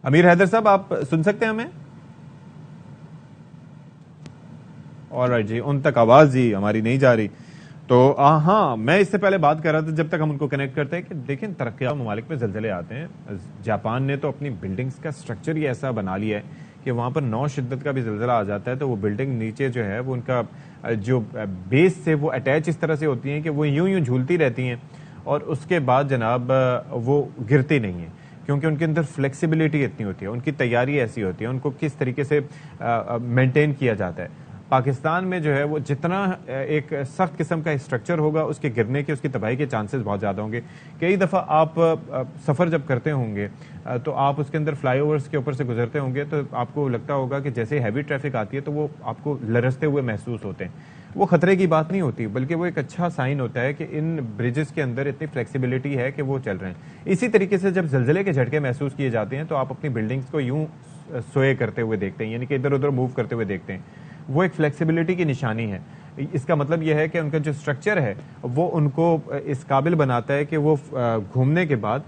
امیر حیدر صاحب آپ سن سکتے ہیں ہمیں؟ آلرائٹ جی, ان تک آواز جی ہماری نہیں جا رہی. تو ہاں, میں اس سے پہلے بات کر رہا تھا جب تک ہم ان کو کنیکٹ کرتے ہیں کہ دیکھیں ترقی یافتہ ممالک میں زلزلے آتے ہیں. جاپان نے تو اپنی بلڈنگز کا سٹرکچر ہی ایسا بنا لیا ہے کہ وہاں پر 9 شدت کا بھی زلزلہ آ جاتا ہے تو وہ بلڈنگ نیچے جو ہے وہ ان کا جو بیس سے وہ اٹیچ اس طرح سے ہوتی ہیں کہ وہ یوں جھولتی رہتی ہیں, اور اس کے بعد جناب وہ گرتی نہیں ہیں, کیونکہ ان کے اندر فلیکسیبلٹی اتنی ہوتی ہے, ان کی تیاری ایسی ہوتی ہے, ان کو کس طریقے سے مینٹین کیا جاتا ہے. پاکستان میں جو ہے وہ جتنا ایک سخت قسم کا اسٹرکچر ہوگا, اس کے گرنے کے, اس کی تباہی کے چانسز بہت زیادہ ہوں گے. کئی دفعہ آپ سفر جب کرتے ہوں گے تو آپ اس کے اندر فلائی اوورس کے اوپر سے گزرتے ہوں گے تو آپ کو لگتا ہوگا کہ جیسے ہیوی ٹریفک آتی ہے تو وہ آپ کو لرزتے ہوئے محسوس ہوتے ہیں. وہ خطرے کی بات نہیں ہوتی, بلکہ وہ ایک اچھا سائن ہوتا ہے کہ ان بریجز کے اندر اتنی فلیکسیبلٹی ہے کہ وہ چل رہے ہیں. اسی طریقے سے جب زلزلے کے جھٹکے محسوس کیے جاتے ہیں تو آپ اپنی بلڈنگز کو یوں سوئے کرتے ہوئے دیکھتے ہیں, یعنی کہ ادھر ادھر موو کرتے ہوئے دیکھتے ہیں. وہ ایک فلیکسیبلٹی کی نشانی ہے. اس کا مطلب یہ ہے کہ ان کا جو سٹرکچر ہے وہ ان کو اس قابل بناتا ہے کہ وہ گھومنے کے بعد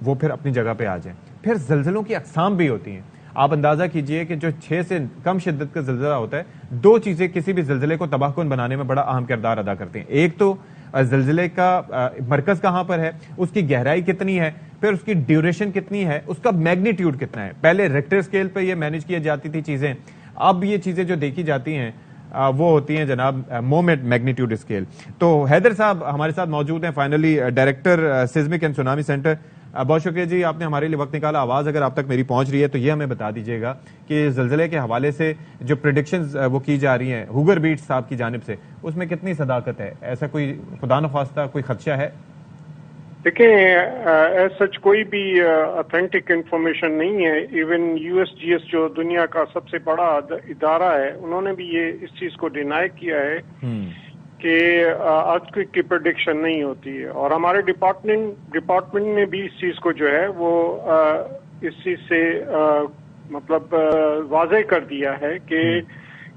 وہ پھر اپنی جگہ پہ آ جائیں. پھر زلزلوں کی اقسام بھی ہوتی ہیں. آپ اندازہ کیجئے کہ جو 6 سے کم شدت کا زلزلہ ہوتا ہے, 2 چیزیں کسی بھی زلزلے کو تباہ کن بنانے میں بڑا اہم کردار ادا کرتے ہیں. ایک تو زلزلے کا مرکز کہاں پر ہے, اس کی گہرائی کتنی ہے, پھر اس کی ڈیوریشن کتنی ہے, اس کا میگنیٹیوڈ کتنا ہے. پہلے ریکٹر سکیل پہ یہ مینیج کی جاتی تھی چیزیں, اب یہ چیزیں جو دیکھی جاتی ہیں وہ ہوتی ہیں جناب مومنٹ میگنیٹیوڈ اسکیل. تو حیدر صاحب ہمارے ساتھ موجود ہیں, finally director seismic and tsunami centre. بہت شکریہ جی, آپ نے ہمارے لیے وقت نکالا. آواز اگر آپ تک میری پہنچ رہی ہے تو یہ ہمیں بتا دیجیے گا کہ زلزلے کے حوالے سے جو پریڈکشنز وہ کی جا رہی ہیں ہوگر بیٹس صاحب کی جانب سے, اس میں کتنی صداقت ہے؟ ایسا کوئی خدا نخواستہ کوئی خدشہ ہے؟ دیکھیں, ایز سچ کوئی بھی اتھینٹک انفارمیشن نہیں ہے. ایون USGS جو دنیا کا سب سے بڑا ادارہ ہے, انہوں نے بھی یہ اس چیز کو ڈینائی کیا ہے کہ ارتھکویک کی پریڈکشن نہیں ہوتی ہے. اور ہمارے ڈپارٹمنٹ نے بھی اس چیز کو جو ہے وہ اس چیز سے مطلب واضح کر دیا ہے کہ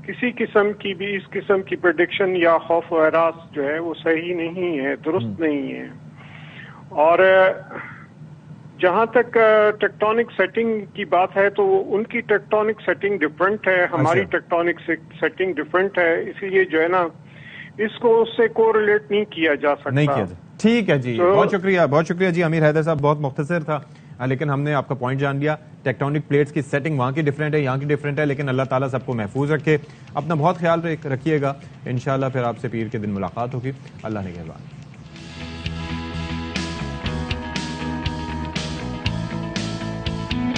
کسی قسم کی بھی اس قسم کی پریڈکشن یا خوف و ہراس جو ہے وہ صحیح نہیں ہے, درست نہیں ہے. اور جہاں تک ٹیکٹونک سیٹنگ کی بات ہے تو ان کی ٹیکٹونک سیٹنگ ڈفرینٹ ہے, ہماری ٹیکٹونک سیٹنگ ڈفرینٹ ہے, اسی لیے جو ہے نا اس کو اس سے کوریلیٹ نہیں کیا جا سکتا. ٹھیک ہے جی, بہت شکریہ جی امیر حیدر صاحب, بہت مختصر تھا لیکن ہم نے آپ کا پوائنٹ جان لیا. ٹیکٹونک پلیٹس کی سیٹنگ وہاں کی ڈیفرنٹ ہے, یہاں کی ڈیفرنٹ ہے, لیکن اللہ تعالیٰ سب کو محفوظ رکھے. اپنا بہت خیال رکھیے گا. انشاءاللہ پھر آپ سے پیر کے دن ملاقات ہوگی. اللہ نگہبان.